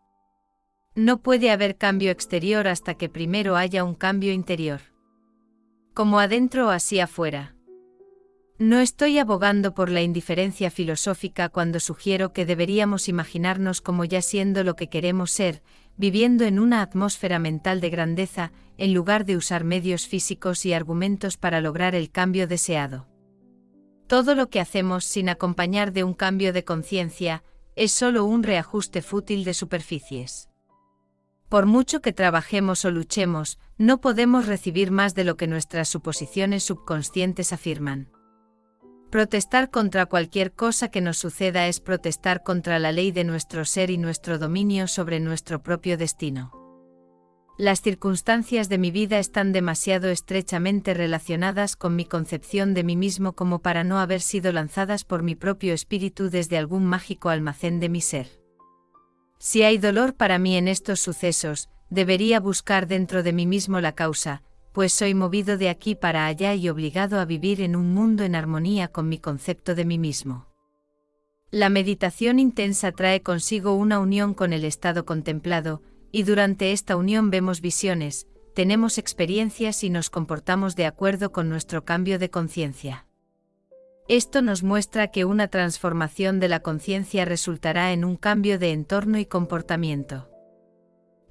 No puede haber cambio exterior hasta que primero haya un cambio interior. Como adentro así afuera. No estoy abogando por la indiferencia filosófica cuando sugiero que deberíamos imaginarnos como ya siendo lo que queremos ser, viviendo en una atmósfera mental de grandeza, en lugar de usar medios físicos y argumentos para lograr el cambio deseado. Todo lo que hacemos sin acompañar de un cambio de conciencia, es solo un reajuste fútil de superficies. Por mucho que trabajemos o luchemos, no podemos recibir más de lo que nuestras suposiciones subconscientes afirman. Protestar contra cualquier cosa que nos suceda es protestar contra la ley de nuestro ser y nuestro dominio sobre nuestro propio destino. Las circunstancias de mi vida están demasiado estrechamente relacionadas con mi concepción de mí mismo como para no haber sido lanzadas por mi propio espíritu desde algún mágico almacén de mi ser. Si hay dolor para mí en estos sucesos, debería buscar dentro de mí mismo la causa, pues soy movido de aquí para allá y obligado a vivir en un mundo en armonía con mi concepto de mí mismo. La meditación intensa trae consigo una unión con el estado contemplado, y durante esta unión vemos visiones, tenemos experiencias y nos comportamos de acuerdo con nuestro cambio de conciencia. Esto nos muestra que una transformación de la conciencia resultará en un cambio de entorno y comportamiento.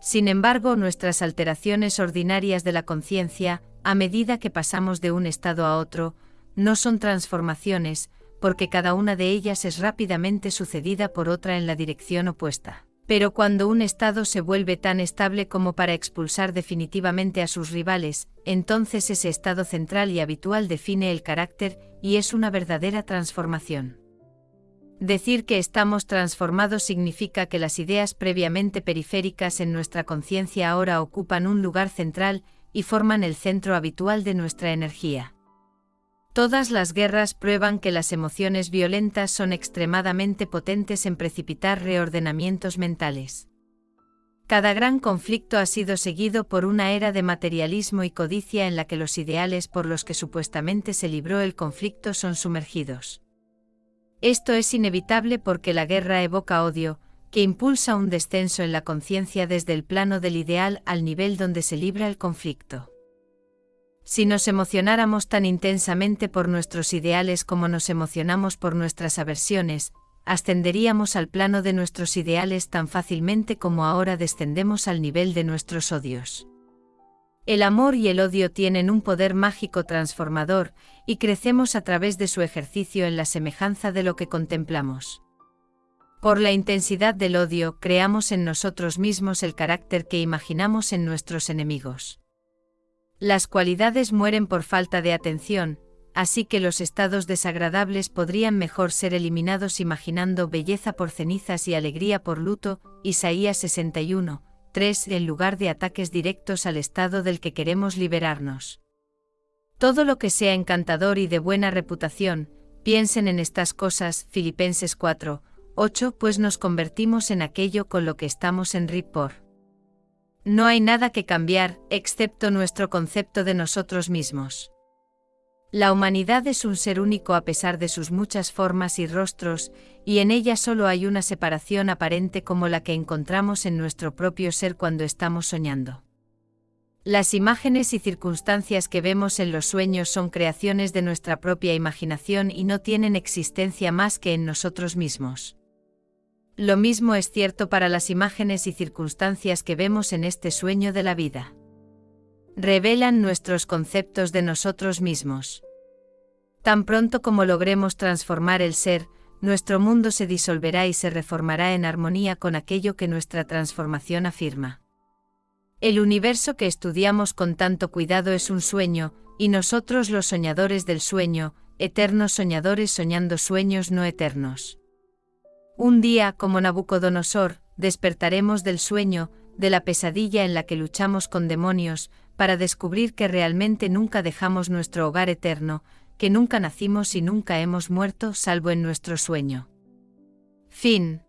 Sin embargo, nuestras alteraciones ordinarias de la conciencia, a medida que pasamos de un estado a otro, no son transformaciones, porque cada una de ellas es rápidamente sucedida por otra en la dirección opuesta. Pero cuando un estado se vuelve tan estable como para expulsar definitivamente a sus rivales, entonces ese estado central y habitual define el carácter y es una verdadera transformación. Decir que estamos transformados significa que las ideas previamente periféricas en nuestra conciencia ahora ocupan un lugar central y forman el centro habitual de nuestra energía. Todas las guerras prueban que las emociones violentas son extremadamente potentes en precipitar reordenamientos mentales. Cada gran conflicto ha sido seguido por una era de materialismo y codicia en la que los ideales por los que supuestamente se libró el conflicto son sumergidos. Esto es inevitable porque la guerra evoca odio, que impulsa un descenso en la conciencia desde el plano del ideal al nivel donde se libra el conflicto. Si nos emocionáramos tan intensamente por nuestros ideales como nos emocionamos por nuestras aversiones, ascenderíamos al plano de nuestros ideales tan fácilmente como ahora descendemos al nivel de nuestros odios. El amor y el odio tienen un poder mágico transformador, y crecemos a través de su ejercicio en la semejanza de lo que contemplamos. Por la intensidad del odio, creamos en nosotros mismos el carácter que imaginamos en nuestros enemigos. Las cualidades mueren por falta de atención, así que los estados desagradables podrían mejor ser eliminados imaginando belleza por cenizas y alegría por luto, Isaías 61, 3, en lugar de ataques directos al estado del que queremos liberarnos. Todo lo que sea encantador y de buena reputación, piensen en estas cosas, Filipenses 4, 8, pues nos convertimos en aquello con lo que estamos en rapport. No hay nada que cambiar, excepto nuestro concepto de nosotros mismos. La humanidad es un ser único a pesar de sus muchas formas y rostros, y en ella solo hay una separación aparente como la que encontramos en nuestro propio ser cuando estamos soñando. Las imágenes y circunstancias que vemos en los sueños son creaciones de nuestra propia imaginación y no tienen existencia más que en nosotros mismos. Lo mismo es cierto para las imágenes y circunstancias que vemos en este sueño de la vida. Revelan nuestros conceptos de nosotros mismos. Tan pronto como logremos transformar el ser, nuestro mundo se disolverá y se reformará en armonía con aquello que nuestra transformación afirma. El universo que estudiamos con tanto cuidado es un sueño, y nosotros los soñadores del sueño, eternos soñadores soñando sueños no eternos. Un día, como Nabucodonosor, despertaremos del sueño, de la pesadilla en la que luchamos con demonios, para descubrir que realmente nunca dejamos nuestro hogar eterno, que nunca nacimos y nunca hemos muerto salvo en nuestro sueño. Fin.